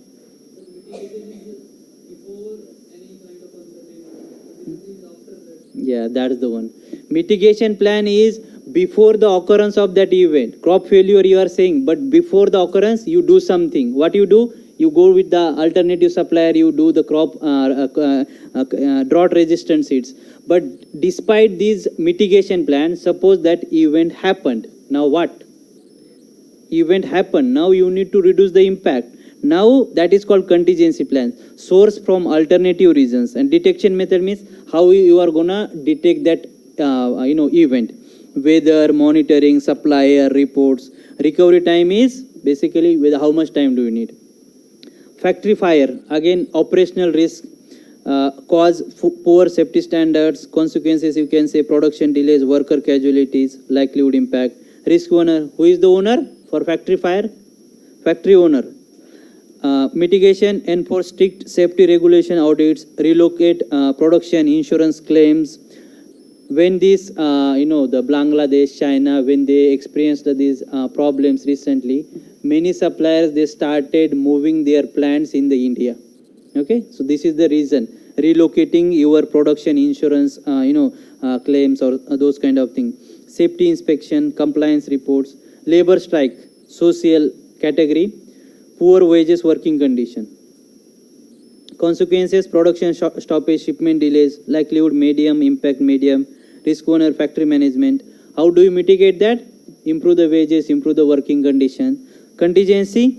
Speaker 1: Yeah, that's the one. Mitigation plan is before the occurrence of that event. Crop failure you are saying, but before the occurrence you do something. What you do? You go with the alternative supplier, you do the crop drought resistant seeds. But despite these mitigation plans, suppose that event happened. Now what? Event happened. Now you need to reduce the impact. Now that is called contingency plan. Source from alternative reasons. And detection method means how you are gonna detect that event. Weather, monitoring, supplier, reports. Recovery time is basically with how much time do you need. Factory fire, again operational risk, cause poor safety standards, consequences you can say production delays, worker casualties, likelihood impact. Risk owner, who is the owner for factory fire? Factory owner. Mitigation, enforce strict safety regulation audits, relocate production, insurance claims. When this, the Bangladesh, China, when they experienced these problems recently, many suppliers, they started moving their plants in the India. Okay, so this is the reason. Relocating your production, insurance, claims or those kind of things. Safety inspection, compliance reports, labor strike, social category, poor wages, working condition. Consequences, production stoppage, shipment delays, likelihood medium, impact medium, risk owner, factory management. How do you mitigate that? Improve the wages, improve the working condition. Contingency,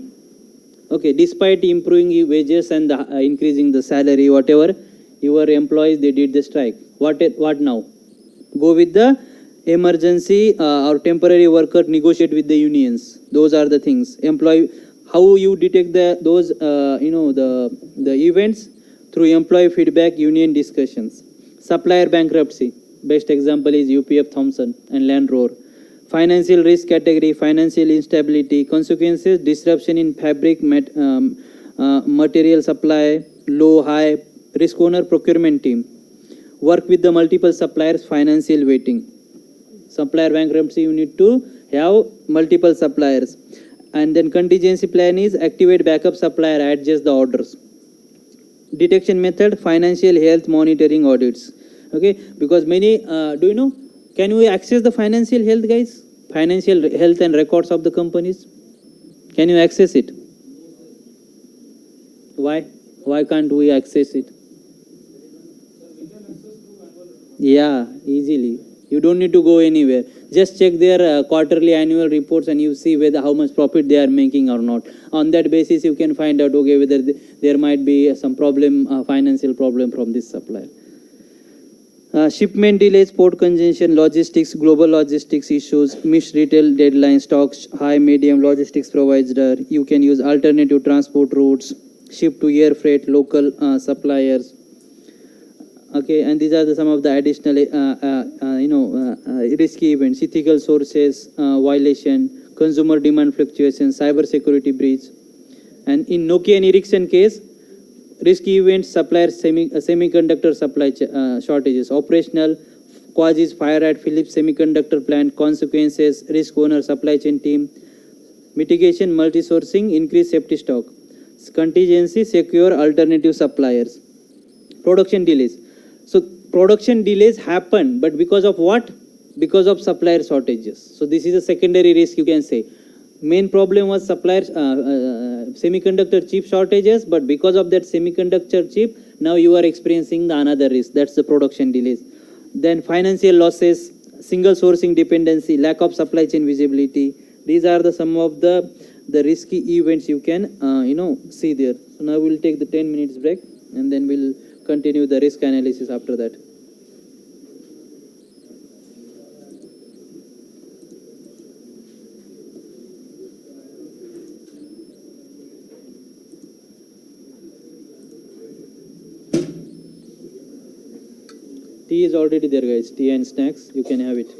Speaker 1: okay, despite improving wages and increasing the salary, whatever, your employees, they did the strike. What now? Go with the emergency or temporary worker, negotiate with the unions. Those are the things. Employee, how you detect those the events? Through employee feedback, union discussions. Supplier bankruptcy, best example is UPF Thompson and Land Rover. Financial risk category, financial instability, consequences, disruption in fabric, material supply, low, high, risk owner, procurement team. Work with the multiple suppliers, financial waiting. Supplier bankruptcy, you need to have multiple suppliers. And then contingency plan is activate backup supplier, adjust the orders. Detection method, financial health monitoring audits. Okay, because many, do you know, can we access the financial health, guys? Financial health and records of the companies? Can you access it? Why? Why can't we access it? Yeah, easily. You don't need to go anywhere. Just check their quarterly annual reports and you see whether how much profit they are making or not. On that basis, you can find out, okay, whether there might be some problem, financial problem from this supplier. Shipment delays, port congestion, logistics, global logistics issues, missed retail deadline, stocks, high, medium logistics provider. You can use alternative transport routes, ship to air freight, local suppliers. Okay, and these are some of the additional, risky events, ethical sources, violation, consumer demand fluctuations, cyber security breach. And in Nokia and Ericsson case, risky events, suppliers, semiconductor supply shortages, operational, causes fire at Philips semiconductor plant, consequences, risk owner, supply chain team, mitigation, multi-sourcing, increase safety stock, contingency, secure alternative suppliers, production delays. So production delays happen, but because of what? Because of supplier shortages. So this is a secondary risk, you can say. Main problem was suppliers, semiconductor chip shortages, but because of that semiconductor chip, now you are experiencing the another risk. That's the production delays. Then financial losses, single sourcing dependency, lack of supply chain visibility. These are the some of the risky events you can see there. So now we'll take the 10 minutes break and then we'll continue the risk analysis after that. tea is already there, guys. Tea and snacks, you can have it.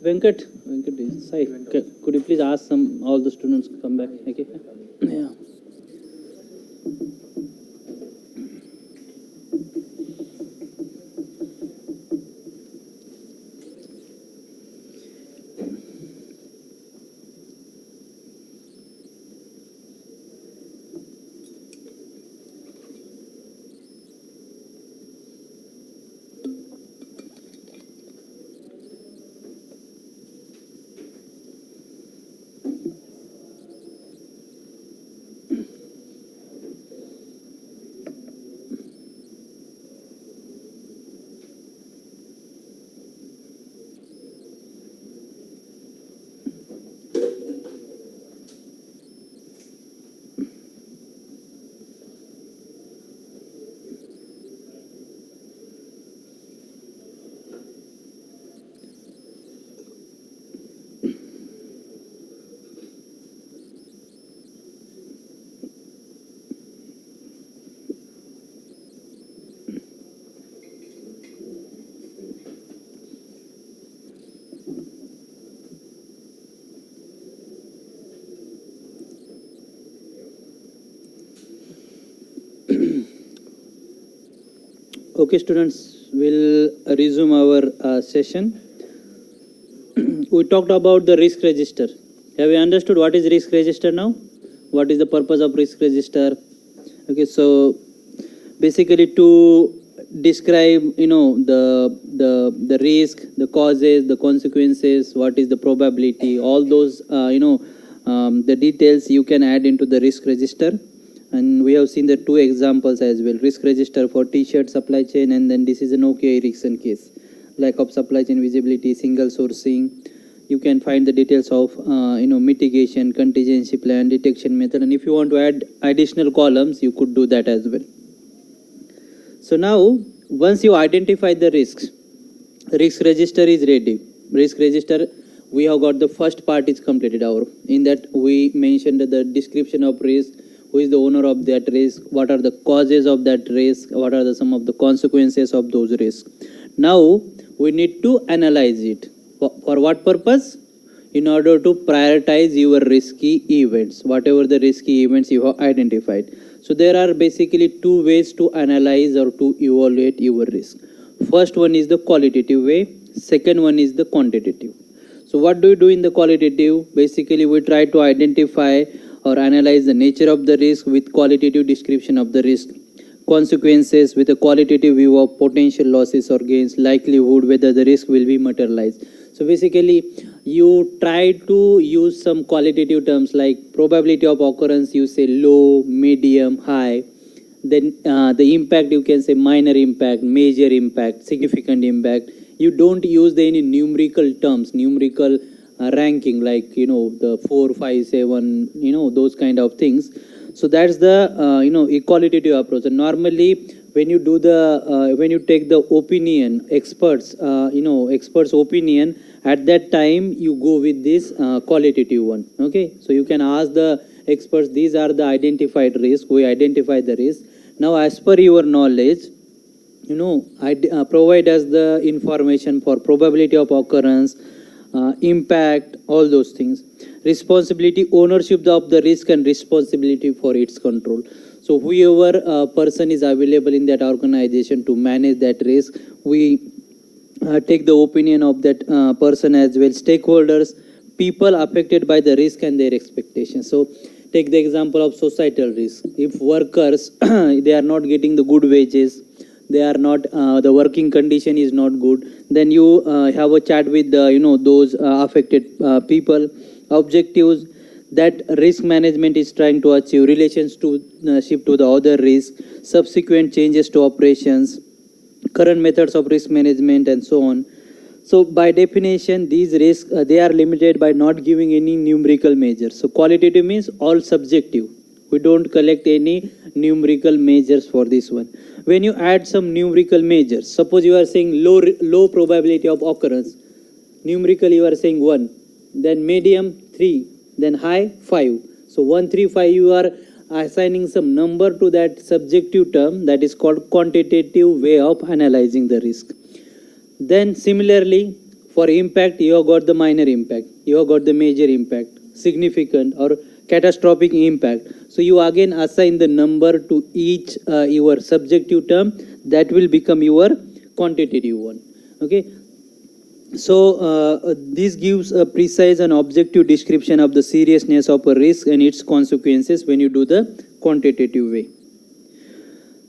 Speaker 1: Venkat is Sai. Could you please ask all the students to come back? Okay. Yeah. Okay, students, we'll resume our session. We talked about the risk register. Have you understood what is risk register now? What is the purpose of risk register? Okay, so basically to describe, the risk, the causes, the consequences, what is the probability, all those, the details you can add into the risk register. And we have seen the two examples as well. Risk register for t-shirt supply chain, and then this is a Nokia Ericsson case. Lack of supply chain visibility, single sourcing. You can find the details of, mitigation, contingency plan, detection method. And if you want to add additional columns, you could do that as well. So now, once you identify the risks, risk register is ready. Risk register, we have got the first part is completed. In that we mentioned the description of risk, who is the owner of that risk, what are the causes of that risk, what are some of the consequences of those risks. Now we need to analyze it. For what purpose? In order to prioritize your risky events, whatever the risky events you have identified. So there are basically two ways to analyze or to evaluate your risk. First one is the qualitative way, second one is the quantitative. So what do you do in the qualitative? Basically we try to identify or analyze the nature of the risk with qualitative description of the risk, consequences with a qualitative view of potential losses or gains, likelihood whether the risk will be materialized. So basically you try to use some qualitative terms like probability of occurrence, you say low, medium, high. Then the impact, you can say minor impact, major impact, significant impact. You don't use any numerical terms, numerical ranking like the 4, 5, 7, those kind of things. So that's the qualitative approach. And normally when you do the when you take the opinion, experts experts opinion, at that time you go with this qualitative one. Okay, so you can ask the experts, these are the identified risk, we identify the risk. Now as per your knowledge, provide us the information for probability of occurrence, impact, all those things. Responsibility, ownership of the risk and responsibility for its control. So whoever person is available in that organization to manage that risk, we take the opinion of that person as well. Stakeholders, people affected by the risk and their expectations. So take the example of societal risk. If workers they are not getting the good wages, they are not the working condition is not good, then you have a chat with those affected people. Objectives that risk management is trying to achieve, relations to ship to the other risk, subsequent changes to operations, current methods of risk management, and so on. So by definition these risks they are limited by not giving any numerical measures. So qualitative means all subjective, we don't collect any numerical measures for this one. When you add some numerical measures, suppose you are saying low probability of occurrence, numerically you are saying 1, then medium 3, then high 5. So 1, 3, 5 you are assigning some number to that subjective term, that is called quantitative way of analyzing the risk. Then similarly For impact, you have got the minor impact, you have got the major impact, significant or catastrophic impact. So you again assign the number to each your subjective term, that will become your quantitative one. Okay. So this gives a precise and objective description of the seriousness of a risk and its consequences when you do the quantitative way.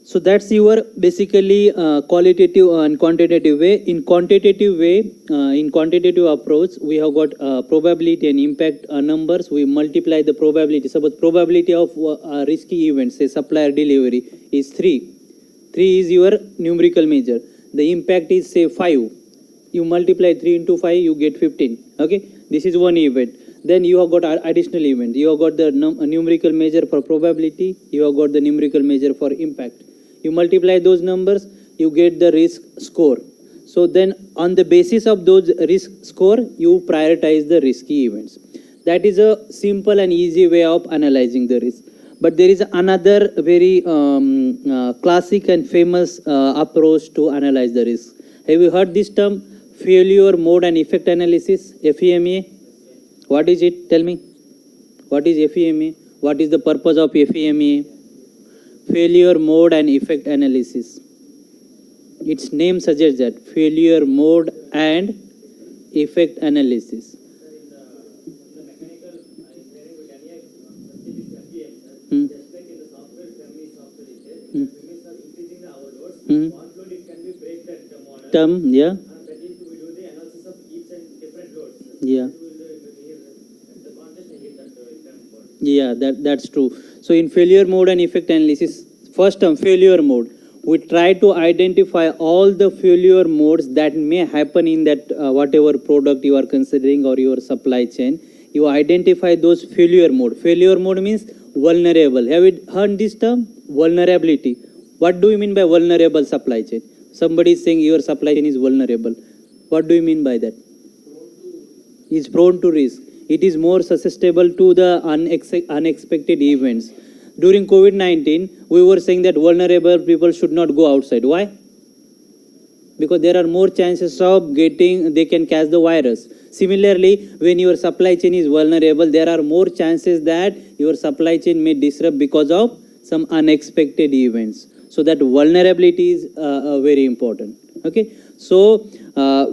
Speaker 1: So that's your basically qualitative and quantitative way. In quantitative way, in quantitative approach, we have got probability and impact numbers. We multiply the probability. Suppose probability of risky events, say supplier delivery, is 3. 3 is your numerical measure. The impact is say 5. You multiply 3 into 5, you get 15. Okay, this is one event. Then you have got additional event. You have got the numerical measure for probability. You have got the numerical measure for impact. You multiply those numbers, you get the risk score. So then on the basis of those risk score, you prioritize the risky events. That is a simple and easy way of analyzing the risk. But there is another very classic and famous approach to analyze the risk. Have you heard this term? Failure mode and effect analysis, FEMA. What is it? Tell me. What is FEMA? What is the purpose of FEMA? Failure mode and effect analysis. Its name suggests that, failure mode and effect analysis.
Speaker 3: The mechanical engineering we can
Speaker 1: Hmm.
Speaker 3: just like in the software family software is there,
Speaker 1: Hmm.
Speaker 3: limits are increasing the our loads.
Speaker 1: Hmm.
Speaker 3: What load it can be break that model.
Speaker 1: Term, yeah.
Speaker 3: That is we do the analysis of each and different loads.
Speaker 1: Yeah.
Speaker 3: We will the contest and get that term code.
Speaker 1: Yeah, that's true. So in failure mode and effect analysis, first term, failure mode, we try to identify all the failure modes that may happen in that whatever product you are considering or your supply chain. You identify those failure mode. Failure mode means vulnerable. Have you heard this term? Vulnerability. What do you mean by vulnerable supply chain? Somebody is saying your supply chain is vulnerable. What do you mean by that? Is prone to risk. It is more susceptible to the unexpected events. During COVID-19, we were saying that vulnerable people should not go outside. Why? Because there are more chances of they can catch the virus. Similarly, when your supply chain is vulnerable, there are more chances that your supply chain may disrupt because of some unexpected events. So that vulnerability is very important. Okay. So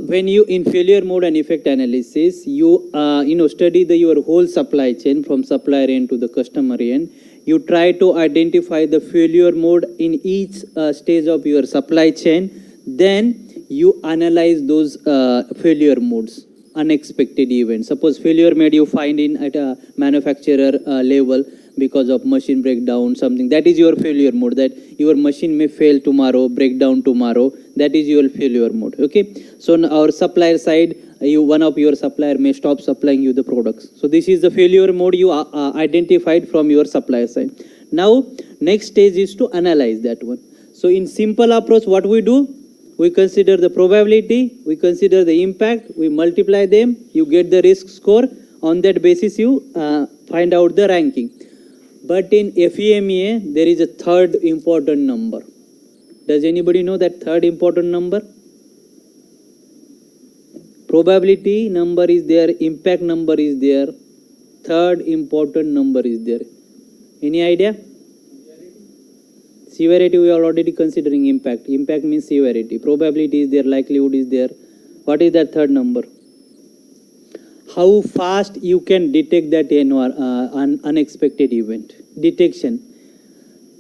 Speaker 1: when you in failure mode and effect analysis, you study your whole supply chain from supplier end to the customer end. You try to identify the failure mode in each stage of your supply chain. Then you analyze those failure modes, unexpected events. Suppose failure mode you find at a manufacturer level because of machine breakdown, something. That is your failure mode, that your machine may fail tomorrow, break down tomorrow. That is your failure mode. Okay. So on our supplier side, one of your supplier may stop supplying you the products. So this is the failure mode you identified from your supplier side. Now next stage is to analyze that one. So in simple approach, what we do, we consider the probability, we consider the impact, we multiply them, you get the risk score. On that basis you find out the ranking. But in FEMA there is a third important number. Does anybody know that third important number? Probability number is there, impact number is there, third important number is there. Any idea? Severity we are already considering impact. Impact means severity. Probability is there, likelihood is there. What is that third number? How fast you can detect that unexpected event. Detection.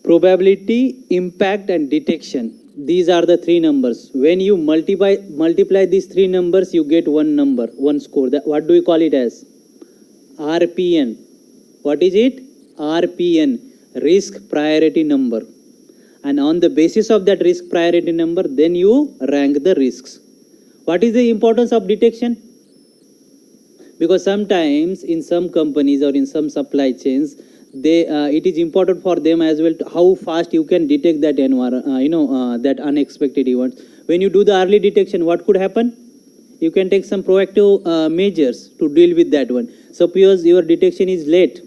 Speaker 1: Probability, impact and detection. These are the three numbers. When you multiply these three numbers, you get one number, one score. What do we call it as? RPN. What is it? RPN, risk priority number. And on the basis of that risk priority number, then you rank the risks. What is the importance of detection? Because sometimes in some companies or in some supply chains, it is important for them as well to how fast you can detect that that unexpected event. When you do the early detection, what could happen? You can take some proactive measures to deal with that one. Suppose your detection is late,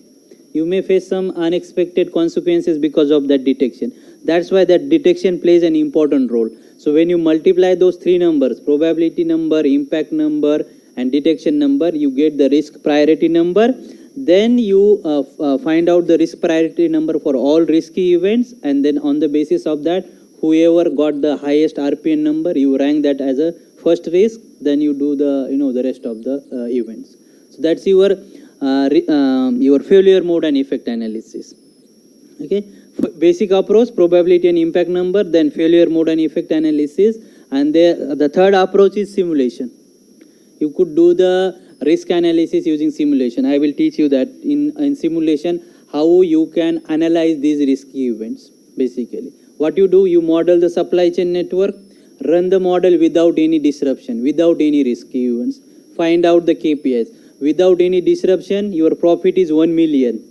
Speaker 1: you may face some unexpected consequences because of that detection. That's why that detection plays an important role. So when you multiply those three numbers, probability number, impact number, and detection number, you get the risk priority number. Then you find out the risk priority number for all risky events, and then on the basis of that, whoever got the highest RPN number, you rank that as a first risk. Then you do the the rest of the events. So that's your failure mode and effect analysis. Okay, basic approach, probability and impact number, then failure mode and effect analysis, and the third approach is simulation. You could do the risk analysis using simulation. I will teach you that in simulation how you can analyze these risky events. Basically, what you do, you model the supply chain network, run the model without any disruption, without any risky events, find out the KPIs. Without any disruption, your profit is 1 million.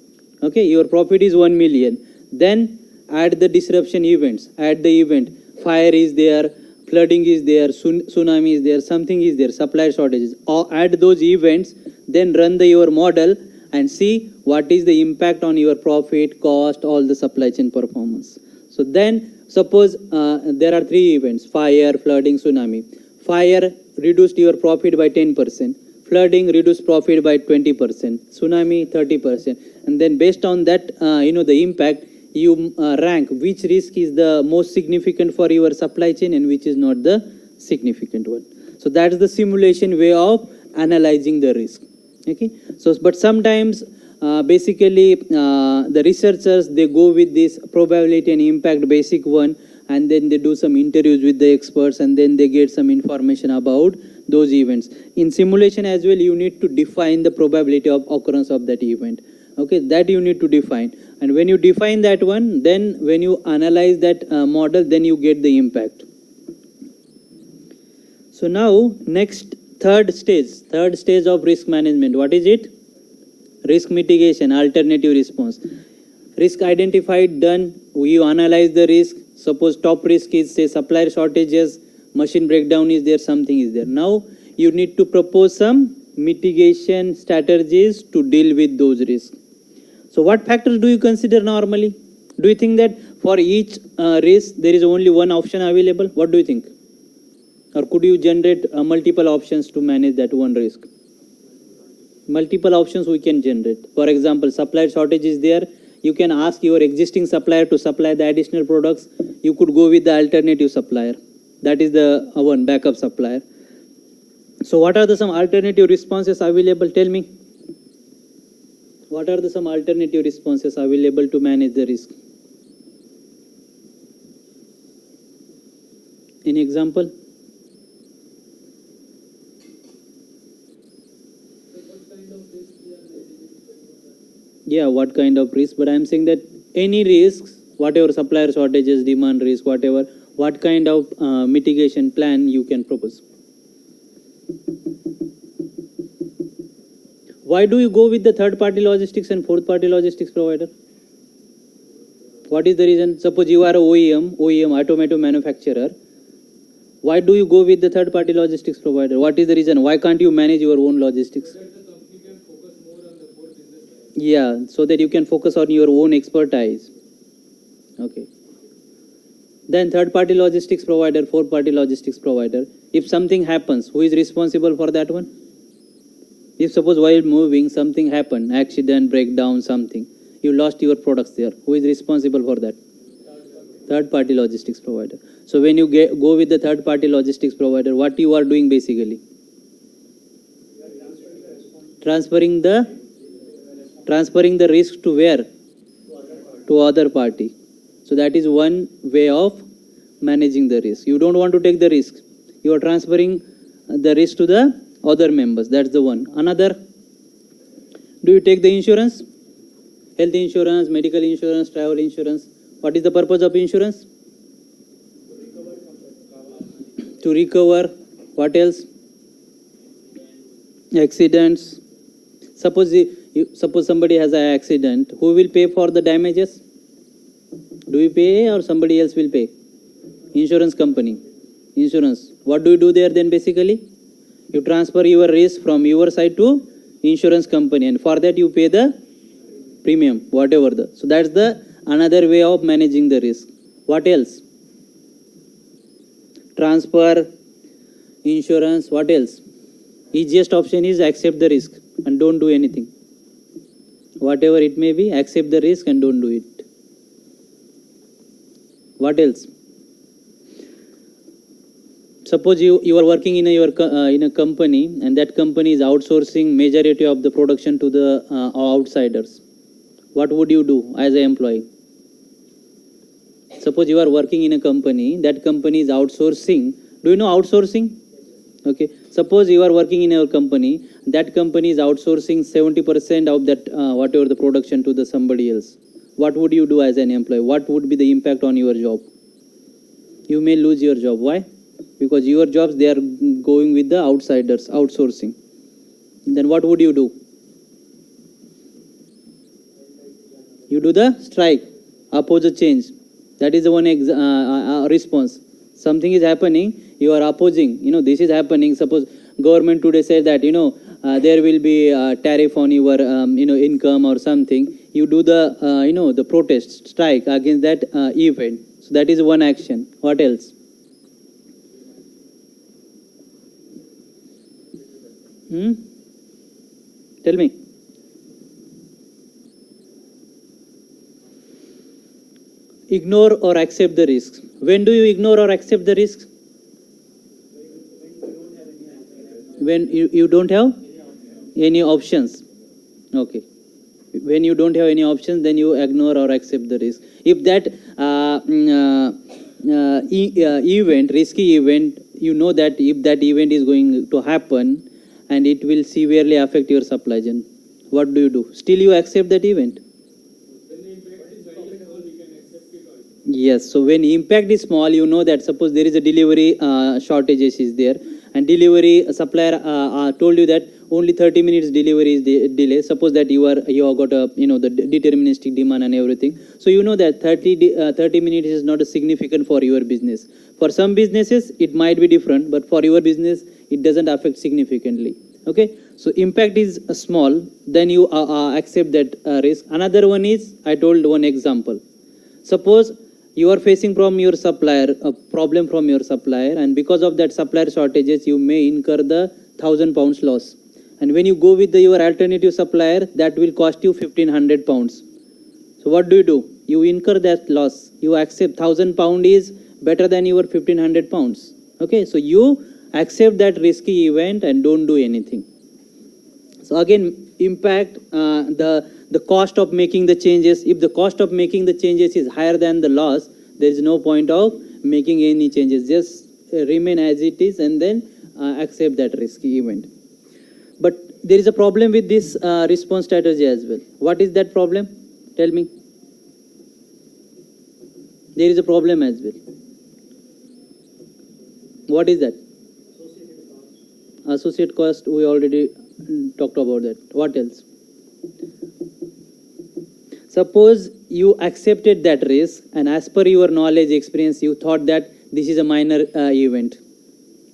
Speaker 1: Okay, your profit is 1 million. Then add the disruption events, add the event, fire is there, flooding is there, tsunami is there, something is there, supply shortages, or add those events, then run your model and see what is the impact on your profit, cost, all the supply chain performance. So then suppose there are three events, fire, flooding, tsunami. Fire reduced your profit by 10%, flooding reduced profit by 20%, tsunami 30%, and then based on that the impact, you rank which risk is the most significant for your supply chain and which is not the significant one. So that's the simulation way of analyzing the risk. Okay, so but sometimes basically the researchers, they go with this probability and impact basic one, and then they do some interviews with the experts, and then they get some information about those events. In simulation as well, you need to define the probability of occurrence of that event. Okay, that you need to define, and when you define that one, then when you analyze that model, then you get the impact. So now next, third stage of risk management. What is it? Risk mitigation, alternative response. Risk identified, done. You analyze the risk. Suppose top risk is, say, supplier shortages, machine breakdown is there, something is there. Now you need to propose some mitigation strategies to deal with those risks. So what factors do you consider normally? Do you think that for each risk there is only one option available? What do you think? Or could you generate multiple options to manage that one risk? Multiple options we can generate. For example, supplier shortage is there. You can ask your existing supplier to supply the additional products. You could go with the alternative supplier. That is the one backup supplier. So what are some alternative responses available? Tell me. What are some alternative responses available to manage the risk? Any example? Yeah, what kind of risk? But I am saying that any risks, whatever supplier shortages, demand risk, whatever, what kind of mitigation plan you can propose? Why do you go with the third party logistics and fourth party logistics provider? What is the reason? Suppose you are a OEM, automotive manufacturer. Why do you go with the third party logistics provider? What is the reason? Why can't you manage your own logistics? Yeah, so that you can focus on your own expertise. Okay. Then third party logistics provider, fourth party logistics provider. If something happens, who is responsible for that one? If suppose while moving something happened, accident, breakdown, something, you lost your products there, who is responsible for that? Third party logistics provider. So when you go with the third party logistics provider, what you are doing basically? Transferring the risk to where? To other party. So that is one way of managing the risk. You don't want to take the risk. You are transferring the risk to the other members. That's the one. Another, do you take the insurance? Health insurance, medical insurance, travel insurance. What is the purpose of insurance? To recover. What else? Accidents. Suppose somebody has an accident. Who will pay for the damages? Do you pay or somebody else will pay? Insurance company. Insurance. What do you do there then basically? You transfer your risk from your side to insurance company, and for that you pay the premium, whatever the. So that's the another way of managing the risk. What else? Transfer, insurance, what else? Easiest option is accept the risk and don't do anything. Whatever it may be, accept the risk and don't do it. What else? Suppose you are working in a company, and that company is outsourcing majority of the production to the outsiders. What would you do as an employee? Suppose you are working in a company, that company is outsourcing. Do you know outsourcing? Okay. Suppose you are working in a company, that company is outsourcing 70% of that whatever the production to the somebody else. What would you do as an employee? What would be the impact on your job? You may lose your job. Why? Because your jobs, they are going with the outsiders, outsourcing. Then what would you do? You do the strike, oppose the change. That is the one response. Something is happening, you are opposing. This is happening. Suppose government today says that there will be a tariff on your income or something. You do the the protest, strike against that event. So that is one action. What else? Tell me. Ignore or accept the risks. When do you ignore or accept the risks? When you don't have any options. Okay. When you don't have any options, then you ignore or accept the risk. If that risky event, you know that if that event is going to happen and it will severely affect your supply chain, what do? Still you accept that event? Yes. So when impact is small, you know that suppose there is a delivery shortages is there, and delivery supplier told you that only 30 minutes delivery is delay. Suppose that you have got a the deterministic demand and everything. So you know that 30 minutes is not a significant for your business. For some businesses it might be different, but for your business it doesn't affect significantly. Okay. So impact is small, then you accept that risk. Another one is, I told one example. Suppose you are facing from your supplier a problem from your supplier, and because of that supplier shortages you may incur the £1,000 loss, and when you go with your alternative supplier, that will cost you £1,500. So what do? You incur that loss. You accept £1,000 is better than your £1,500. Okay, so you accept that risky event and don't do anything. So again, impact, the cost of making the changes. If the cost of making the changes is higher than the loss, there is no point of making any changes. Just remain as it is and then accept that risky event. But there is a problem with this response strategy as well. What is that problem? Tell me. There is a problem as well. What is that? Associate cost, we already talked about that. What else? Suppose you accepted that risk, and as per your knowledge, experience, you thought that this is a minor event.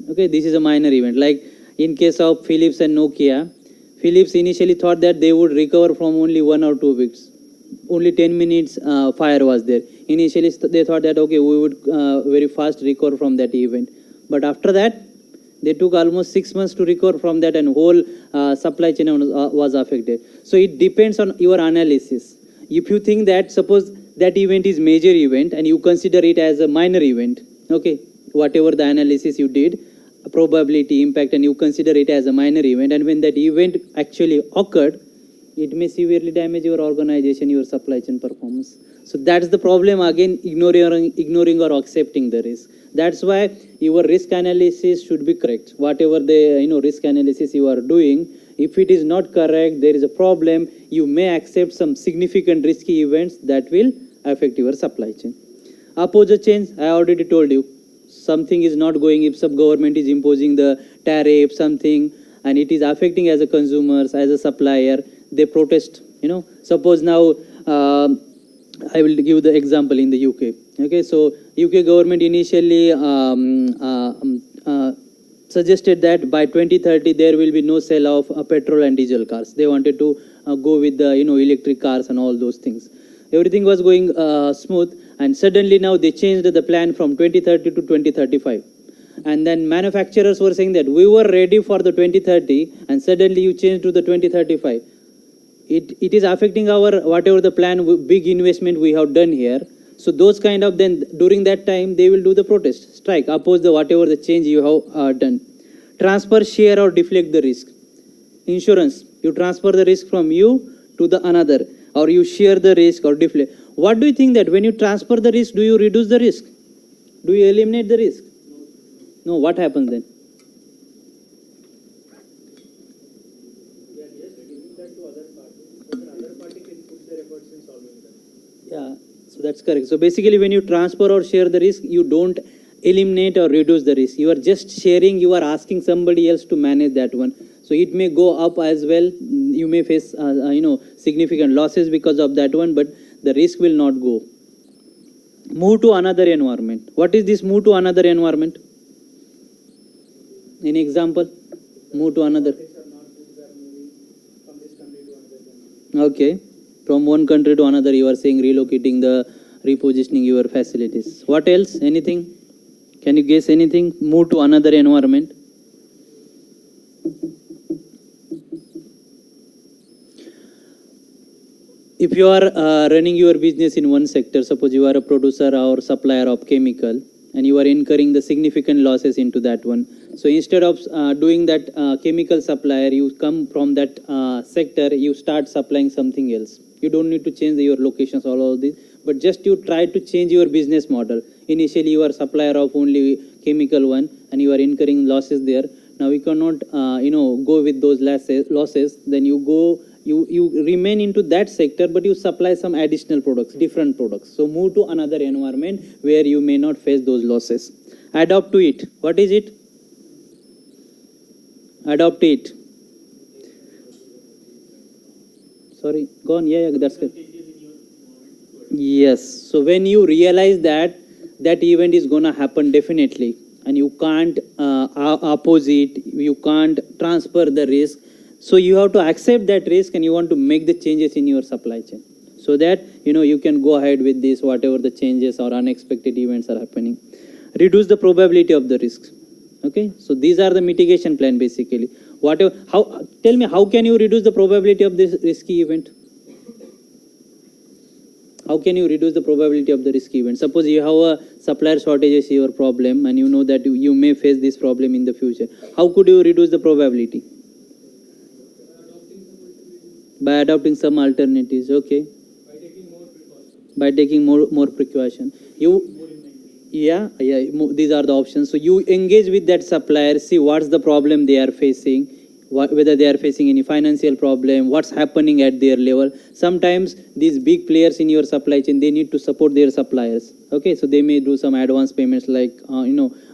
Speaker 1: Okay, this is a minor event. Like in case of Philips and Nokia, Philips initially thought that they would recover from only 1 or 2 weeks. Only 10 minutes fire was there. Initially they thought that okay, we would very fast recover from that event. But after that, they took almost 6 months to recover from that, and whole supply chain was affected. So it depends on your analysis. If you think that suppose that event is major event and you consider it as a minor event, okay, whatever the analysis you did, probability, impact, and you consider it as a minor event, and when that event actually occurred, it may severely damage your organization, your supply chain performance. So that's the problem, again, ignoring or accepting the risk. That's why your risk analysis should be correct. Whatever the risk analysis you are doing, if it is not correct, there is a problem, you may accept some significant risky events that will affect your supply chain. Oppose the change, I already told you. Something is not going, if some government is imposing the tariff, something, and it is affecting as a consumers, as a supplier, they protest. Suppose now, I will give the example in the UK. Okay, so UK government initially suggested that by 2030 there will be no sale of petrol and diesel cars. They wanted to go with the electric cars and all those things. Everything was going smooth and suddenly now they changed the plan from 2030 to 2035. And then manufacturers were saying that we were ready for the 2030 and suddenly you changed to the 2035. It is affecting our whatever the plan, big investment we have done here. So those kind of, then during that time they will do the protest, strike, oppose the whatever the change you have done. Transfer, share or deflect the risk. Insurance, you transfer the risk from you to the another, or you share the risk or deflect. What do you think that when you transfer the risk, do you reduce the risk? Do you eliminate the risk? No, what happens then?
Speaker 3: We are just giving that to other party, but another party can put their efforts in solving that.
Speaker 1: Yeah, so that's correct. So basically when you transfer or share the risk, you don't eliminate or reduce the risk. You are just sharing, you are asking somebody else to manage that one. So it may go up as well. You may face significant losses because of that one, but the risk will not go. Move to another environment. What is this move to another environment? Any example? Move to another. Okay. From one country to another, you are saying relocating repositioning your facilities. What else? Anything? Can you guess anything? Move to another environment. If you are running your business in one sector, suppose you are a producer or supplier of chemical, and you are incurring the significant losses into that one. So instead of doing that chemical supplier, you come from that sector, you start supplying something else. You don't need to change your locations, all of this, but just you try to change your business model. Initially, you are supplier of only chemical one, and you are incurring losses there. Now you cannot, go with those losses. Then you go. You remain into that sector, but you supply some additional products, different products. So move to another environment where you may not face those losses. Adapt to it. What is it? Adopt it. Sorry, go on. Yeah, that's good. Yes. So when you realize that event is gonna happen definitely, and you can't oppose it, you can't transfer the risk. So you have to accept that risk, and you want to make the changes in your supply chain, so that you can go ahead with this, whatever the changes or unexpected events are happening. Reduce the probability of the risks. Okay, so these are the mitigation plan basically. Tell me, how can you reduce the probability of this risky event? How can you reduce the probability of the risky event? Suppose you have a supplier shortage is your problem, and you know that you may face this problem in the future. How could you reduce the probability? By adopting some alternatives. Okay. By taking more precaution. These are the options. So you engage with that supplier, see what's the problem they are facing, whether they are facing any financial problem, what's happening at their level. Sometimes these big players in your supply chain, they need to support their suppliers. Okay, so they may do some advance payments like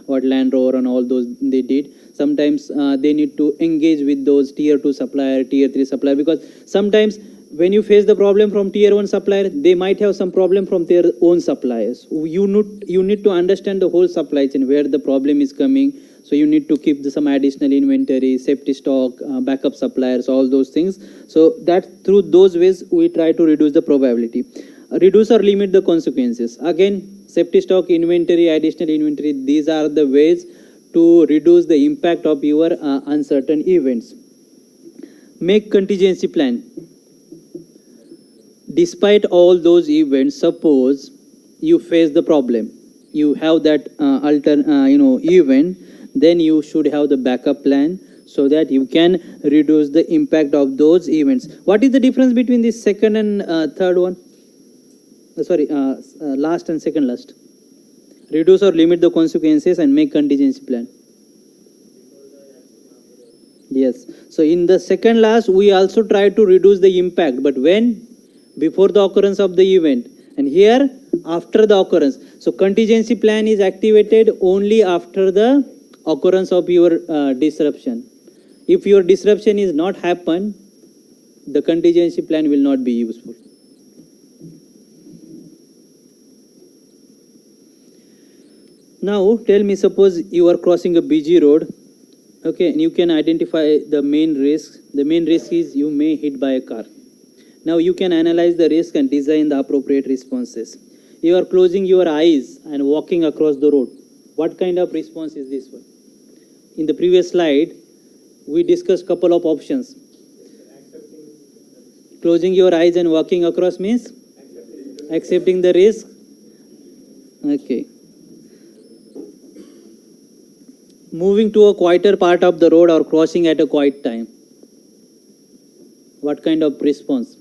Speaker 1: what Land Rover and all those they did. Sometimes they need to engage with those tier 2 supplier, tier 3 supplier, because sometimes when you face the problem from tier 1 supplier, they might have some problem from their own suppliers. You need to understand the whole supply chain, where the problem is coming. So you need to keep some additional inventory, safety stock, backup suppliers, all those things. So that through those ways we try to reduce the probability. Reduce or limit the consequences. Again, safety stock, inventory, additional inventory, these are the ways to reduce the impact of your uncertain events. Make contingency plan. Despite all those events, suppose you face the problem, you have that event, then you should have the backup plan so that you can reduce the impact of those events. What is the difference between the second and third one? Last and second last. Reduce or limit the consequences and make contingency plan. Yes. So in the second last, we also try to reduce the impact, but when? Before the occurrence of the event, and here after the occurrence. So contingency plan is activated only after the occurrence of your disruption. If your disruption is not happened, the contingency plan will not be useful. Now tell me, suppose you are crossing a busy road, okay, and you can identify the main risk. The main risk is you may hit by a car. Now you can analyze the risk and design the appropriate responses. You are closing your eyes and walking across the road. What kind of response is this one? In the previous slide, we discussed couple of options. Closing your eyes and walking across means accepting the risk. Okay. Moving to a quieter part of the road or crossing at a quiet time. What kind of response?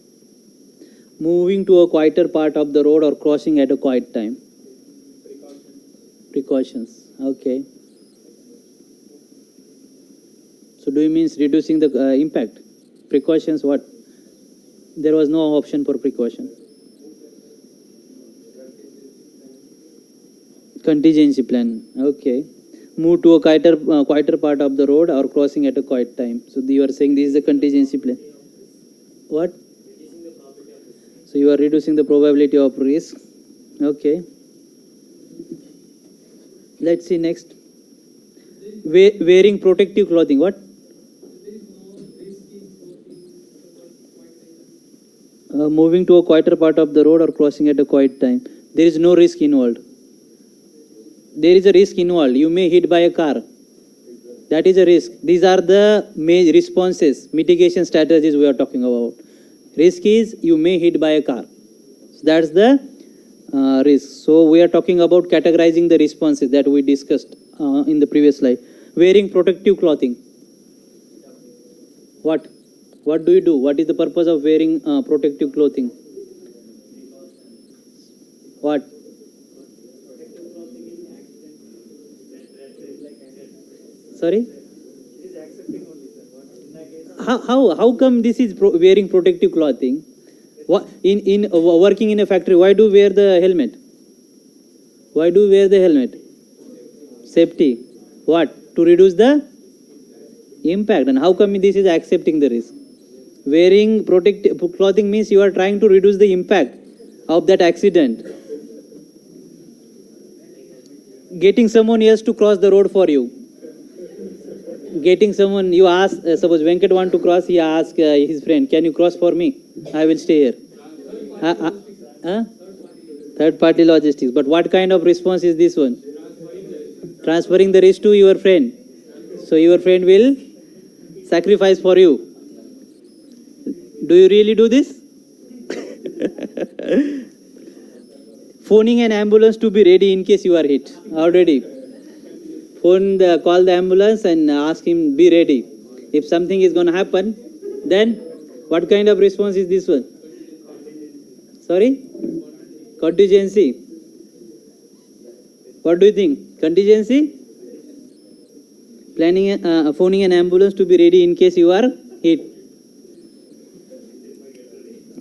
Speaker 1: Moving to a quieter part of the road or crossing at a quiet time. Precautions. Okay. So do you means reducing the impact? Precautions what? There was no option for precaution. Contingency plan. Okay. Move to a quieter part of the road or crossing at a quiet time. So you are saying this is a contingency plan. What? So you are reducing the probability of risk. Okay. Let's see next. Wearing protective clothing. What? Moving to a quieter part of the road or crossing at a quiet time. There is no risk involved. There is a risk involved. You may hit by a car. That is a risk. These are the main responses, mitigation strategies we are talking about. Risk is you may hit by a car. So that's the risk. So we are talking about categorizing the responses that we discussed in the previous slide. Wearing protective clothing. What? What do you do? What is the purpose of wearing protective clothing? What? Sorry? How come this is wearing protective clothing? What, in working in a factory, why do you wear the helmet? Why do you wear the helmet? Safety. What? To reduce the impact. And how come this is accepting the risk? Wearing protective clothing means you are trying to reduce the impact of that accident. Getting someone else to cross the road for you. Getting someone, you ask, suppose Venkat want to cross, he asks his friend, can you cross for me? I will stay here. Third party logistics. But what kind of response is this one? Transferring the risk to your friend. So your friend will sacrifice for you. Do you really do this? Phoning an ambulance to be ready in case you are hit. Already. Call the ambulance and ask him be ready. If something is going to happen, then what kind of response is this one? Sorry? Contingency. What do you think? Contingency? Phoning an ambulance to be ready in case you are hit.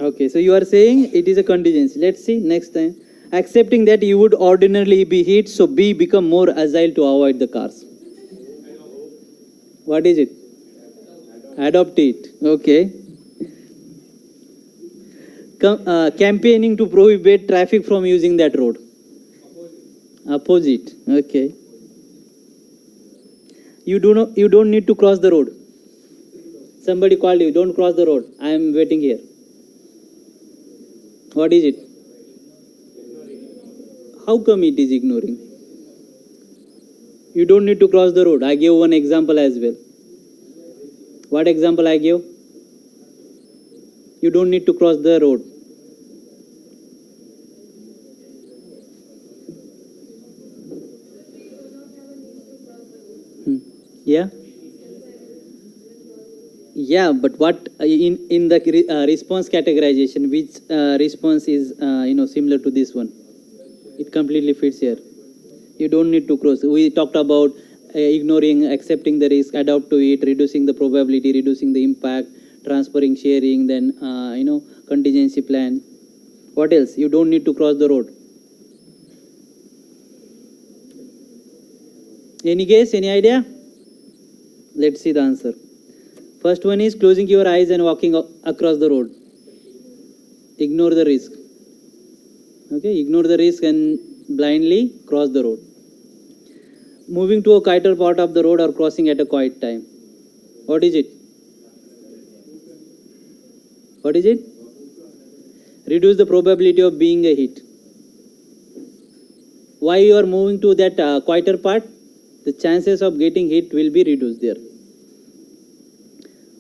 Speaker 1: Okay, so you are saying it is a contingency. Let's see next time. Accepting that you would ordinarily be hit, so B, become more agile to avoid the cars. What is it? Adopt it. Okay. Campaigning to prohibit traffic from using that road. Opposite. Okay. You don't need to cross the road. Somebody called you, don't cross the road. I am waiting here. What is it? How come it is ignoring? You don't need to cross the road. I gave one example as well. What example I gave? You don't need to cross the road. Yeah? Yeah, but what in the response categorization, which response is similar to this one? It completely fits here. You don't need to cross. We talked about ignoring, accepting the risk, adapt to it, reducing the probability, reducing the impact, transferring, sharing, then contingency plan. What else? You don't need to cross the road. Any guess? Any idea? Let's see the answer. First one is closing your eyes and walking across the road. Ignore the risk. Okay, ignore the risk and blindly cross the road. Moving to a quieter part of the road or crossing at a quiet time. What is it? What is it? Reduce the probability of being a hit. why you are moving to that quieter part, the chances of getting hit will be reduced there.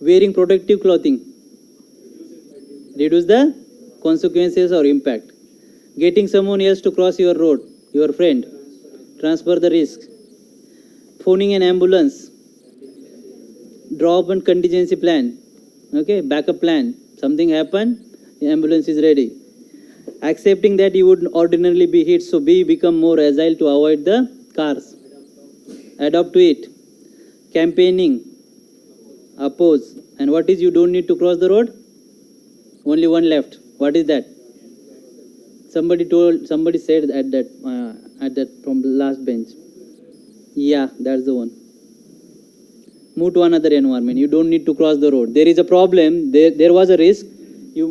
Speaker 1: Wearing protective clothing, reduce the consequences or impact. Getting someone else to cross your road, your friend, transfer the risk. Phoning an ambulance, draw up a contingency plan, okay, backup plan. Something happened, the ambulance is ready. Accepting that you would ordinarily be hit, so become more agile to avoid the cars. Adapt to it. Campaigning, oppose. And what is, you don't need to cross the road? Only one left. What is that? Somebody said at that from the last bench. Yeah, that's the one. Move to another environment. You don't need to cross the road. There is a problem. There was a risk. You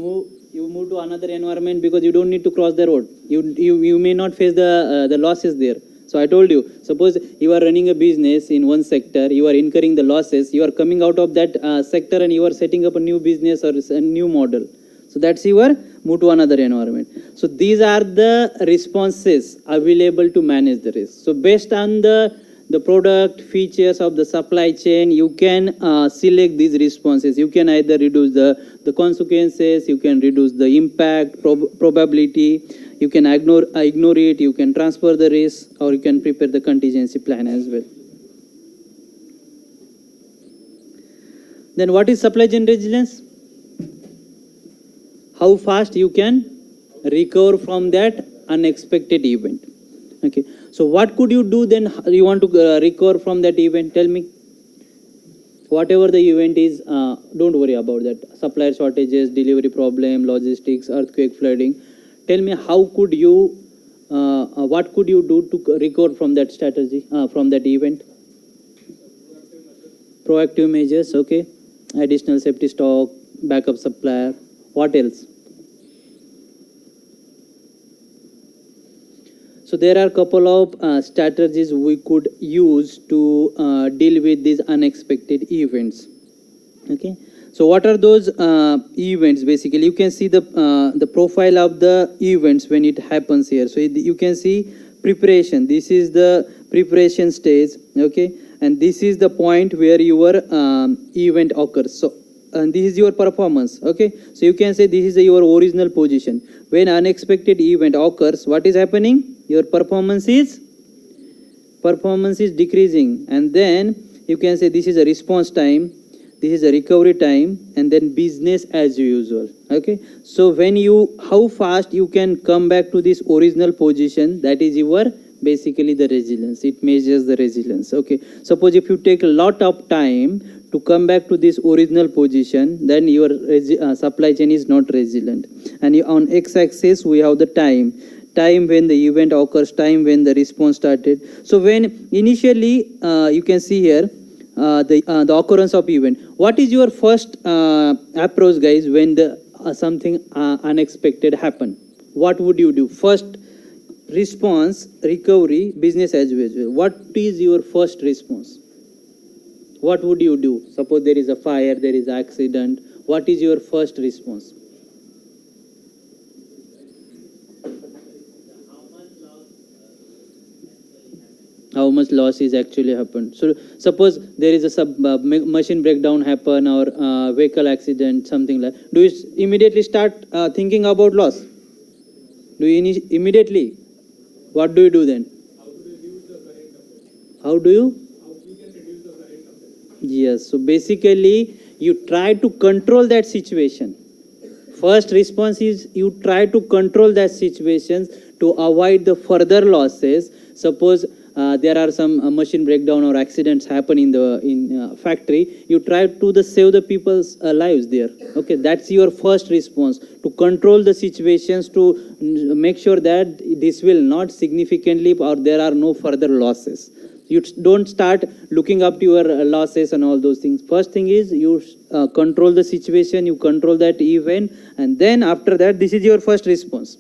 Speaker 1: move to another environment because you don't need to cross the road. You may not face the losses there. So I told you, suppose you are running a business in one sector, you are incurring the losses, you are coming out of that sector and you are setting up a new business or a new model. So that's your move to another environment. So these are the responses available to manage the risk. So based on the product features of the supply chain, you can select these responses. You can either reduce the consequences, you can reduce the impact, probability, you can ignore it, you can transfer the risk, or you can prepare the contingency plan as well. Then what is supply chain resilience? How fast you can recover from that unexpected event. Okay, so what could you do then? You want to recover from that event? Tell me. Whatever the event is, don't worry about that. Supplier shortages, delivery problem, logistics, earthquake, flooding. Tell me, how could you, what could you do to recover from that strategy, from that event? Proactive measures, okay. Additional safety stock, backup supplier. What else? So there are a couple of strategies we could use to deal with these unexpected events. Okay. So what are those events? Basically, you can see the profile of the events when it happens here. So you can see preparation. This is the preparation stage. Okay, and this is the point where your event occurs. So and this is your performance. Okay, so you can say this is your original position. When unexpected event occurs, what is happening? Your performance is decreasing, and then you can say this is a response time, this is a recovery time, and then business as usual. Okay, so when how fast you can come back to this original position, that is your basically the resilience. It measures the resilience. Okay, suppose if you take a lot of time to come back to this original position, then your supply chain is not resilient. And on x-axis we have the time when the event occurs, time when the response started. So when initially you can see here the occurrence of event. What is your first approach, guys, when the something unexpected happen? What would you do? First response, recovery, business as usual. What is your first response? What would you do? Suppose there is a fire, there is an accident. What is your first response? How much loss is actually happened. So suppose there is a machine breakdown happen or vehicle accident, something like. Do you immediately start thinking about loss? Do you immediately? What do you do then?
Speaker 2: How to reduce the current affairs?
Speaker 1: How do you?
Speaker 2: How you can reduce the current affairs?
Speaker 1: Yes. So basically, you try to control that situation. First response is you try to control that situation to avoid the further losses. Suppose there are some machine breakdown or accidents happen in factory. You try to save the people's lives there. Okay, that's your first response, to control the situations, to make sure that this will not significantly or there are no further losses. You don't start looking up to your losses and all those things. First thing is you control the situation, you control that event, and then after that, this is your first response.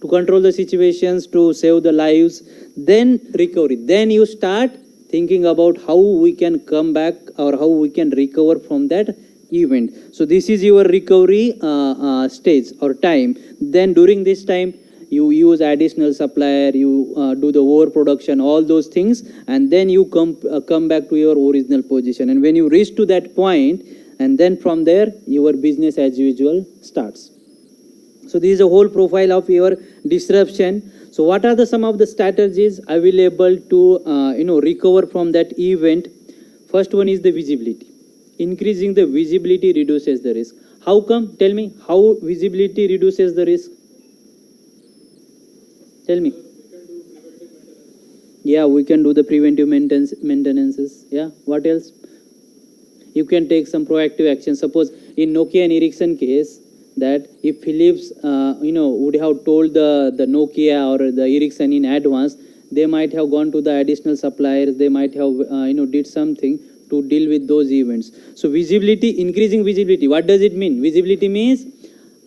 Speaker 1: To control the situations, to save the lives, then recovery. Then you start thinking about how we can come back or how we can recover from that event. So this is your recovery stage or time. Then during this time, you use additional supplier, you do the overproduction, all those things, and then you come back to your original position. And when you reach to that point, and then from there your business as usual starts. So this is a whole profile of your disruption. So what are some of the strategies available to recover from that event? First one is the visibility. Increasing the visibility reduces the risk. How come? Tell me, how visibility reduces the risk? Tell me. Yeah, we can do the preventive maintenances. Yeah, what else? You can take some proactive action. Suppose in Nokia and Ericsson case, that if Philips would have told the Nokia or the Ericsson in advance, they might have gone to the additional suppliers, they might have did something to deal with those events. So visibility, increasing visibility, what does it mean? Visibility means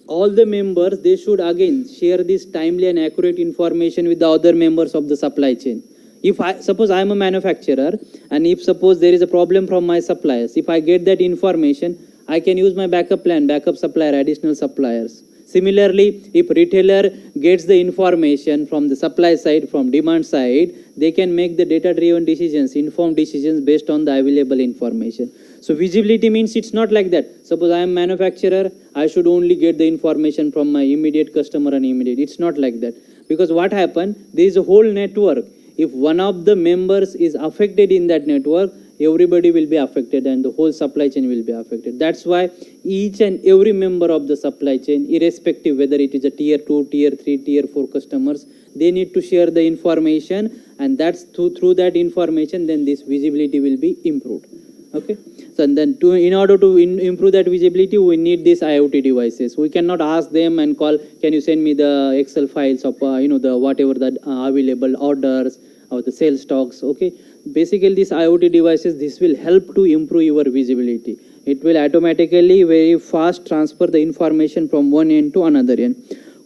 Speaker 1: all the members, they should again share this timely and accurate information with the other members of the supply chain. If suppose I am a manufacturer, and if suppose there is a problem from my suppliers, if I get that information, I can use my backup plan, backup supplier, additional suppliers. Similarly, if retailer gets the information from the supply side, from demand side, they can make the data-driven decisions, informed decisions based on the available information. So visibility means it's not like that. Suppose I am manufacturer, I should only get the information from my immediate customer and immediate. It's not like that. Because what happened, there is a whole network. If one of the members is affected in that network, everybody will be affected and the whole supply chain will be affected. That's why each and every member of the supply chain, irrespective whether it is a tier 2, tier 3, tier 4 customers, they need to share the information, and that's through that information then this visibility will be improved. Okay, so and then in order to improve that visibility, we need these IoT devices. We cannot ask them and call, can you send me the Excel files of the whatever that available orders or the sales stocks. Okay, basically these IoT devices, this will help to improve your visibility. It will automatically very fast transfer the information from one end to another end.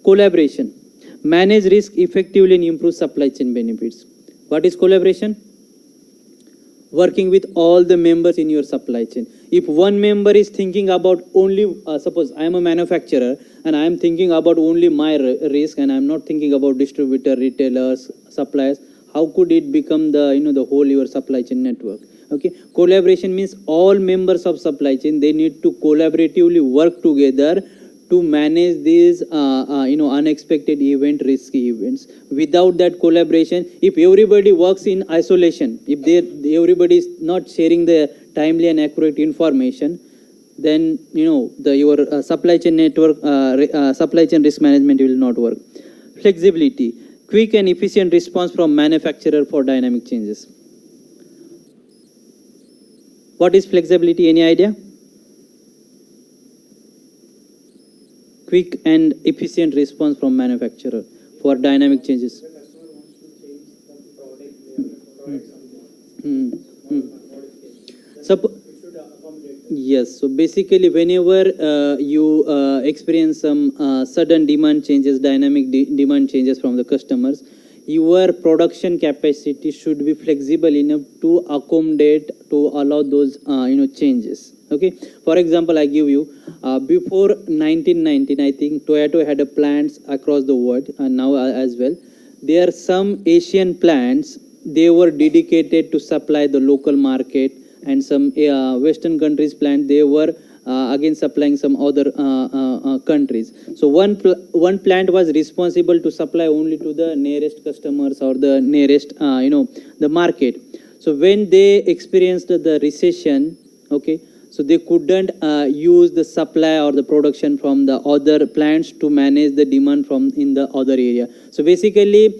Speaker 1: Collaboration, manage risk effectively and improve supply chain benefits. What is collaboration? Working with all the members in your supply chain. If one member is thinking about only, suppose I am a manufacturer and I am thinking about only my risk and I am not thinking about distributor, retailers, suppliers, how could it become the whole your supply chain network? Okay, collaboration means all members of supply chain, they need to collaboratively work together to manage these unexpected event, risky events. Without that collaboration, if everybody works in isolation, if everybody is not sharing the timely and accurate information, then your supply chain network, supply chain risk management will not work. Flexibility, quick and efficient response from manufacturer for dynamic changes. What is flexibility? Any idea? Quick and efficient response from manufacturer for dynamic changes. Yes, so basically whenever you experience some sudden demand changes, dynamic demand changes from the customers, your production capacity should be flexible enough to accommodate, to allow those changes. Okay, for example, I give you before 1919, I think Toyota had a plants across the world, and now as well. There are some Asian plants, they were dedicated to supply the local market, and some Western countries plant, they were again supplying some other countries. So one plant was responsible to supply only to the nearest customers or the nearest the market. So when they experienced the recession, okay, so they couldn't use the supply or the production from the other plants to manage the demand from in the other area. So basically,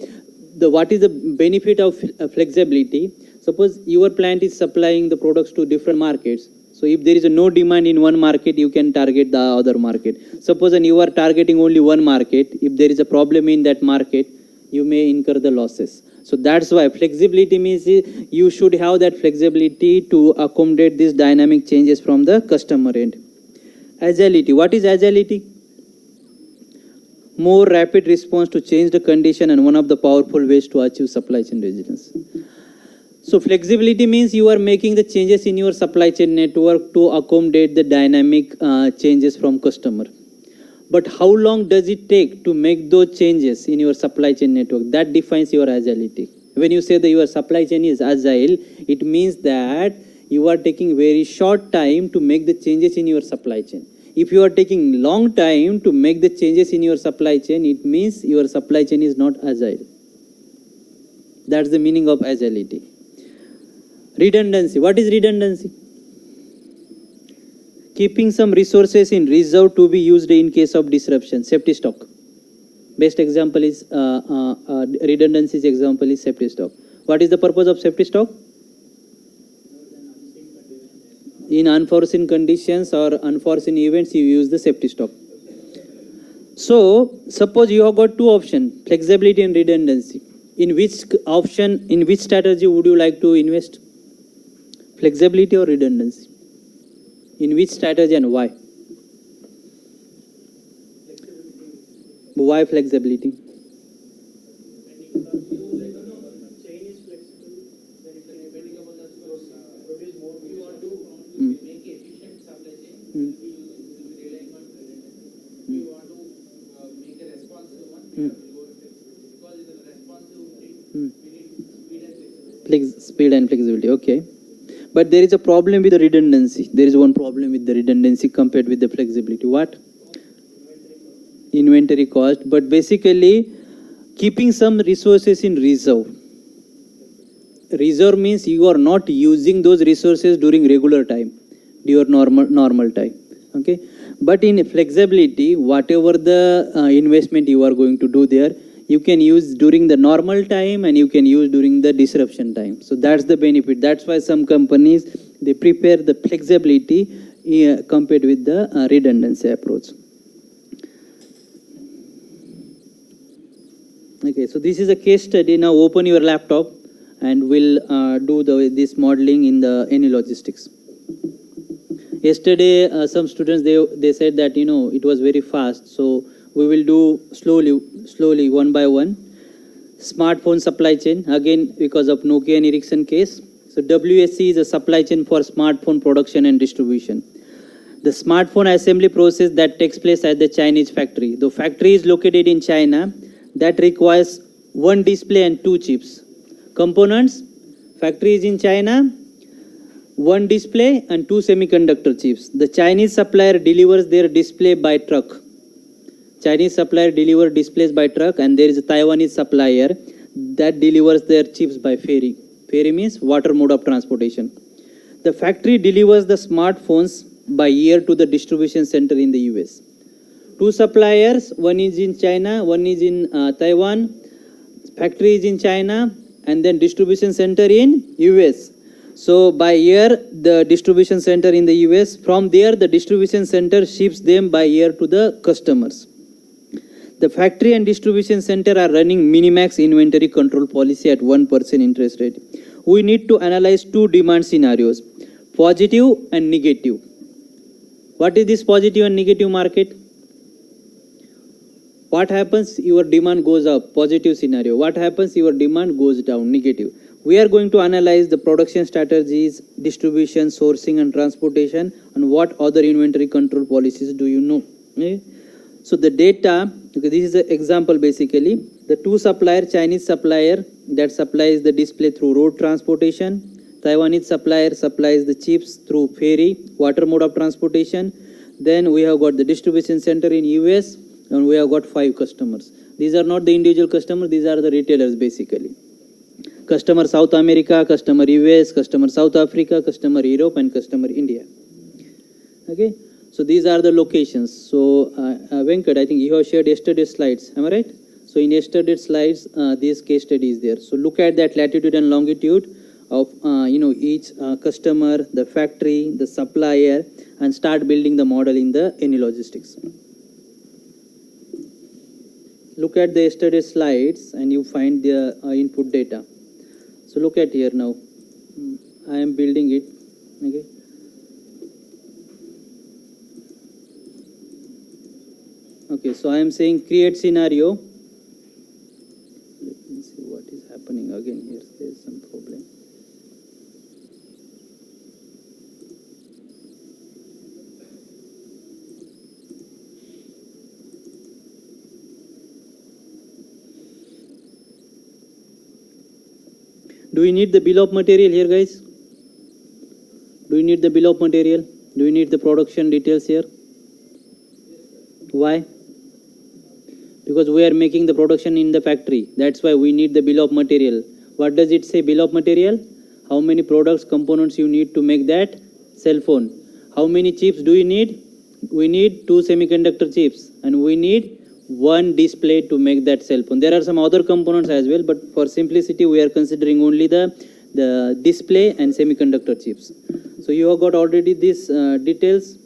Speaker 1: what is the benefit of flexibility? Suppose your plant is supplying the products to different markets. So if there is no demand in one market, you can target the other market. Suppose you are targeting only one market. If there is a problem in that market, you may incur the losses. So that's why flexibility means you should have that flexibility to accommodate these dynamic changes from the customer end. Agility. What is agility? More rapid response to change the condition and one of the powerful ways to achieve supply chain resilience. So flexibility means you are making the changes in your supply chain network to accommodate the dynamic changes from customer. But how long does it take to make those changes in your supply chain network? That defines your agility. When you say that your supply chain is agile, it means that you are taking very short time to make the changes in your supply chain. If you are taking long time to make the changes in your supply chain, it means your supply chain is not agile. That's the meaning of agility. Redundancy. What is redundancy? Keeping some resources in reserve to be used in case of disruption. Safety stock. Best example is redundancy's example is safety stock. What is the purpose of safety stock? In unforeseen conditions or unforeseen events, you use the safety stock. So, suppose you have got two options, flexibility and redundancy. In which option, in which strategy would you like to invest? Flexibility or redundancy? In which strategy and why? Why flexibility? Speed and flexibility, okay. But there is a problem with the redundancy. There is one problem with the redundancy compared with the flexibility. What? Inventory cost. But basically, keeping some resources in reserve. Reserve means you are not using those resources during regular time, your normal time. Okay. But in flexibility, whatever the investment you are going to do there, you can use during the normal time and you can use during the disruption time. So that's the benefit. That's why some companies, they prepare the flexibility compared with the redundancy approach. Okay, so this is a case study. Now open your laptop and we'll do this modeling in the any logistics. Yesterday, some students, they said that, it was very fast. So we will do slowly, one by one. Smartphone supply chain, again, because of Nokia and Ericsson case. So WSC is a supply chain for smartphone production and distribution. The smartphone assembly process that takes place at the Chinese factory. The factory is located in China. That requires one display and two chips. Components, factory is in China, one display and two semiconductor chips. The Chinese supplier delivers their display by truck. Chinese supplier delivers displays by truck, and there is a Taiwanese supplier that delivers their chips by ferry. Ferry means water mode of transportation. The factory delivers the smartphones by air to the distribution center in the US. Two suppliers, one is in China, one is in Taiwan. Factory is in China, and then distribution center in US. So by air, the distribution center in the US. From there, the distribution center ships them by air to the customers. The factory and distribution center are running minimax inventory control policy at 1% interest rate. We need to analyze two demand scenarios, positive and negative. What is this positive and negative market? What happens? Your demand goes up, positive scenario. What happens? Your demand goes down, negative. We are going to analyze the production strategies, distribution, sourcing and transportation, and what other inventory control policies do you know? Okay? So the data, okay, this is an example basically. The two supplier, Chinese supplier that supplies the display through road transportation. Taiwanese supplier supplies the chips through ferry, water mode of transportation. Then we have got the distribution center in US, and we have got 5 customers. These are not the individual customers, these are the retailers basically. Customer South America, customer US, customer South Africa, customer Europe, and customer India. Okay. So these are the locations. So Venkat, I think you have shared yesterday's slides. Am I right? So in yesterday's slides, this case study is there. So look at that latitude and longitude of each customer, the factory, the supplier, and start building the model in the any logistics. Look at the yesterday's slides and you find the input data. So look at here now. I am building it. Okay. Okay, so I am saying create scenario. Let me see what is happening again here. There is some problem. Do we need the bill of material here, guys? Do we need the bill of material? Do we need the production details here? Why? Because we are making the production in the factory. That's why we need the bill of material. What does it say, bill of material? How many products, components you need to make that cell phone? How many chips do you need? We need 2 semiconductor chips, and we need 1 display to make that cell phone. There are some other components as well, but for simplicity we are considering only the display and semiconductor chips. So you have got already these details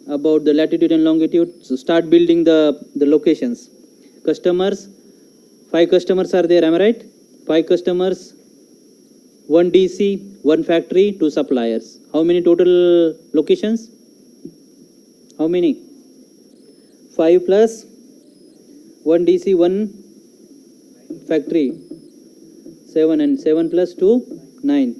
Speaker 1: about the latitude and longitude. So start building the locations. Customers, 5 customers are there, am I right? 5 customers, 1 DC, 1 factory, 2 suppliers. How many total locations? How many? 5 plus 1 DC, 1 factory. 7, and 7 plus 2, 9.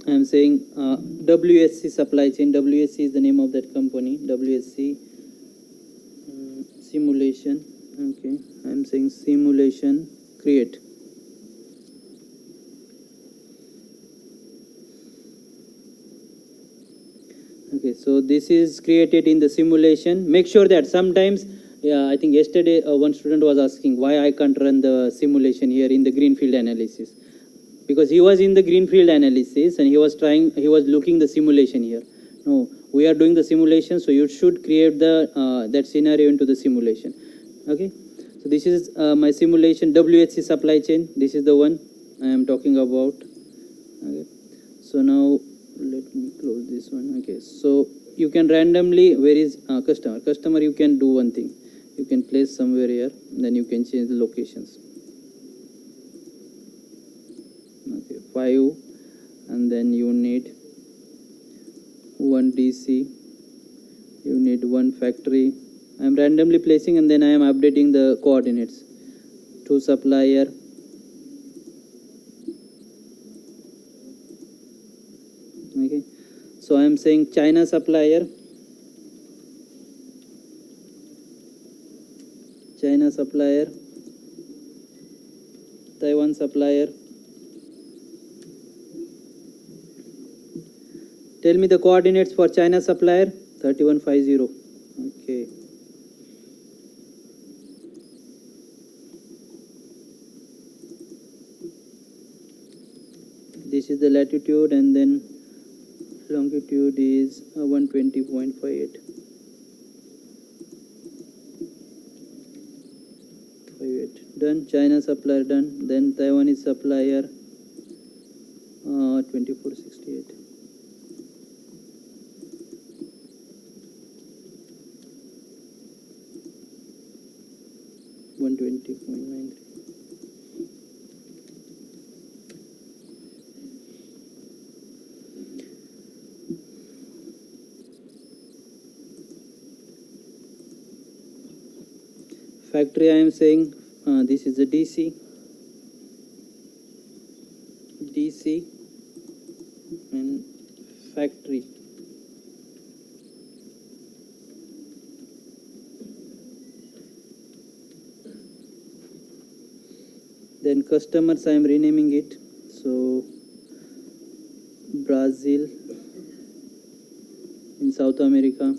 Speaker 1: I am saying WSC supply chain. WSC is the name of that company. WSC simulation. Okay, I am saying simulation create. Okay, so this is created in the simulation. Make sure that sometimes, yeah, I think yesterday one student was asking why I can't run the simulation here in the greenfield analysis. Because he was in the greenfield analysis and he was looking the simulation here. No, we are doing the simulation, so you should create the that scenario into the simulation. Okay, so this is my simulation WHC supply chain. This is the one I am talking about. Okay, so now let me close this one. Okay, so you can randomly, where is customer you can do one thing, you can place somewhere here, then you can change the locations. Okay, 5, and then you need 1 DC, you need 1 factory. I am randomly placing and then I am updating the coordinates. 2 supplier, okay, so I am saying China supplier, Taiwan supplier. Tell me the coordinates for China supplier. 3150. Okay. This is the latitude, and then longitude is 120.58. Done. China supplier done. Then Taiwanese supplier 2468. Factory, I am saying this is the DC, and factory. Then customers, I am renaming it. So Brazil in South America,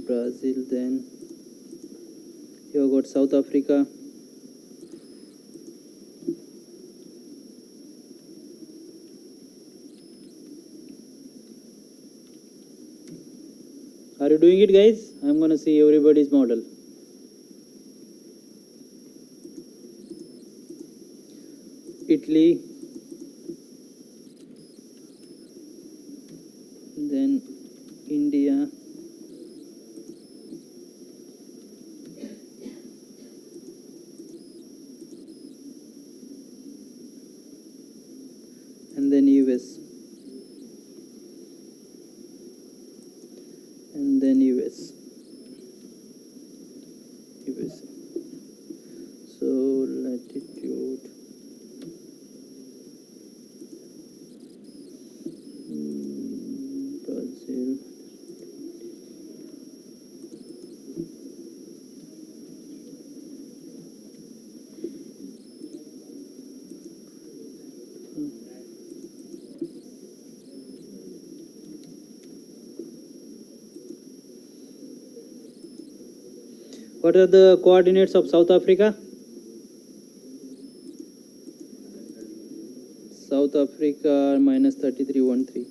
Speaker 1: Brazil. Then you have got South Africa, are you doing it, guys? I'm gonna see everybody's model. Italy, then India, and then US, and then US. What are the coordinates of South Africa? South Africa minus 3313.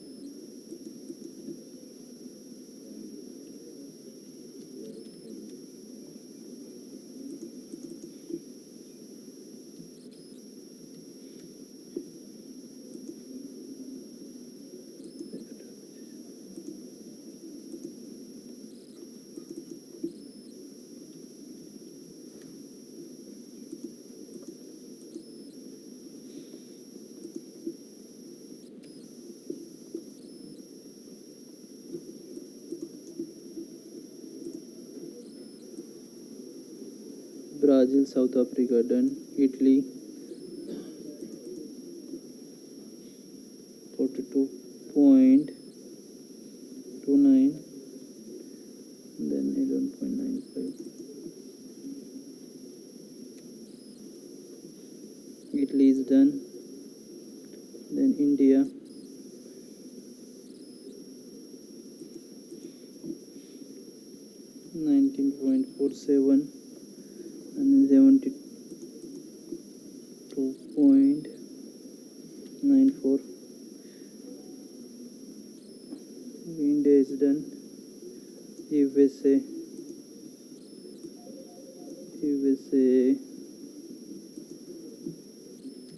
Speaker 1: Brazil, South Africa done. Italy 42.29, then 11.95. Italy is done. Then India 19.47 and 72.94. India is done. USA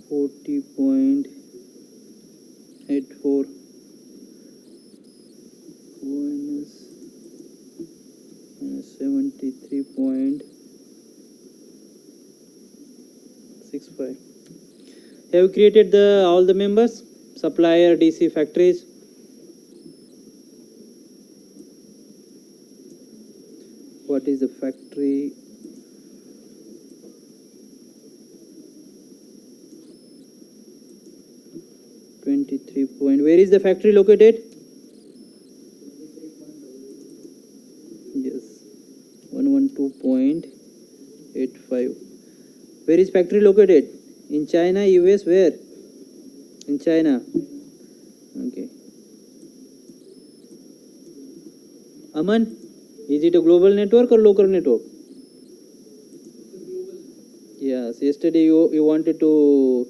Speaker 1: 40.84 minus 73.65. Have you created all the members? Supplier, DC, factories. What is the factory? Where is the factory located? Yes, 112.85. Where is factory located? In China, US, where? In China. Okay. Aman, is it a global network or local network? Yes, yesterday you wanted to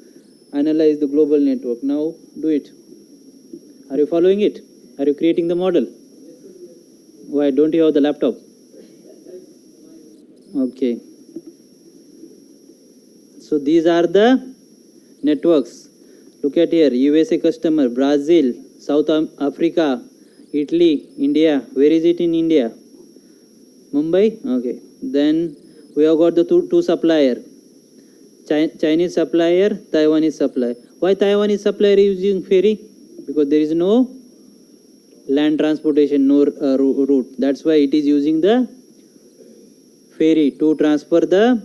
Speaker 1: analyze the global network. Now do it. Are you following it? Are you creating the model? Why don't you have the laptop? Okay. So these are the networks. Look at here. USA customer, Brazil, South Africa, Italy, India. Where is it in India? Mumbai? Okay. Then we have got the two supplier. Chinese supplier, Taiwanese supplier. Why Taiwanese supplier is using ferry? Because there is no land transportation, no route. That's why it is using the ferry to transfer the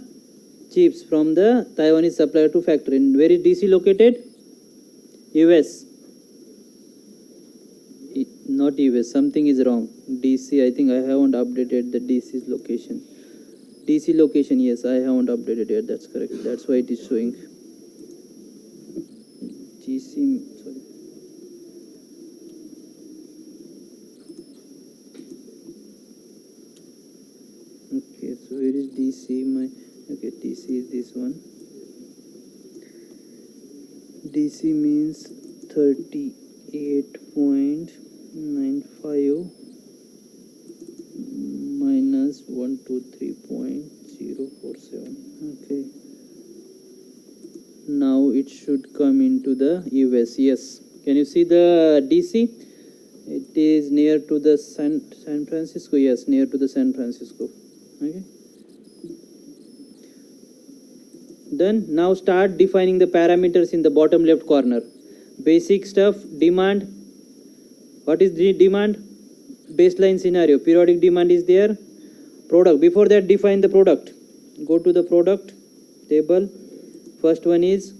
Speaker 1: chips from the Taiwanese supplier to factory. And where is DC located? US. Not US. Something is wrong. DC, I think I haven't updated the DC's location. DC location, yes, I haven't updated yet. That's correct. That's why it is showing. GC, sorry. Okay, so where is DC? Okay, DC is this one. DC means 38.95 minus 123.047. Okay. Now it should come into the US. Yes. Can you see the DC? It is near to the San Francisco. Yes, near to the San Francisco. Okay. Then now start defining the parameters in the bottom left corner. Basic stuff, demand. What is the demand? Baseline scenario. Periodic demand is there. Product. Before that, define the product. Go to the product table. First one is,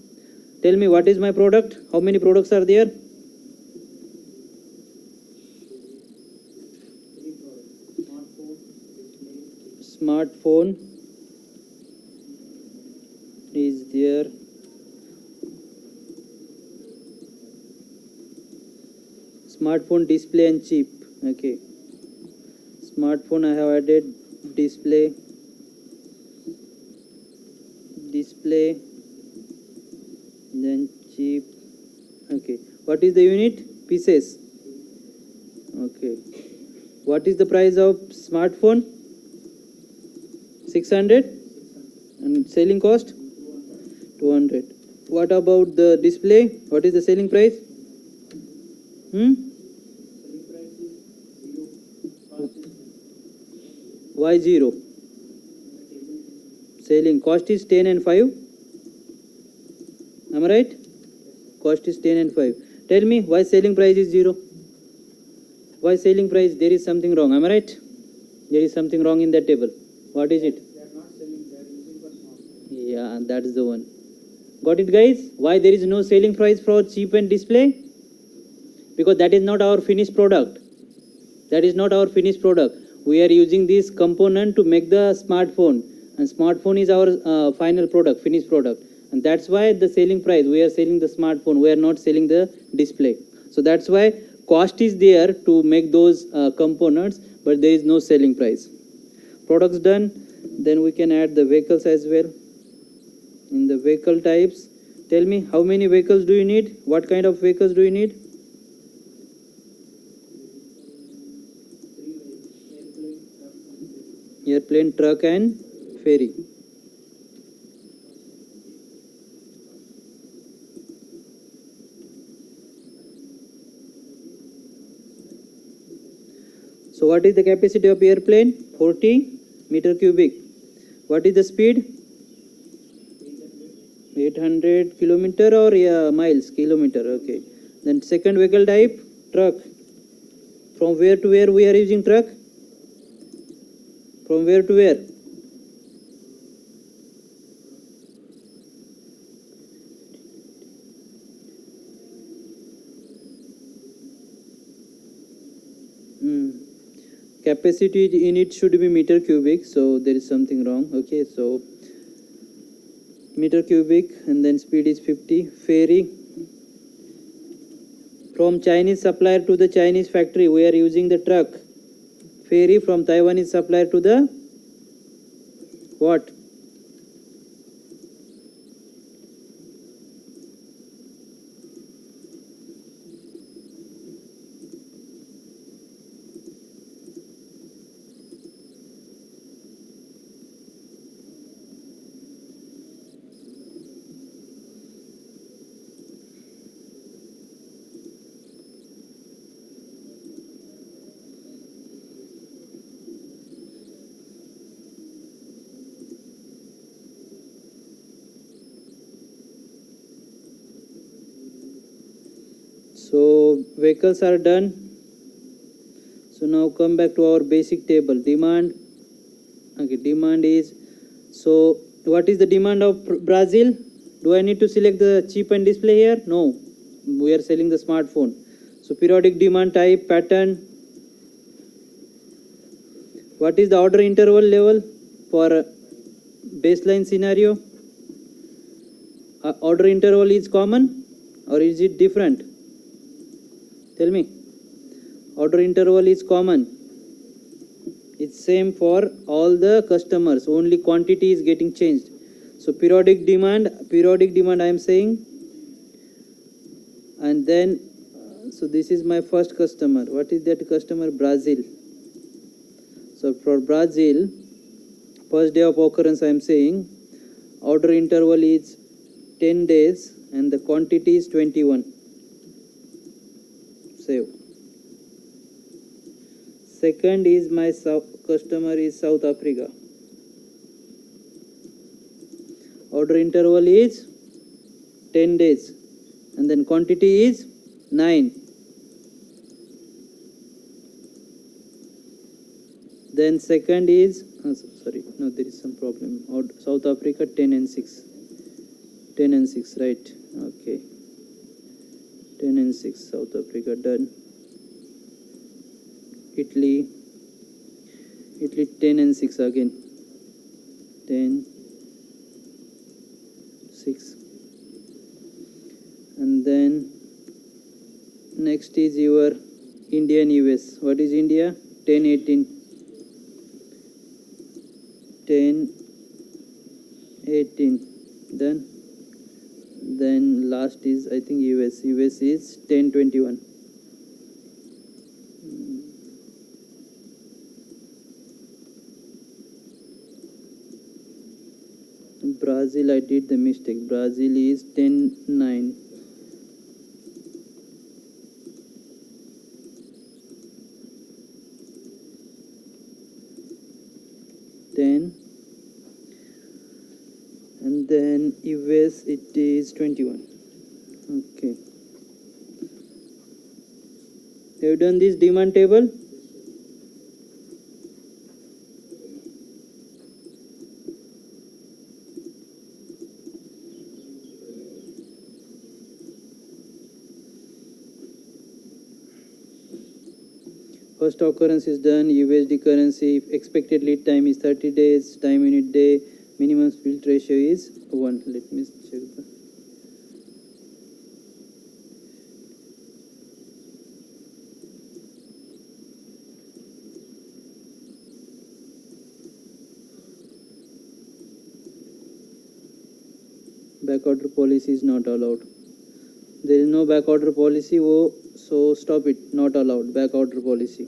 Speaker 1: tell me what is my product? How many products are there? Smartphone is there. Smartphone, display and chip. Okay. Smartphone I have added, display display, then chip. Okay, what is the unit? Pieces. Okay, what is the price of smartphone? 600, and selling cost 200. What about the display? What is the selling price? Why 0? Selling cost is 10 and 5. Am I right? Cost is 10 and 5. Tell me why selling price is 0? Why selling price? There is something wrong. Am I right? There is something wrong in that table. What is it?
Speaker 2: They are not selling, they are using for smartphone.
Speaker 1: Yeah, that's the one. Got it, guys? Why there is no selling price for chip and display? Because that is not our finished product. That is not our finished product. We are using this component to make the smartphone, and smartphone is our final product, finished product, and that's why the selling price, we are selling the smartphone, we are not selling the display. So that's why cost is there to make those components, but there is no selling price. Products done. Then we can add the vehicles as well. In the vehicle types, tell me how many vehicles do you need? What kind of vehicles do you need? Airplane, truck and ferry. So what is the capacity of airplane? 40 meter cubic. What is the speed? 800 kilometer or miles? Kilometer. Okay. Then second vehicle type, truck. From where to where we are using truck? From where to where? Capacity in it should be meter cubic, so there is something wrong. Okay, so meter cubic, and then speed is 50. Ferry. From Chinese supplier to the Chinese factory, we are using the truck. Ferry from Taiwanese supplier to the what? So vehicles are done. So now come back to our basic table. Demand. Okay, demand is, so what is the demand of Brazil? Do I need to select the chip and display here? No, we are selling the smartphone. So periodic demand type, pattern. What is the order interval level for baseline scenario? Order interval is common or is it different? Tell me. Order interval is common. It's same for all the customers, only quantity is getting changed. So periodic demand I am saying. And then so this is my first customer. What is that customer? Brazil. So for Brazil, first day of occurrence I am saying, order interval is 10 days and the quantity is 21. Save. Second is my customer is South Africa. Order interval is 10 days and then quantity is 9. Then second is there is some problem. South Africa 10 and 6. 10 and 6, right? Okay. 10 and 6, South Africa done. Italy 10 and 6 again. 10, 6. And then next is your India and US. What is India? 10, 18. 10, 18. then last is I think US is 1021. Brazil, I did the mistake. Brazil is 10-9. And then US it is 21. Okay. Have you done this demand table? First occurrence is done, USD currency, expected lead time is 30 days, time unit day, minimum split ratio is 1. Let me check the back order policy is not allowed. There is no back order policy, so stop it, not allowed, back order policy.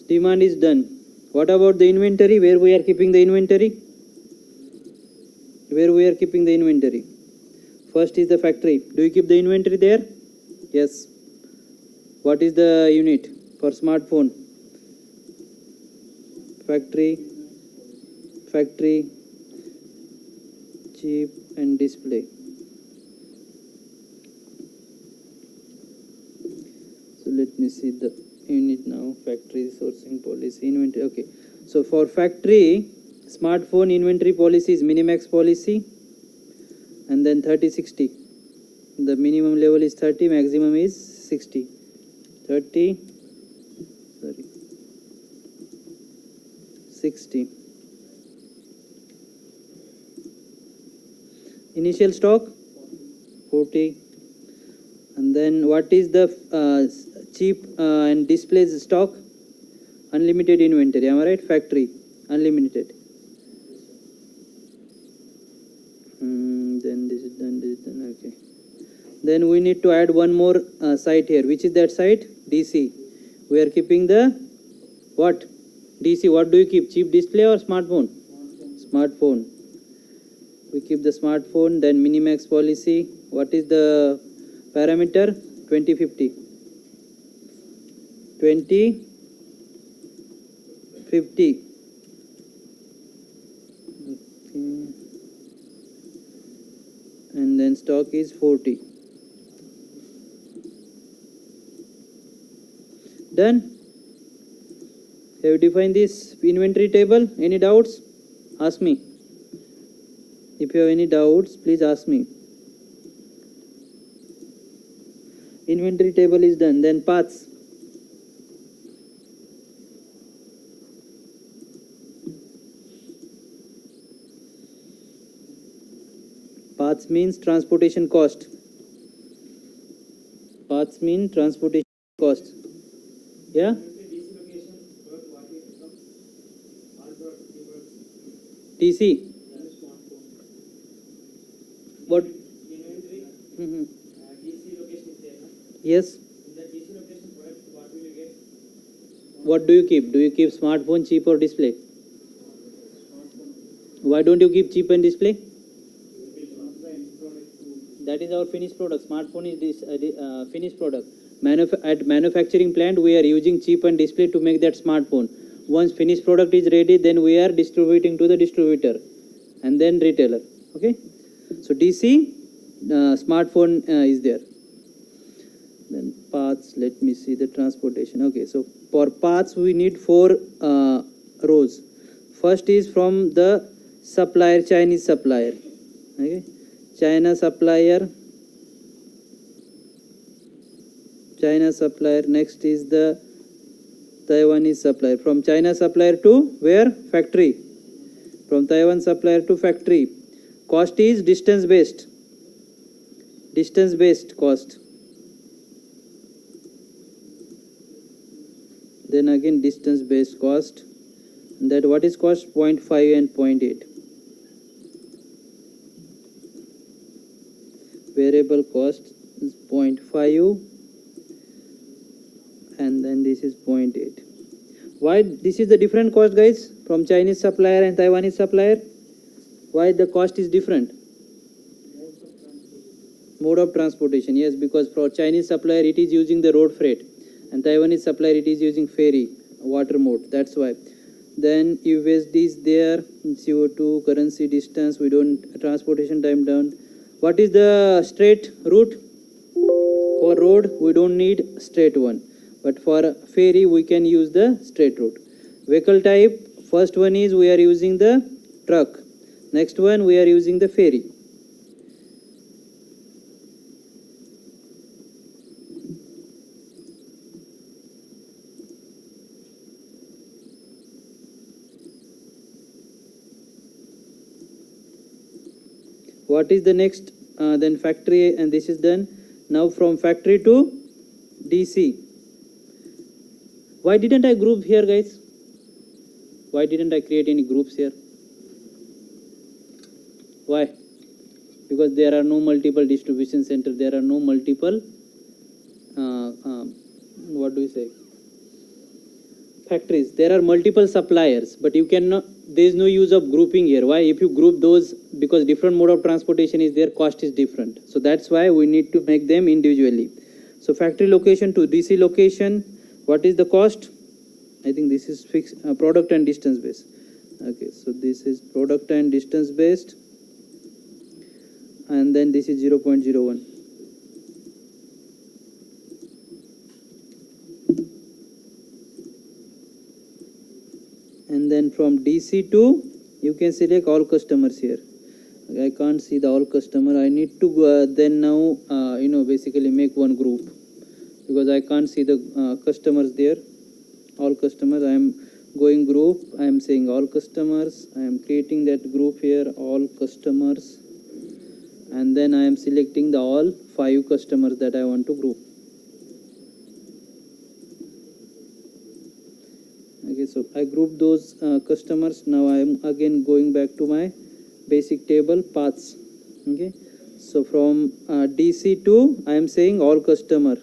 Speaker 1: Demand is done. What about the inventory? Where we are keeping the inventory? Where we are keeping the inventory? First is the factory. Do you keep the inventory there? Yes. What is the unit for smartphone? Factory, chip and display. So let me see the unit now. Factory sourcing policy, inventory. Okay. So for factory, smartphone inventory policy is minimax policy, and then 30-60. The minimum level is 30, maximum is 60. 60. Initial stock 40. And then what is the chip and displays stock? Unlimited inventory. Am I right? Factory unlimited. Then this is done. Okay. Then we need to add one more site here. Which is that site? DC. We are keeping the what? DC. What do you keep? Chip, display or smartphone? Smartphone. We keep the smartphone. Then minimax policy. What is the parameter? 2050. 2050. Okay. And then stock is 40. Done. Have you defined this inventory table? Any doubts? Ask me. If you have any doubts, please ask me. Inventory table is done. Then paths. Paths means transportation cost. Paths mean transportation cost. Yeah? TC. What? Yes. What do you keep? Do you keep smartphone, chip or display? Why don't you keep chip and display? That is our finished product. Smartphone is this finished product. At manufacturing plant, we are using chip and display to make that smartphone. Once finished product is ready, then we are distributing to the distributor and then retailer. Okay. So DC, smartphone is there. Then paths. Let me see the transportation. Okay. So for paths, we need 4 rows. First is from the supplier, Chinese supplier. Okay. China supplier. Next is the Taiwanese supplier. From China supplier to where? Factory. From Taiwan supplier to factory. Cost is distance based. Distance based cost. Then again distance based cost. That what is cost? 0.5 and 0.8. Variable cost is 0.5 and then this is 0.8. Why this is the different cost, guys, from Chinese supplier and Taiwanese supplier? Why the cost is different? Mode of transportation. Yes, because for Chinese supplier it is using the road freight and Taiwanese supplier it is using ferry, water mode. That's why. Then USD is there, CO2, currency, distance, we don't, transportation time down. What is the straight route? For road we don't need straight one, but for ferry we can use the straight route. Vehicle type, first one is we are using the truck, next one we are using the ferry. What is the next? Then factory, and this is done. Now from factory to DC. Why didn't I group here, guys? Why didn't I create any groups here? Why? Because there are no multiple distribution center, there are no multiple what do we say, factories. There are multiple suppliers, but you cannot, there is no use of grouping here. Why? If you group those, because different mode of transportation is there, cost is different. So that's why we need to make them individually. So factory location to DC location, what is the cost? I think this is fixed, product and distance based. Okay, so this is product and distance based, and then this is 0.01. And then from DC to, you can select all customers here. I can't see the all customer. I need to then now basically make one group, because I can't see the customers there. All customers, I am going group, I am saying all customers, I am creating that group here, all customers, and then I am selecting the all 5 customers that I want to group. Okay, so I group those customers. Now I am again going back to my basic table paths. Okay, so from DC to, I am saying all customer.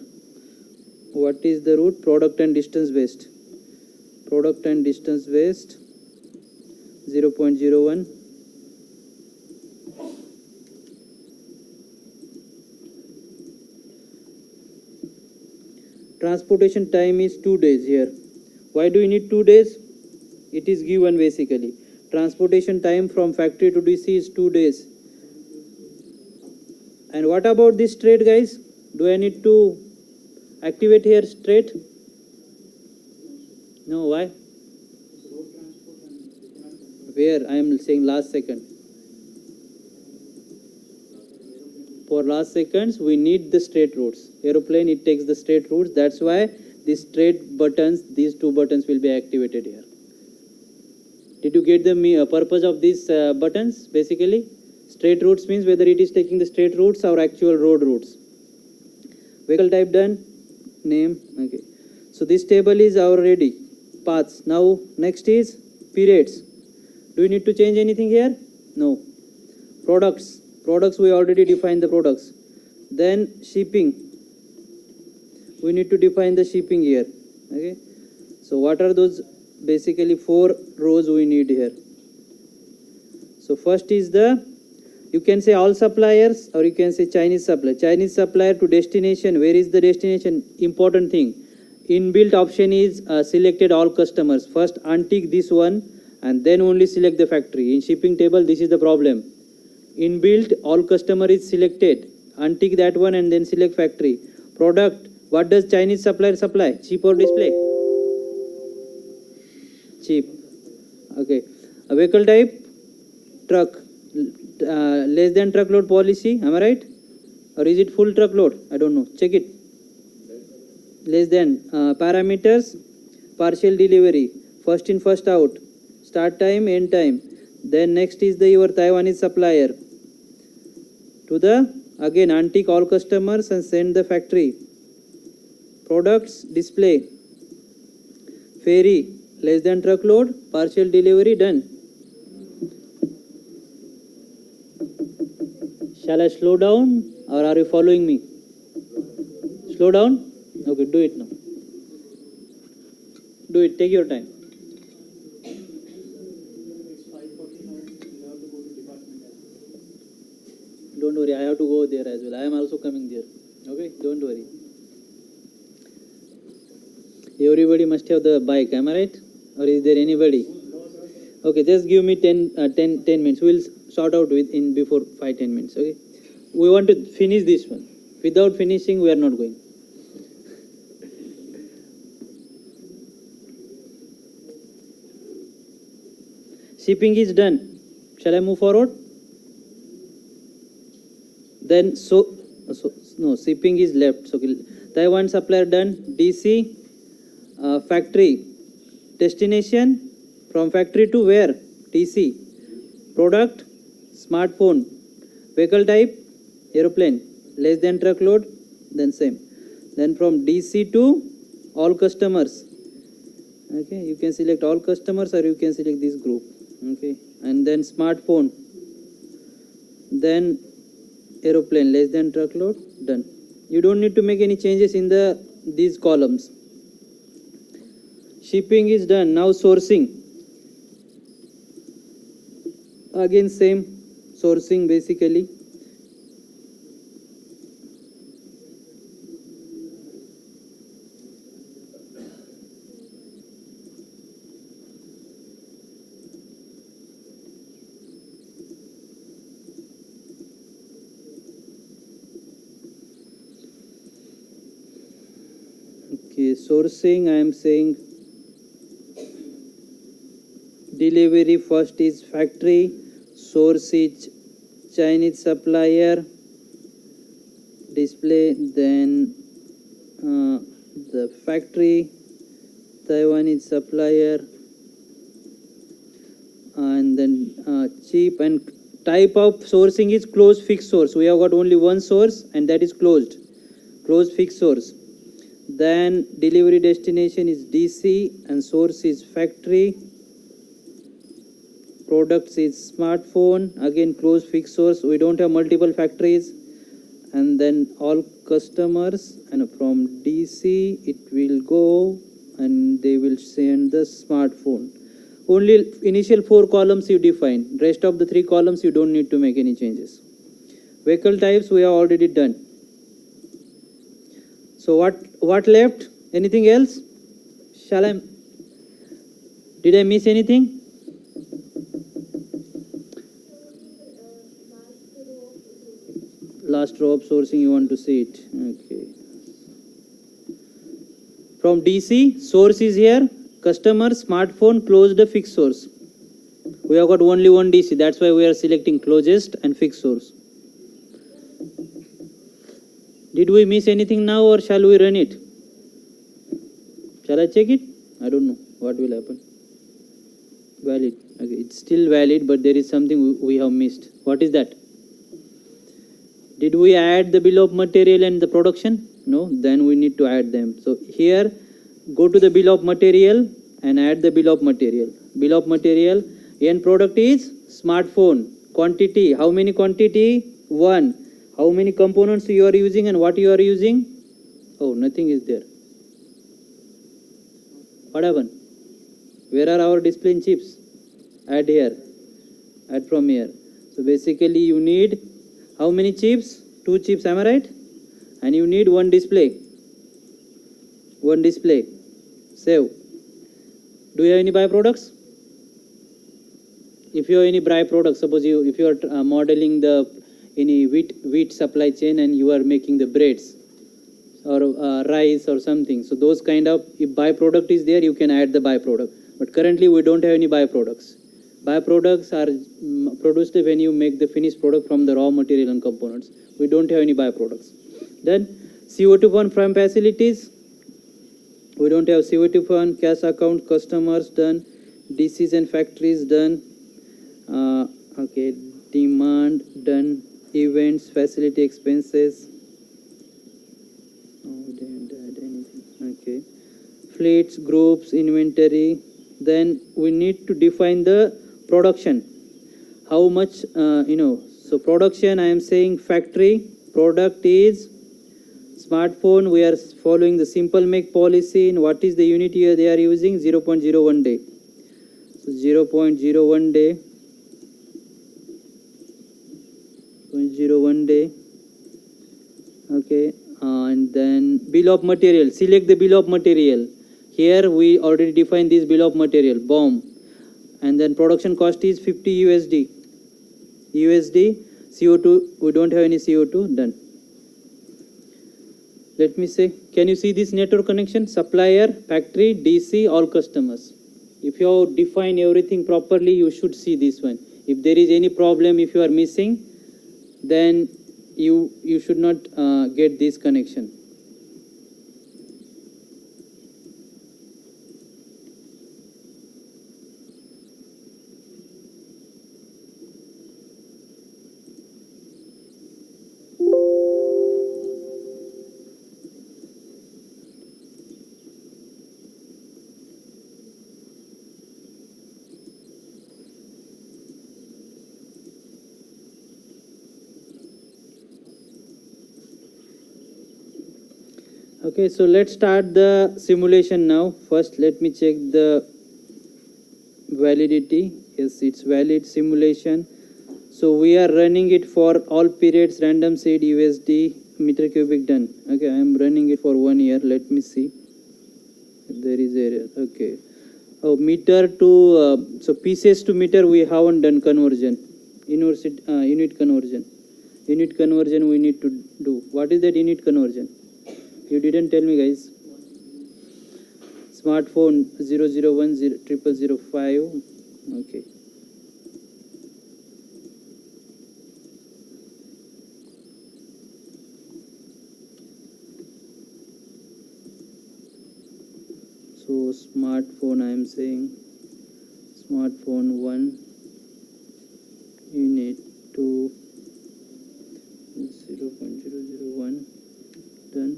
Speaker 1: What is the route? Product and distance based. Product and distance based 0.01. Transportation time is 2 days here. Why do you need 2 days? It is given basically. Transportation time from factory to DC is 2 days. And what about this straight, guys? Do I need to activate here straight? No, why? Where? I am saying last second. For last seconds, we need the straight routes. Aeroplane, it takes the straight routes. That's why these straight buttons, these 2 buttons will be activated here. Did you get the purpose of these buttons? Basically, straight routes means whether it is taking the straight routes or actual road routes. Vehicle type done. Name. Okay. So this table is already paths. Now next is periods. Do you need to change anything here? No. Products. Products, we already defined the products. Then shipping. We need to define the shipping here. Okay. So what are those? Basically 4 rows we need here. So first is the, you can say all suppliers, or you can say Chinese supplier. Chinese supplier to destination. Where is the destination? Important thing. Inbuilt option is selected all customers. First untick this one and then only select the factory. In shipping table, this is the problem. Inbuilt all customer is selected. Untick that one and then select factory. Product, what does Chinese supplier supply? Cheap or display? Cheap. Okay. A vehicle type, truck. Less than truckload policy, am I right? Or is it full truckload? I don't know. Check it. Less than. Parameters, partial delivery. First in, first out. Start time, end time. Then next is the your Taiwanese supplier. To the, again, untick all customers and send the factory. Products, display. Ferry, less than truckload, partial delivery, done. Shall I slow down or are you following me? Slow down? Okay, do it now. Do it, take your time.
Speaker 2: It's 5:49. We have to go to department as well.
Speaker 1: Don't worry, I have to go there as well. I am also coming there. Okay, don't worry. Everybody must have the bike, am I right? Or is there anybody? Okay, just give me 10 minutes. We'll sort out in before 5-10 minutes. Okay, we want to finish this one. Without finishing, we are not going. Shipping is done. Shall I move forward? Then no, shipping is left. So Taiwan supplier done. DC, factory, destination, from factory to where? TC, product, smartphone, vehicle type, aeroplane, less than truckload, then same. Then from DC to all customers. Okay, you can select all customers or you can select this group. Okay, and then smartphone, then aeroplane, less than truckload, done. You don't need to make any changes in these columns. Shipping is done. Now sourcing, again same, sourcing basically. Okay, sourcing, I am saying delivery first is factory, source is Chinese supplier, display, then the factory, Taiwanese supplier, and then cheap, and type of sourcing is closed fixed source. We have got only one source and that is closed fixed source. Then delivery destination is DC and source is factory, products is smartphone, again closed fixed source. We don't have multiple factories. And then all customers, and from DC it will go and they will send the smartphone. Only initial 4 columns you define, rest of the 3 columns you don't need to make any changes. Vehicle types we have already done. So what left? Anything else? Did I miss anything? Last row of sourcing, you want to see it. Okay. From DC, source is here, customer, smartphone, closed the fixed source. We have got only one DC, that's why we are selecting closest and fixed source. Did we miss anything now or shall we run it? Shall I check it? I don't know what will happen. Valid. Okay, it's still valid, but there is something we have missed. What is that? Did we add the bill of material and the production? No, then we need to add them. So here, go to the bill of material and add the bill of material. Bill of material, end product is smartphone. Quantity, how many quantity? 1. How many components you are using and what you are using? Oh, nothing is there. What happened? Where are our display chips? Add here. Add from here. So basically you need how many chips? 2 chips, am I right? And you need 1 display. 1 display. Save. Do you have any byproducts? If you have any byproducts, suppose if you are modeling any wheat supply chain and you are making the breads or rice or something, so those kind of, if byproduct is there, you can add the byproduct. But currently we don't have any byproducts. Byproducts are produced when you make the finished product from the raw material and components. We don't have any byproducts. Then CO2 fund from facilities. We don't have CO2 fund, cash account, customers done, DCs and factories done. Okay, demand done, events, facility expenses. Oh, didn't add anything. Okay, fleets, groups, inventory. Then we need to define the production. How much, so production, I am saying factory, product is smartphone. We are following the simple make policy. And what is the unit here they are using? 0.01 day. So 0.01 day. 0.01 day. Okay, and then bill of material. Select the bill of material. Here we already defined this bill of material. Bomb. And then production cost is 50 USD. CO2. We don't have any CO2. Done. Let me say, can you see this network connection? Supplier, factory, DC, all customers. If you define everything properly, you should see this one. If there is any problem, if you are missing, then you should not get this connection. Okay, so let's start the simulation now. First, let me check the validity. Yes, it's valid simulation. So we are running it for all periods, random seed, USD, meter cubic done. Okay, I am running it for 1 year. Let me see if there is error. Okay. Oh, meter to, so pieces to meter we haven't done conversion. Unit conversion. Unit conversion we need to do. What is that unit conversion? You didn't tell me, guys. Smartphone 0010005. Okay. So smartphone, I am saying smartphone 1 unit 2 0.001 done.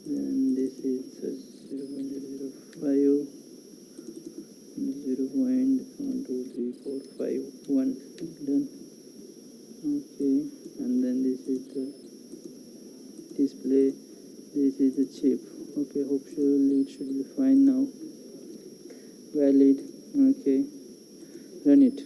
Speaker 1: Then this is 0.005 0.12345 done. Okay, and then this is the display, this is the chip. Okay, hopefully it should be fine now. Valid. Okay, run it.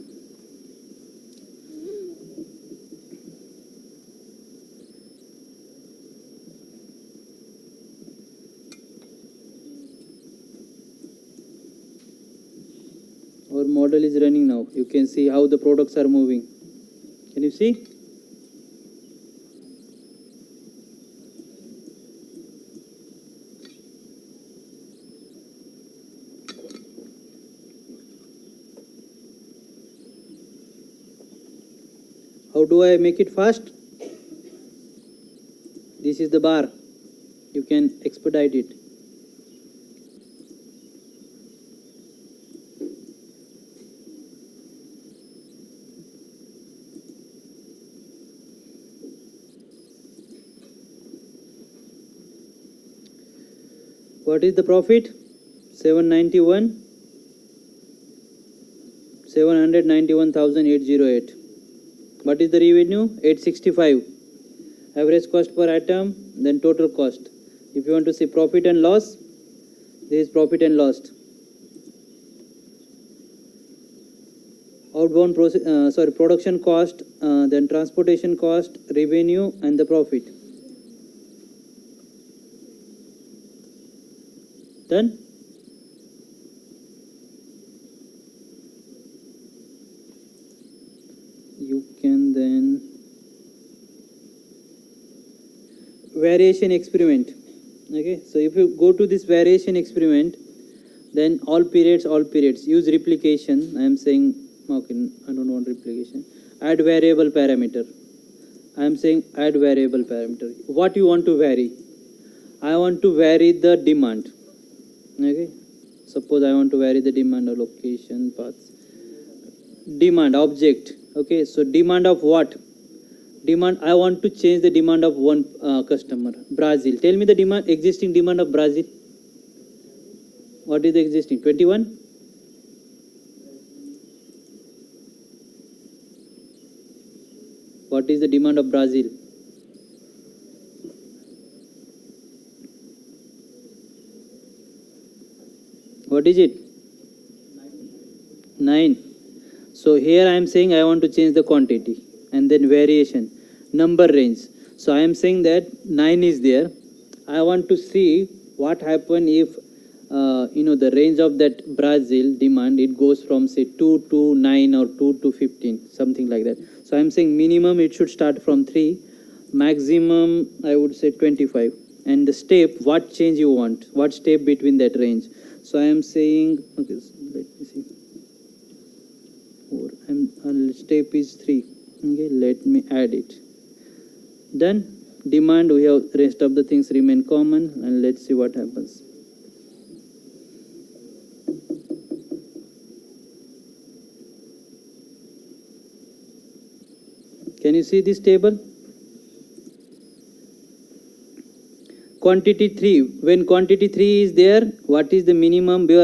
Speaker 1: Our model is running now. You can see how the products are moving. Can you see? How do I make it fast? This is the bar. You can expedite it. What is the profit? 791,808. What is the revenue? 865. Average cost per item, then total cost. If you want to see profit and loss, this is profit and loss. Outbound production cost, then transportation cost, revenue, and the profit. Done? You can then variation experiment. Okay, so if you go to this variation experiment, then all periods use replication. I am saying, okay, I don't want replication. Add variable parameter. I am saying add variable parameter. What you want to vary? I want to vary the demand. Okay, suppose I want to vary the demand or location paths. Demand object. Okay, so demand of what? Demand, I want to change the demand of one customer. Brazil. Tell me the demand, existing demand of Brazil. What is the existing? 21? What is the demand of Brazil? What is it? 9. So here I am saying I want to change the quantity and then variation, number range. So I am saying that 9 is there. I want to see what happen if the range of that Brazil demand, it goes from say 2 to 9 or 2 to 15, something like that. So I am saying minimum it should start from 3, maximum I would say 25, and the step, what change you want, what step between that range. So I am saying, okay, let me see, 4, step is 3, okay, let me add it. Done. Demand, we have rest of the things remain common, and let's see what happens. Can you see this table? Quantity 3. When quantity 3 is there, what is the minimum? We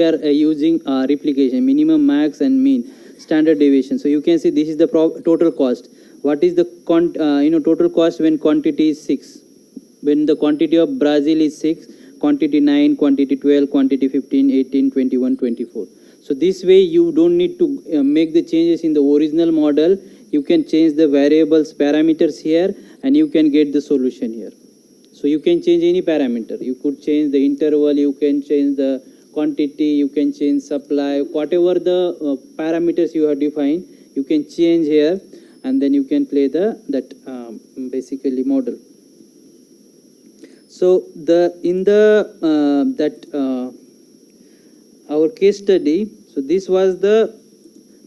Speaker 1: are using replication, minimum, max, and mean, standard deviation. So you can see this is the total cost. What is the total cost when quantity is 6? When the quantity of Brazil is 6, quantity 9, quantity 12, quantity 15, 18, 21, 24. So this way you don't need to make the changes in the original model. You can change the variables parameters here and you can get the solution here. So you can change any parameter. You could change the interval, you can change the quantity, you can change supply, whatever the parameters you have defined, you can change here, and then you can play basically model. So our case study, so this was the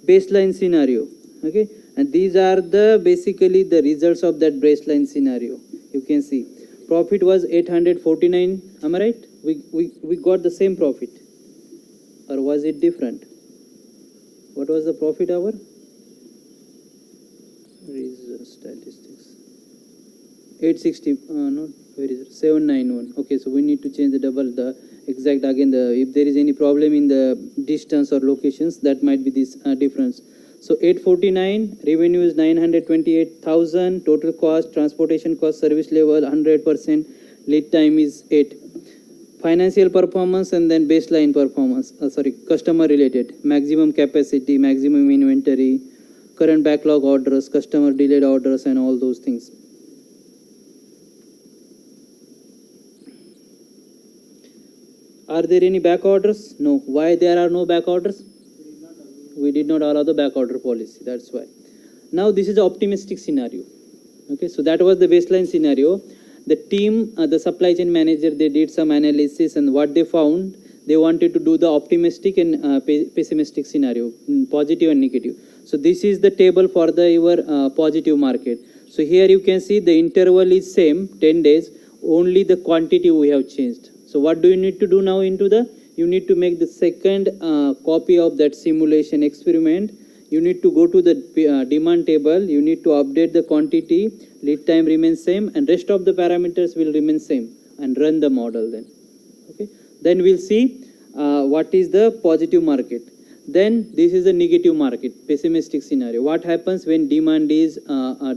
Speaker 1: baseline scenario, okay, and these are basically the results of that baseline scenario. You can see profit was 849. Am I right? We got the same profit, or was it different? What was the profit hour? Where is statistics? 860. Not where is it? 791. Okay, so we need to change the exact again. If there is any problem in the distance or locations, that might be this difference. So 849, revenue is 928,000, total cost, transportation cost, service level 100%, lead time is 8. Financial performance and then baseline performance, customer related, maximum capacity, maximum inventory, current backlog orders, customer delayed orders, and all those things. Are there any back orders? No. Why there are no back orders? We did not allow the back order policy, that's why. Now this is an optimistic scenario. Okay, so that was the baseline scenario. The team, the supply chain manager, they did some analysis, and what they found, they wanted to do the optimistic and pessimistic scenario, positive and negative. So this is the table for your positive market. So here you can see the interval is same, 10 days, only the quantity we have changed. So what do you need to do now you need to make the second copy of that simulation experiment. You need to go to the demand table, you need to update the quantity, lead time remains same, and rest of the parameters will remain same, and run the model then. Okay, then we'll see what is the positive market. Then this is the negative market, pessimistic scenario. What happens when demand is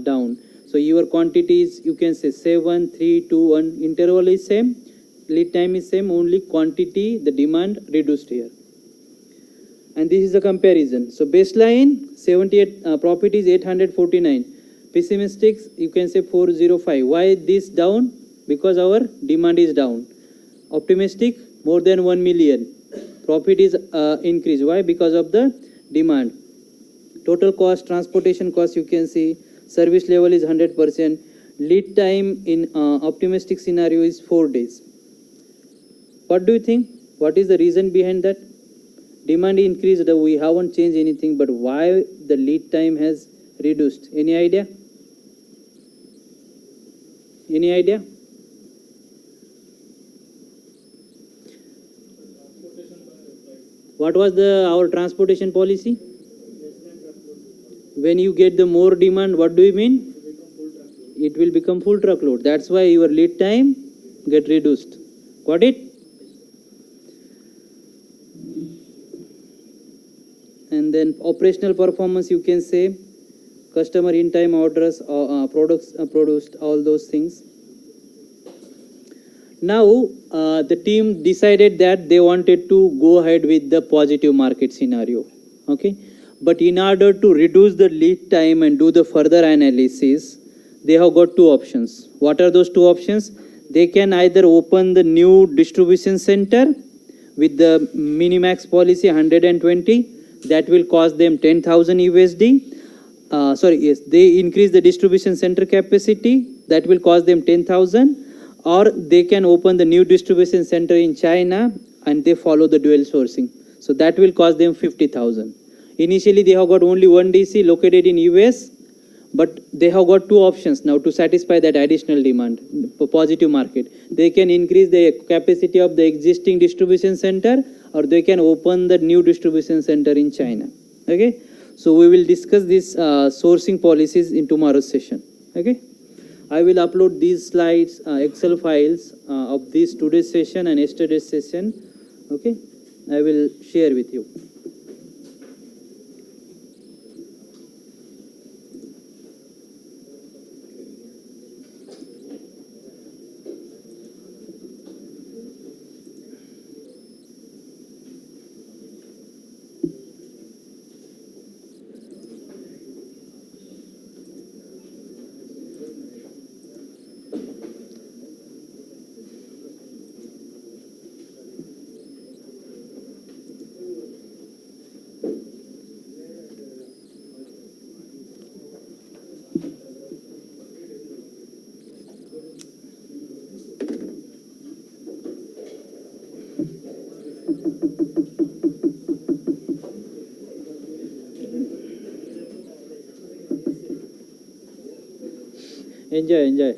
Speaker 1: down? So your quantities, you can say 7, 3, 2, 1, interval is same, lead time is same, only quantity, the demand reduced here. And this is the comparison. So baseline 78, profit is 849. Pessimistic, you can say 405. Why this down? Because our demand is down. Optimistic, more than 1 million. Profit is increased. Why? Because of the demand. Total cost, transportation cost, you can see. Service level is 100%. Lead time in optimistic scenario is 4 days. What do you think? What is the reason behind that? Demand increased, we haven't changed anything, but why the lead time has reduced? Any idea? Any idea? What was our transportation policy? When you get the more demand, what do you mean? It will become full truckload. That's why your lead time get reduced. Got it? then operational performance, you can say customer in time orders, products produced, all those things. Now the team decided that they wanted to go ahead with the positive market scenario. Okay, but in order to reduce the lead time and do the further analysis, they have got two options. What are those two options? They can either open the new distribution center with the minimax policy 120, that will cost them 10,000 USD. They increase the distribution center capacity, that will cost them 10,000, or they can open the new distribution center in China and they follow the dual sourcing. So that will cost them 50,000. Initially they have got only one DC located in US, but they have got two options now to satisfy that additional demand, positive market. They can increase the capacity of the existing distribution center, or they can open the new distribution center in China. Okay, so we will discuss these sourcing policies in tomorrow's session. Okay, I will upload these slides, Excel files of this today's session and yesterday's session. Okay, I will share with you. Enjoy.